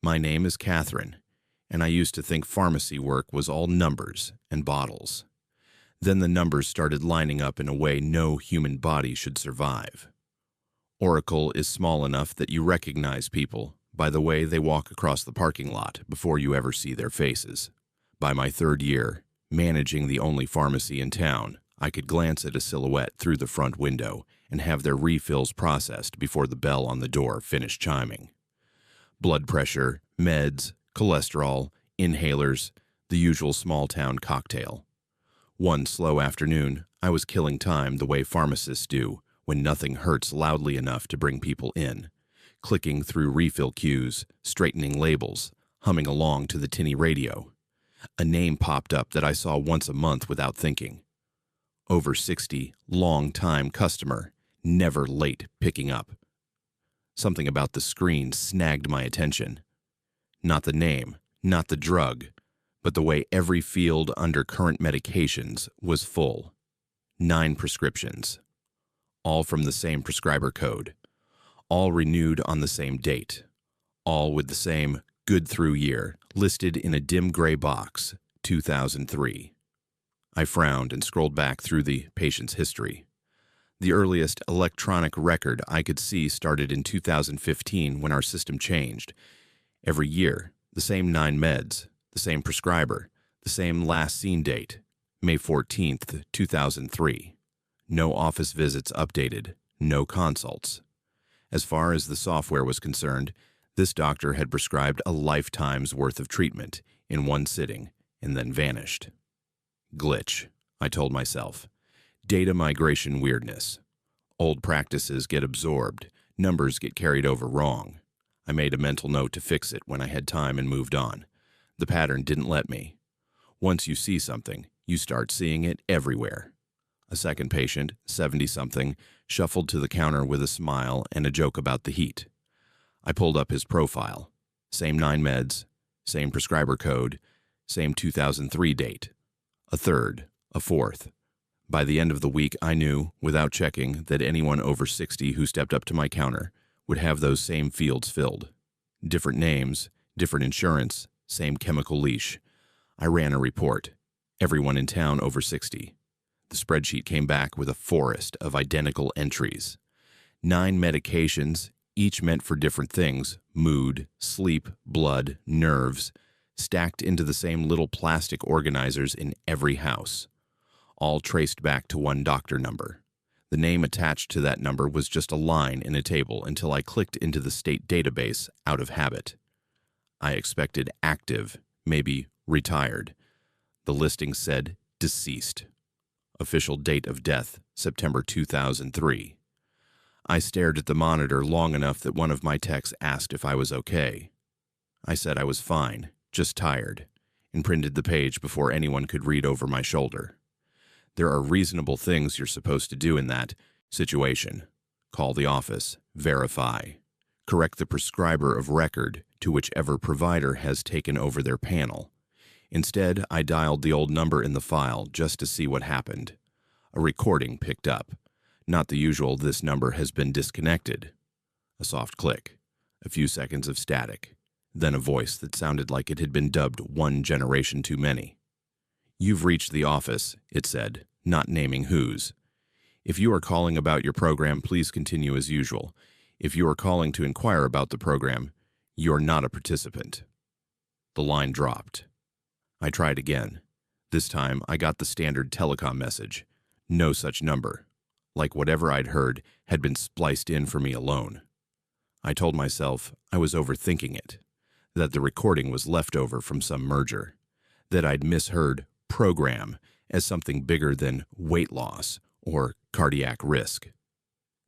My name is Catherine, and I used to think pharmacy work was all numbers and bottles. Then the numbers started lining up in a way no human body should survive. Oracle is small enough that you recognize people by the way they walk across the parking lot before you ever see their faces. By my 3rd year, managing the only pharmacy in town, I could glance at a silhouette through the front window and have their refills processed before the bell on the door finished chiming. Blood pressure, meds, cholesterol, inhalers, the usual small-town cocktail. One slow afternoon, I was killing time the way pharmacists do when nothing hurts loudly enough to bring people in, clicking through refill queues, straightening labels, humming along to the tinny radio. A name popped up that I saw once a month without thinking. Over 60, long-time customer, never late picking up. Something about the screen snagged my attention. Not the name, not the drug, but the way every field under current medications was full. 9 prescriptions. All from the same prescriber code. All renewed on the same date. All with the same good through year, listed in a dim gray box, 2003. I frowned and scrolled back through the patient's history. The earliest electronic record I could see started in 2015 when our system changed. Every year, the same 9 meds, the same prescriber, the same last seen date, May 14th, 2003. No office visits updated, no consults. As far as the software was concerned, this doctor had prescribed a lifetime's worth of treatment in one sitting and then vanished. Glitch, I told myself. Data migration weirdness. Old practices get absorbed, numbers get carried over wrong. I made a mental note to fix it when I had time and moved on. The pattern didn't let me. Once you see something, you start seeing it everywhere. A second patient, 70-something, shuffled to the counter with a smile and a joke about the heat. I pulled up his profile. Same 9 meds, same prescriber code, same 2003 date. A third, a fourth. By the end of the week, I knew, without checking, that anyone over 60 who stepped up to my counter would have those same fields filled. Different names, different insurance, same chemical leash. I ran a report. Everyone in town over 60. The spreadsheet came back with a forest of identical entries. 9 medications, each meant for different things, mood, sleep, blood, nerves, stacked into the same little plastic organizers in every house. All traced back to one doctor number. The name attached to that number was just a line in a table until I clicked into the state database out of habit. I expected active, maybe retired. The listing said deceased. Official date of death, September 2003. I stared at the monitor long enough that one of my techs asked if I was okay. I said I was fine, just tired, and printed the page before anyone could read over my shoulder. There are reasonable things you're supposed to do in that situation. Call the office, verify, correct the prescriber of record to whichever provider has taken over their panel. Instead, I dialed the old number in the file just to see what happened. A recording picked up. Not the usual "this number has been disconnected." A soft click, a few seconds of static, then a voice that sounded like it had been dubbed one generation too many. "You've reached the office," it said, not naming whose. "If you are calling about your program, please continue as usual. If you are calling to inquire about the program, you're not a participant." The line dropped. I tried again. This time, I got the standard telecom message. No such number. Like whatever I'd heard had been spliced in for me alone. I told myself I was overthinking it, that the recording was leftover from some merger, that I'd misheard program as something bigger than weight loss or cardiac risk.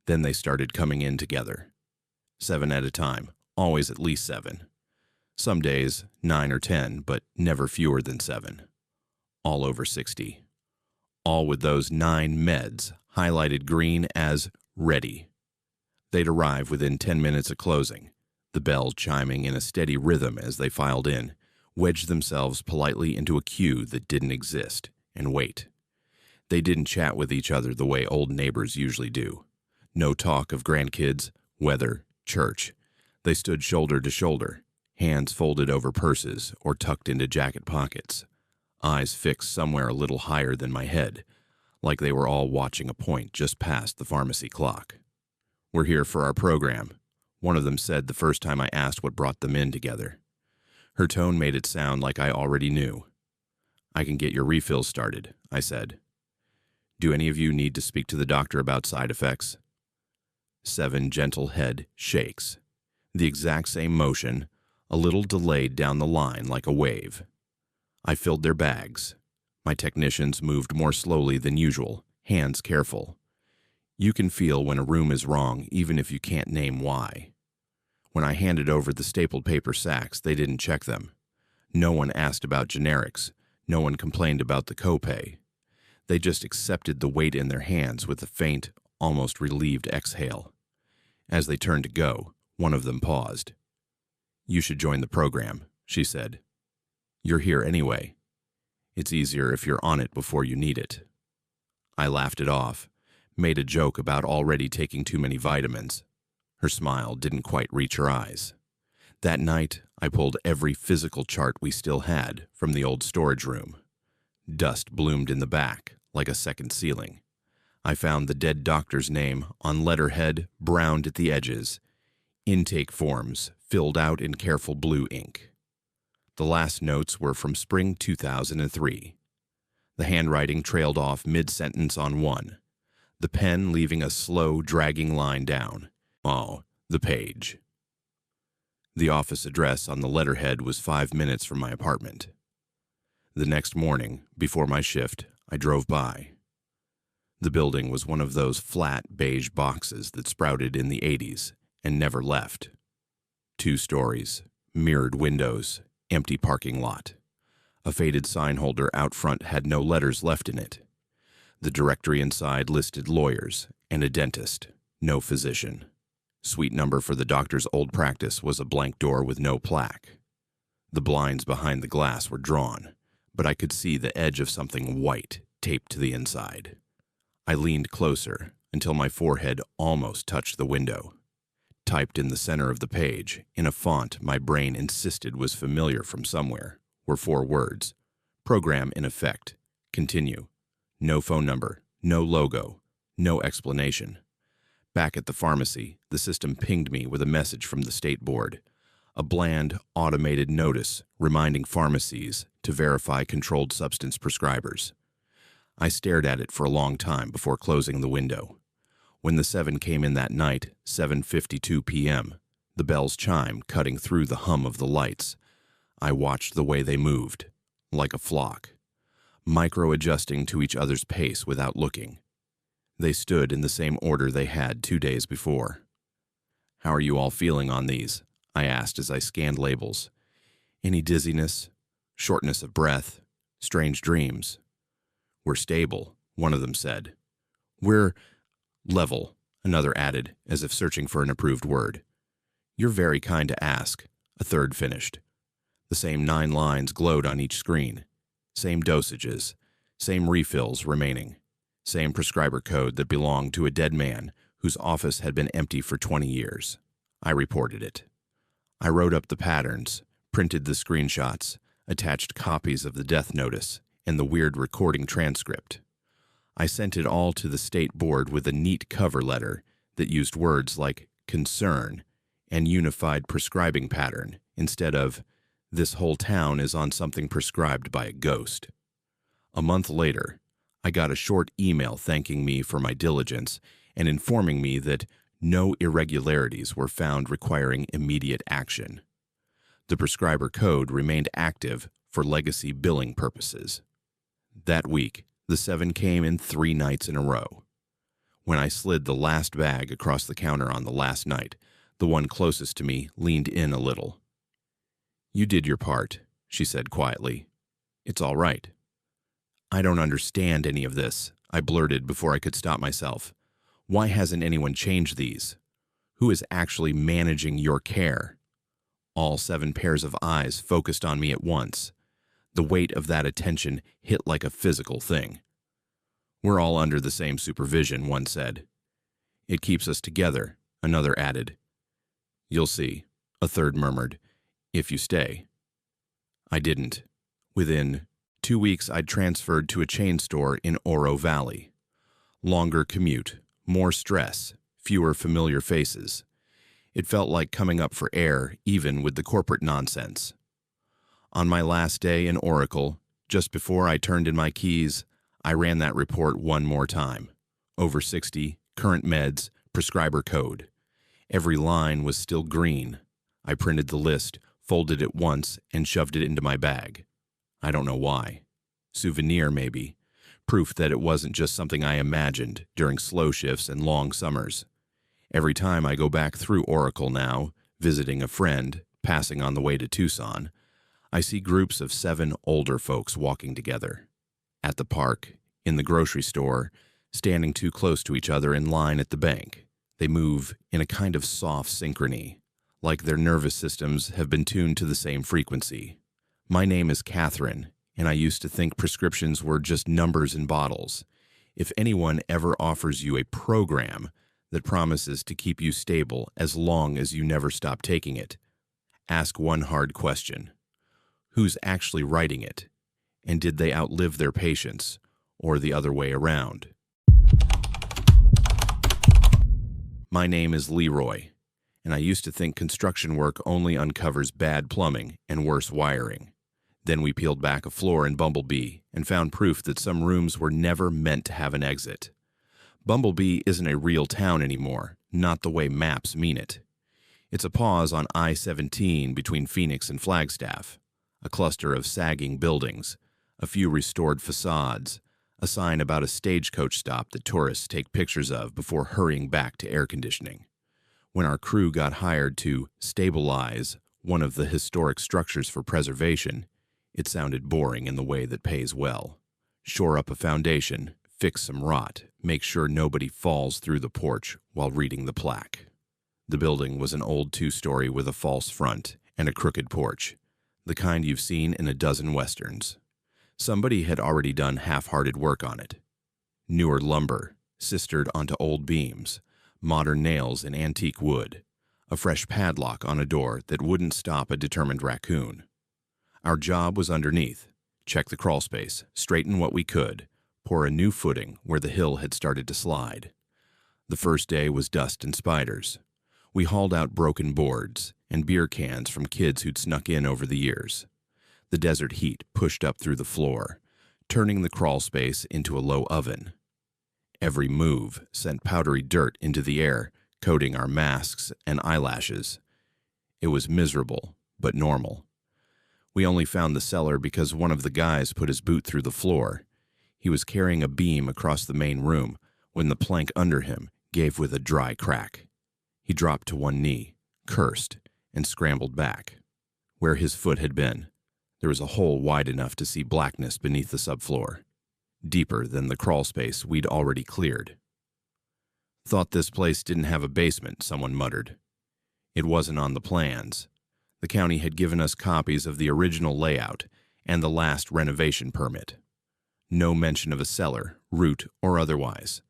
Then they started coming in together. 7 at a time, always at least 7. Some days, 9 or 10, but never fewer than 7. All over 60. All with those 9 meds highlighted green as ready. They'd arrive within 10 minutes of closing, the bell chiming in a steady rhythm as they filed in, wedged themselves politely into a queue that didn't exist, and wait. They didn't chat with each other the way old neighbors usually do. No talk of grandkids, weather, church. They stood shoulder to shoulder, hands folded over purses or tucked into jacket pockets, eyes fixed somewhere a little higher than my head, like they were all watching a point just past the pharmacy clock. "We're here for our program," one of them said the first time I asked what brought them in together. Her tone made it sound like I already knew. "I can get your refills started," I said. "Do any of you need to speak to the doctor about side effects?" 7 gentle head shakes. The exact same motion, a little delayed down the line like a wave. I filled their bags. My technicians moved more slowly than usual, hands careful. You can feel when a room is wrong even if you can't name why. When I handed over the stapled paper sacks, they didn't check them. No one asked about generics. No one complained about the copay. They just accepted the weight in their hands with a faint, almost relieved exhale. As they turned to go, one of them paused. "You should join the program," she said. "You're here anyway. It's easier if you're on it before you need it." I laughed it off, made a joke about already taking too many vitamins. Her smile didn't quite reach her eyes. That night, I pulled every physical chart we still had from the old storage room. Dust bloomed in the back, like a second ceiling. I found the dead doctor's name on letterhead browned at the edges, intake forms filled out in careful blue ink. The last notes were from spring 2003. The handwriting trailed off mid-sentence on one, the pen leaving a slow, dragging line down. Oh, the page. The office address on the letterhead was 5 minutes from my apartment. The next morning, before my shift, I drove by. The building was one of those flat, beige boxes that sprouted in the 80s and never left. 2 stories, mirrored windows, empty parking lot. A faded sign holder out front had no letters left in it. The directory inside listed lawyers and a dentist, no physician. Suite number for the doctor's old practice was a blank door with no plaque. The blinds behind the glass were drawn, but I could see the edge of something white taped to the inside. I leaned closer until my forehead almost touched the window. Typed in the center of the page, in a font my brain insisted was familiar from somewhere, were 4 words. Program in effect. Continue. No phone number, no logo, no explanation. Back at the pharmacy, the system pinged me with a message from the state board. A bland, automated notice reminding pharmacies to verify controlled substance prescribers. I stared at it for a long time before closing the window. When the 7 came in that night, 7:52 p.m., the bells chimed, cutting through the hum of the lights. I watched the way they moved, like a flock, micro-adjusting to each other's pace without looking. They stood in the same order they had 2 days before. "How are you all feeling on these?" I asked as I scanned labels. "Any dizziness, shortness of breath, strange dreams?" "We're stable," one of them said. "We're level," another added, as if searching for an approved word. "You're very kind to ask," a third finished. The same 9 lines glowed on each screen. Same dosages, same refills remaining. Same prescriber code that belonged to a dead man whose office had been empty for 20 years. I reported it. I wrote up the patterns, printed the screenshots, attached copies of the death notice, and the weird recording transcript. I sent it all to the state board with a neat cover letter that used words like concern and unified prescribing pattern instead of "this whole town is on something prescribed by a ghost." A month later, I got a short email thanking me for my diligence and informing me that no irregularities were found requiring immediate action. The prescriber code remained active for legacy billing purposes. That week, the 7 came in 3 nights in a row. When I slid the last bag across the counter on the last night, the one closest to me leaned in a little. "You did your part," she said quietly. "It's all right." "I don't understand any of this," I blurted before I could stop myself. "Why hasn't anyone changed these? Who is actually managing your care?" All 7 pairs of eyes focused on me at once. The weight of that attention hit like a physical thing. "We're all under the same supervision," one said. "It keeps us together," another added. "You'll see," a third murmured, "if you stay." I didn't. Within 2 weeks, I'd transferred to a chain store in Oro Valley. Longer commute, more stress, fewer familiar faces. It felt like coming up for air, even with the corporate nonsense. On my last day in Oracle, just before I turned in my keys, I ran that report one more time. Over 60, current meds, prescriber code. Every line was still green. I printed the list, folded it once, and shoved it into my bag. I don't know why. Souvenir, maybe. Proof that it wasn't just something I imagined during slow shifts and long summers. Every time I go back through Oracle now, visiting a friend, passing on the way to Tucson, I see groups of 7 older folks walking together. At the park, in the grocery store, standing too close to each other in line at the bank. They move in a kind of soft synchrony, like their nervous systems have been tuned to the same frequency. My name is Catherine, and I used to think prescriptions were just numbers in bottles. If anyone ever offers you a program that promises to keep you stable as long as you never stop taking it, Ask one hard question. Who's actually writing it? And did they outlive their patients, or the other way around? My name is Leroy, and I used to think construction work only uncovers bad plumbing and worse wiring. Then we peeled back a floor in Bumblebee and found proof that some rooms were never meant to have an exit. Bumblebee isn't a real town anymore, not the way maps mean it. It's a pause on I-17 between Phoenix and Flagstaff, a cluster of sagging buildings, a few restored facades, a sign about a stagecoach stop that tourists take pictures of before hurrying back to air conditioning. When our crew got hired to stabilize one of the historic structures for preservation, it sounded boring in the way that pays well. Shore up a foundation, fix some rot, make sure nobody falls through the porch while reading the plaque. The building was an old two-story with a false front and a crooked porch, the kind you've seen in a dozen westerns. Somebody had already done half-hearted work on it. Newer lumber, sistered onto old beams, modern nails in antique wood, a fresh padlock on a door that wouldn't stop a determined raccoon. Our job was underneath. Check the crawl space, straighten what we could, pour a new footing where the hill had started to slide. The first day was dust and spiders. We hauled out broken boards and beer cans from kids who'd snuck in over the years. The desert heat pushed up through the floor, turning the crawl space into a low oven. Every move sent powdery dirt into the air, coating our masks and eyelashes. It was miserable, but normal. We only found the cellar because one of the guys put his boot through the floor. He was carrying a beam across the main room when the plank under him gave with a dry crack. He dropped to one knee, cursed, and scrambled back. Where his foot had been, there was a hole wide enough to see blackness beneath the subfloor, deeper than the crawl space we'd already cleared. Thought this place didn't have a basement, someone muttered. It wasn't on the plans. The county had given us copies of the original layout and the last renovation permit. No mention of a cellar, root, or otherwise.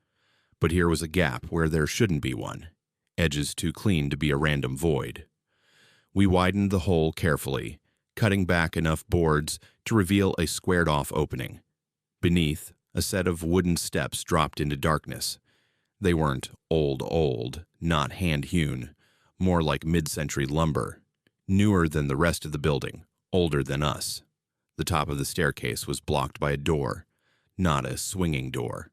But here was a gap where there shouldn't be one, edges too clean to be a random void. We widened the hole carefully, cutting back enough boards to reveal a squared-off opening. Beneath, a set of wooden steps dropped into darkness. They weren't old, not hand-hewn, more like mid-century lumber, newer than the rest of the building, older than us. The top of the staircase was blocked by a door, not a swinging door,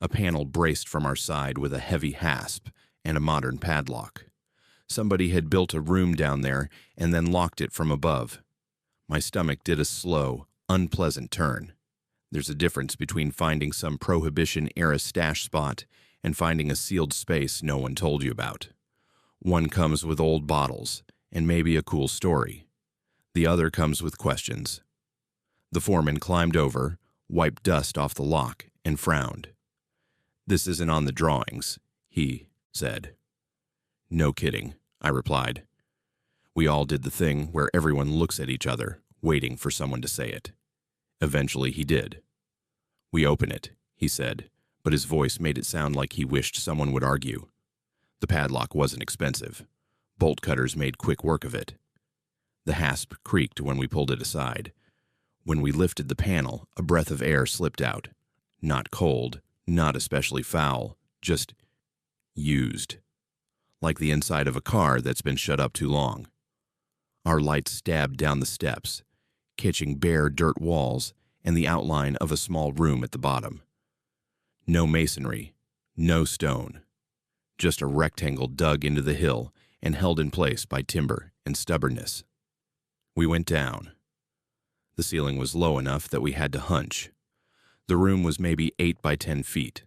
a panel braced from our side with a heavy hasp and a modern padlock. Somebody had built a room down there and then locked it from above. My stomach did a slow, unpleasant turn. There's a difference between finding some Prohibition-era stash spot and finding a sealed space no one told you about. One comes with old bottles and maybe a cool story. The other comes with questions. The foreman climbed over, wiped dust off the lock, and frowned. "This isn't on the drawings," he said. "No kidding," I replied. We all did the thing where everyone looks at each other, waiting for someone to say it. Eventually he did. "We open it," he said, but his voice made it sound like he wished someone would argue. The padlock wasn't expensive. Bolt cutters made quick work of it. The hasp creaked when we pulled it aside. When we lifted the panel, a breath of air slipped out. Not cold, not especially foul, just used. Like the inside of a car that's been shut up too long. Our light stabbed down the steps, catching bare dirt walls and the outline of a small room at the bottom. No masonry, no stone. Just a rectangle dug into the hill and held in place by timber and stubbornness. We went down. The ceiling was low enough that we had to hunch. The room was maybe 8 by 10 feet.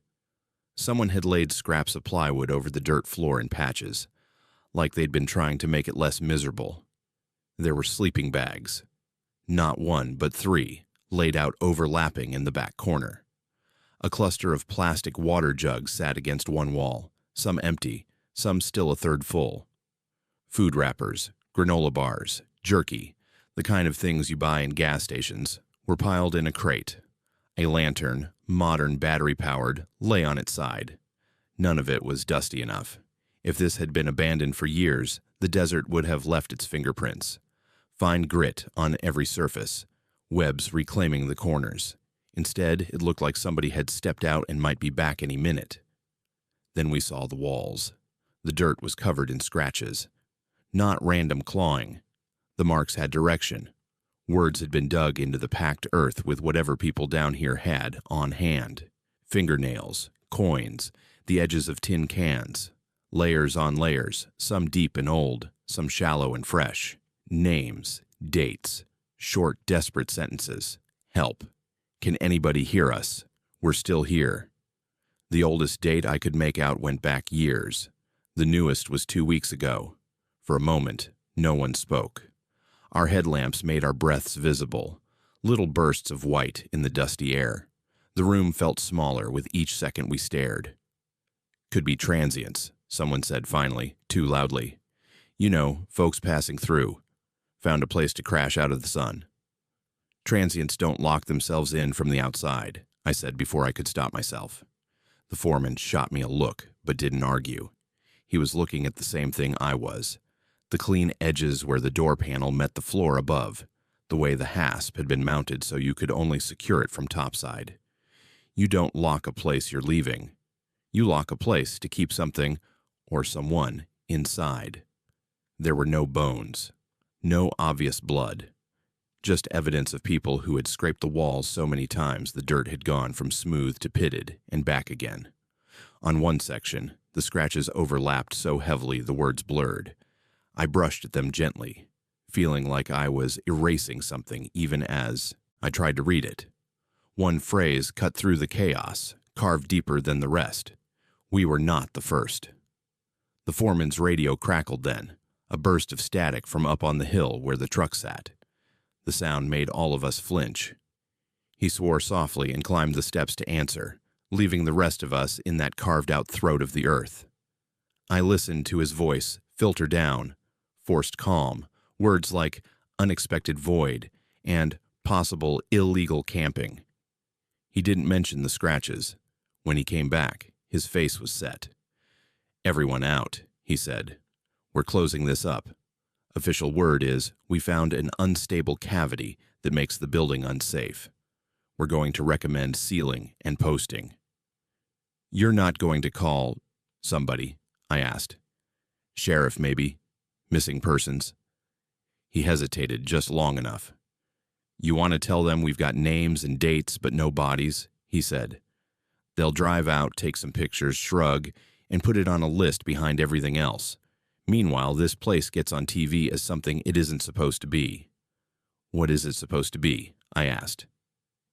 Someone had laid scraps of plywood over the dirt floor in patches, like they'd been trying to make it less miserable. There were sleeping bags. Not one, but 3, laid out overlapping in the back corner. A cluster of plastic water jugs sat against one wall, some empty, some still a third full. Food wrappers, granola bars, jerky, the kind of things you buy in gas stations, were piled in a crate. A lantern, modern battery-powered, lay on its side. None of it was dusty enough. If this had been abandoned for years, The desert would have left its fingerprints. Fine grit on every surface, webs reclaiming the corners. Instead, it looked like somebody had stepped out and might be back any minute. Then we saw the walls. The dirt was covered in scratches. Not random clawing. The marks had direction. Words had been dug into the packed earth with whatever people down here had on hand. Fingernails, coins, the edges of tin cans. Layers on layers, some deep and old, some shallow and fresh. Names, dates, short, desperate sentences. Help. Can anybody hear us? We're still here. The oldest date I could make out went back years. The newest was 2 weeks ago. For a moment, no one spoke. Our headlamps made our breaths visible, little bursts of white in the dusty air. The room felt smaller with each second we stared. Could be transients, someone said finally, too loudly. You know, folks passing through. Found a place to crash out of the sun. Transients don't lock themselves in from the outside, I said before I could stop myself. The foreman shot me a look, but didn't argue. He was looking at the same thing I was. The clean edges where the door panel met the floor above, the way the hasp had been mounted so you could only secure it from topside. You don't lock a place you're leaving. You lock a place to keep something, or someone, inside. There were no bones, no obvious blood. Just evidence of people who had scraped the walls so many times the dirt had gone from smooth to pitted and back again. On one section, the scratches overlapped so heavily the words blurred. I brushed at them gently, feeling like I was erasing something even as I tried to read it. One phrase cut through the chaos, carved deeper than the rest. We were not the first. The foreman's radio crackled then, a burst of static from up on the hill where the truck sat. The sound made all of us flinch. He swore softly and climbed the steps to answer, leaving the rest of us in that carved-out throat of the earth. I listened to his voice filter down, forced calm, words like unexpected void and possible illegal camping. He didn't mention the scratches. When he came back, his face was set. Everyone out, he said. We're closing this up. Official word is we found an unstable cavity that makes the building unsafe. We're going to recommend sealing and posting. You're not going to call somebody, I asked. Sheriff, maybe. Missing persons. He hesitated just long enough. You want to tell them we've got names and dates but no bodies, he said. They'll drive out, take some pictures, shrug, and put it on a list behind everything else. Meanwhile, this place gets on TV as something it isn't supposed to be. What is it supposed to be? I asked.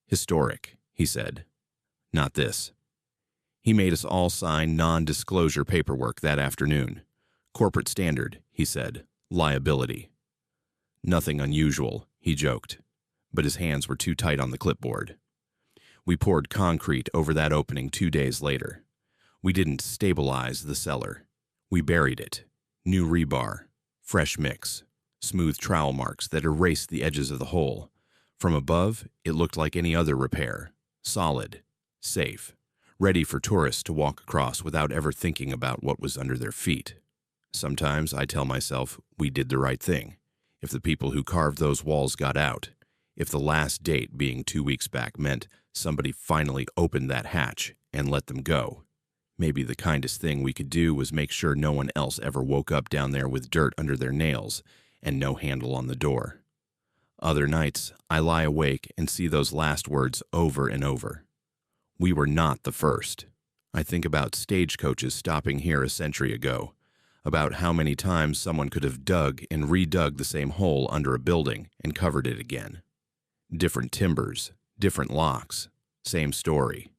Historic, he said. Not this. He made us all sign non-disclosure paperwork that afternoon. Corporate standard, he said. Liability. Nothing unusual, he joked, but his hands were too tight on the clipboard. We poured concrete over that opening 2 days later. We didn't stabilize the cellar. We buried it. New rebar, fresh mix, smooth trowel marks that erased the edges of the hole. From above, it looked like any other repair. Solid, safe, ready for tourists to walk across without ever thinking about what was under their feet. Sometimes I tell myself we did the right thing. If the people who carved those walls got out, if the last date being 2 weeks back meant somebody finally opened that hatch and let them go, maybe the kindest thing we could do was make sure no one else ever woke up down there with dirt under their nails and no handle on the door. Other nights, I lie awake and see those last words over and over. We were not the first. I think about stagecoaches stopping here a century ago, about how many times someone could have dug and redug the same hole under a building and covered it again. Different timbers, different locks, same story.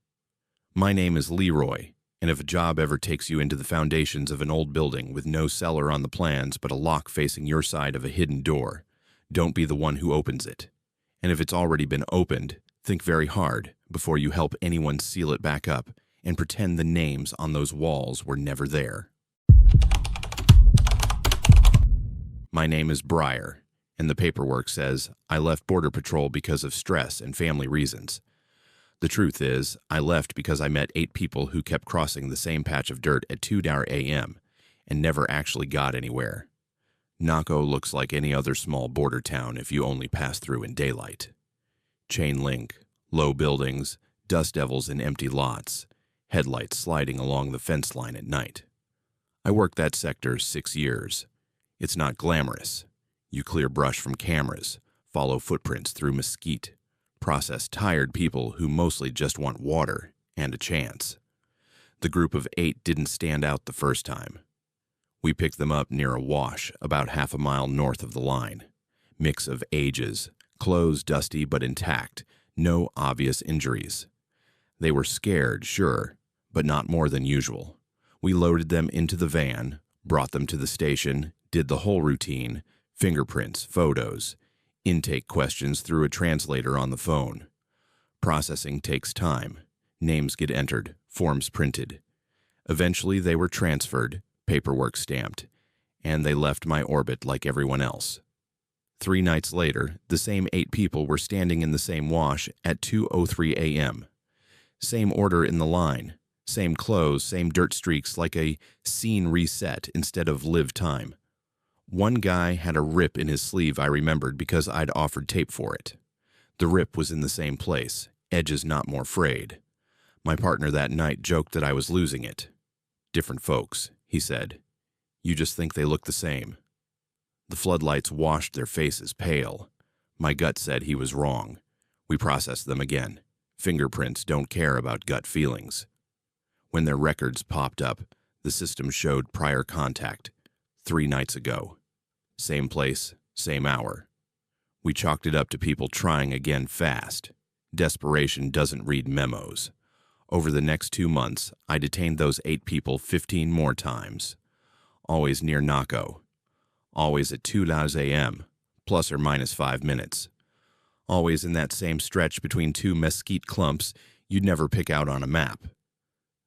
My name is Leroy, and if a job ever takes you into the foundations of an old building with no cellar on the plans but a lock facing your side of a hidden door, don't be the one who opens it. And if it's already been opened, think very hard before you help anyone seal it back up and pretend the names on those walls were never there. My name is Breyer, and the paperwork says I left Border Patrol because of stress and family reasons. The truth is, I left because I met 8 people who kept crossing the same patch of dirt at 2 a.m. and never actually got anywhere. Naco looks like any other small border town if you only pass through in daylight. Chain link, low buildings, dust devils in empty lots, headlights sliding along the fence line at night. I worked that sector 6 years. It's not glamorous. You clear brush from cameras, follow footprints through mesquite, process tired people who mostly just want water and a chance. The group of 8 didn't stand out the first time. We picked them up near a wash about half a mile north of the line. Mix of ages, clothes dusty but intact, no obvious injuries. They were scared, sure, but not more than usual. We loaded them into the van, brought them to the station, did the whole routine, fingerprints, photos, intake questions through a translator on the phone. Processing takes time. Names get entered, forms printed. Eventually they were transferred, paperwork stamped, and they left my orbit like everyone else. 3 nights later, the same 8 people were standing in the same wash at 2:03 a.m. Same order in the line, same clothes, same dirt streaks, like a scene reset instead of live time. One guy had a rip in his sleeve I remembered because I'd offered tape for it. The rip was in the same place, edges not more frayed. My partner that night joked that I was losing it. "Different folks," he said. "You just think they look the same." The floodlights washed their faces pale. My gut said he was wrong. We processed them again. Fingerprints don't care about gut feelings. When their records popped up, the system showed prior contact, 3 nights ago. Same place, same hour. We chalked it up to people trying again fast. Desperation doesn't read memos. Over the next 2 months, I detained those 8 people 15 more times. Always near Naco. Always at 2 a.m., plus or minus 5 minutes. Always in that same stretch between 2 mesquite clumps you'd never pick out on a map.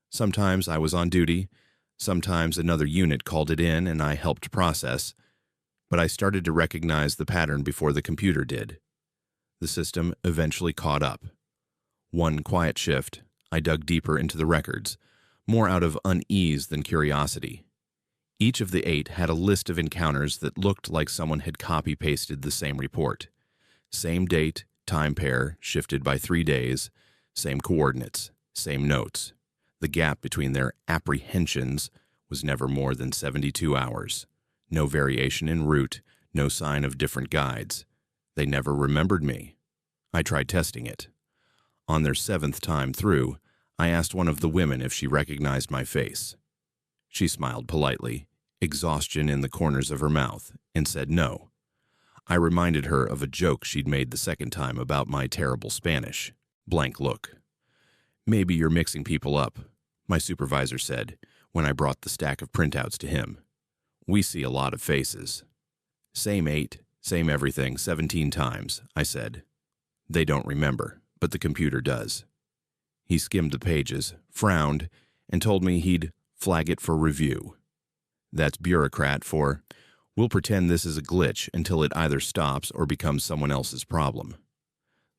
Sometimes I was on duty, sometimes another unit called it in and I helped process, but I started to recognize the pattern before the computer did. The system eventually caught up. One quiet shift, I dug deeper into the records, more out of unease than curiosity. Each of the 8 had a list of encounters that looked like someone had copy-pasted the same report. Same date, time pair, shifted by 3 days, same coordinates, same notes. The gap between their apprehensions was never more than 72 hours. No variation in route, no sign of different guides. They never remembered me. I tried testing it. On their 7th time through, I asked one of the women if she recognized my face. She smiled politely, exhaustion in the corners of her mouth, and said no. I reminded her of a joke she'd made the 2nd time about my terrible Spanish. Blank look. "Maybe you're mixing people up," my supervisor said when I brought the stack of printouts to him. "We see a lot of faces." "Same 8, same everything, 17 times, I said. "They don't remember, but the computer does." He skimmed the pages, frowned, and told me he'd flag it for review. That's bureaucrat for, "We'll pretend this is a glitch until it either stops or becomes someone else's problem."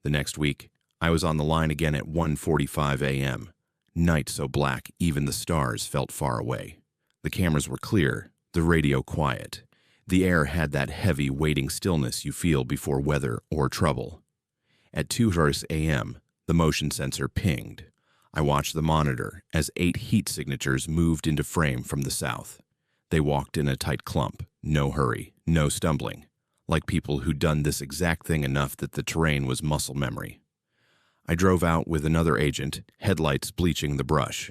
The next week, I was on the line again at 1:45 a.m. Night so black even the stars felt far away. The cameras were clear, the radio quiet. The air had that heavy, waiting stillness you feel before weather or trouble. At 2:00 a.m., the motion sensor pinged. I watched the monitor as 8 heat signatures moved into frame from the south. They walked in a tight clump, no hurry, no stumbling, like people who'd done this exact thing enough that the terrain was muscle memory. I drove out with another agent, headlights bleaching the brush.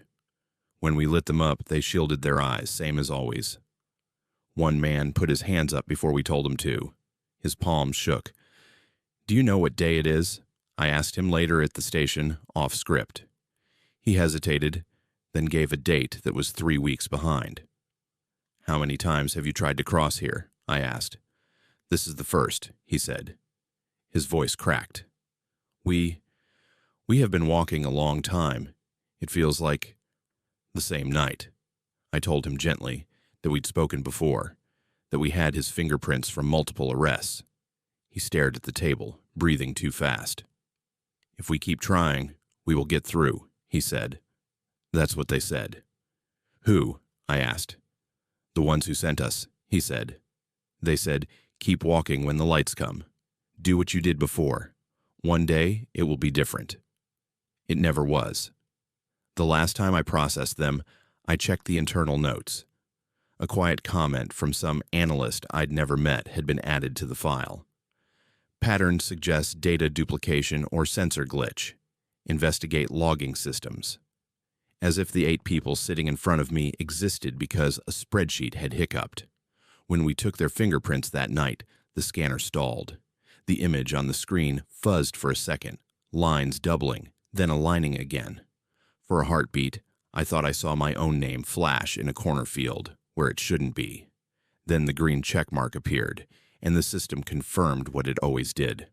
When we lit them up, they shielded their eyes, same as always. One man put his hands up before we told him to. His palms shook. "Do you know what day it is?" I asked him later at the station, off script. He hesitated, then gave a date that was 3 weeks behind. "How many times have you tried to cross here?" I asked. "This is the first," he said. His voice cracked. We have been walking a long time. It feels like the same night." I told him gently that we'd spoken before, that we had his fingerprints from multiple arrests. He stared at the table, breathing too fast. "If we keep trying, we will get through," he said. That's what they said. "Who?" I asked. "The ones who sent us," he said. They said, keep walking when the lights come. Do what you did before. One day, it will be different. It never was. The last time I processed them, I checked the internal notes. A quiet comment from some analyst I'd never met had been added to the file. Pattern suggests data duplication or sensor glitch. Investigate logging systems. As if the 8 people sitting in front of me existed because a spreadsheet had hiccuped. When we took their fingerprints that night, the scanner stalled. The image on the screen fuzzed for a second, lines doubling, then aligning again. For a heartbeat, I thought I saw my own name flash in a corner field where it shouldn't be. Then the green checkmark appeared, and the system confirmed what it always did.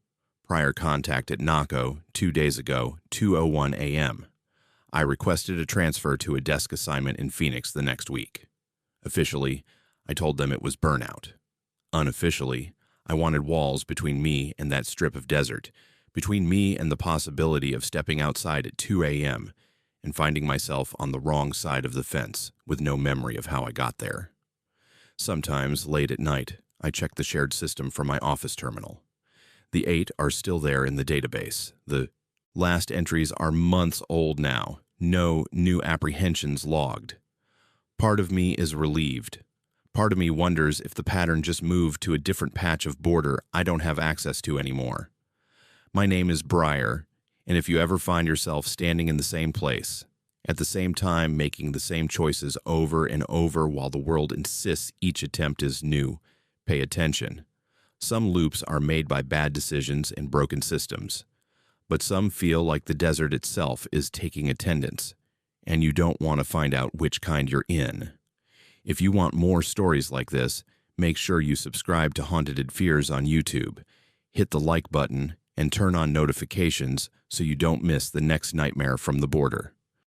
Prior contact at NACO 2 days ago, 2:01 a.m. I requested a transfer to a desk assignment in Phoenix the next week. Officially, I told them it was burnout. Unofficially, I wanted walls between me and that strip of desert, between me and the possibility of stepping outside at 2 a.m. and finding myself on the wrong side of the fence with no memory of how I got there. Sometimes, late at night, I check the shared system from my office terminal. The 8 are still there in the database. The last entries are months old now, no new apprehensions logged. Part of me is relieved. Part of me wonders if the pattern just moved to a different patch of border I don't have access to anymore. My name is Briar, and if you ever find yourself standing in the same place, at the same time making the same choices over and over while the world insists each attempt is new, pay attention. Some loops are made by bad decisions and broken systems, but some feel like the desert itself is taking attendance, and you don't want to find out which kind you're in. If you want more stories like this, make sure you subscribe to Haunted Fears on YouTube, hit the like button, and turn on notifications so you don't miss the next nightmare from the border.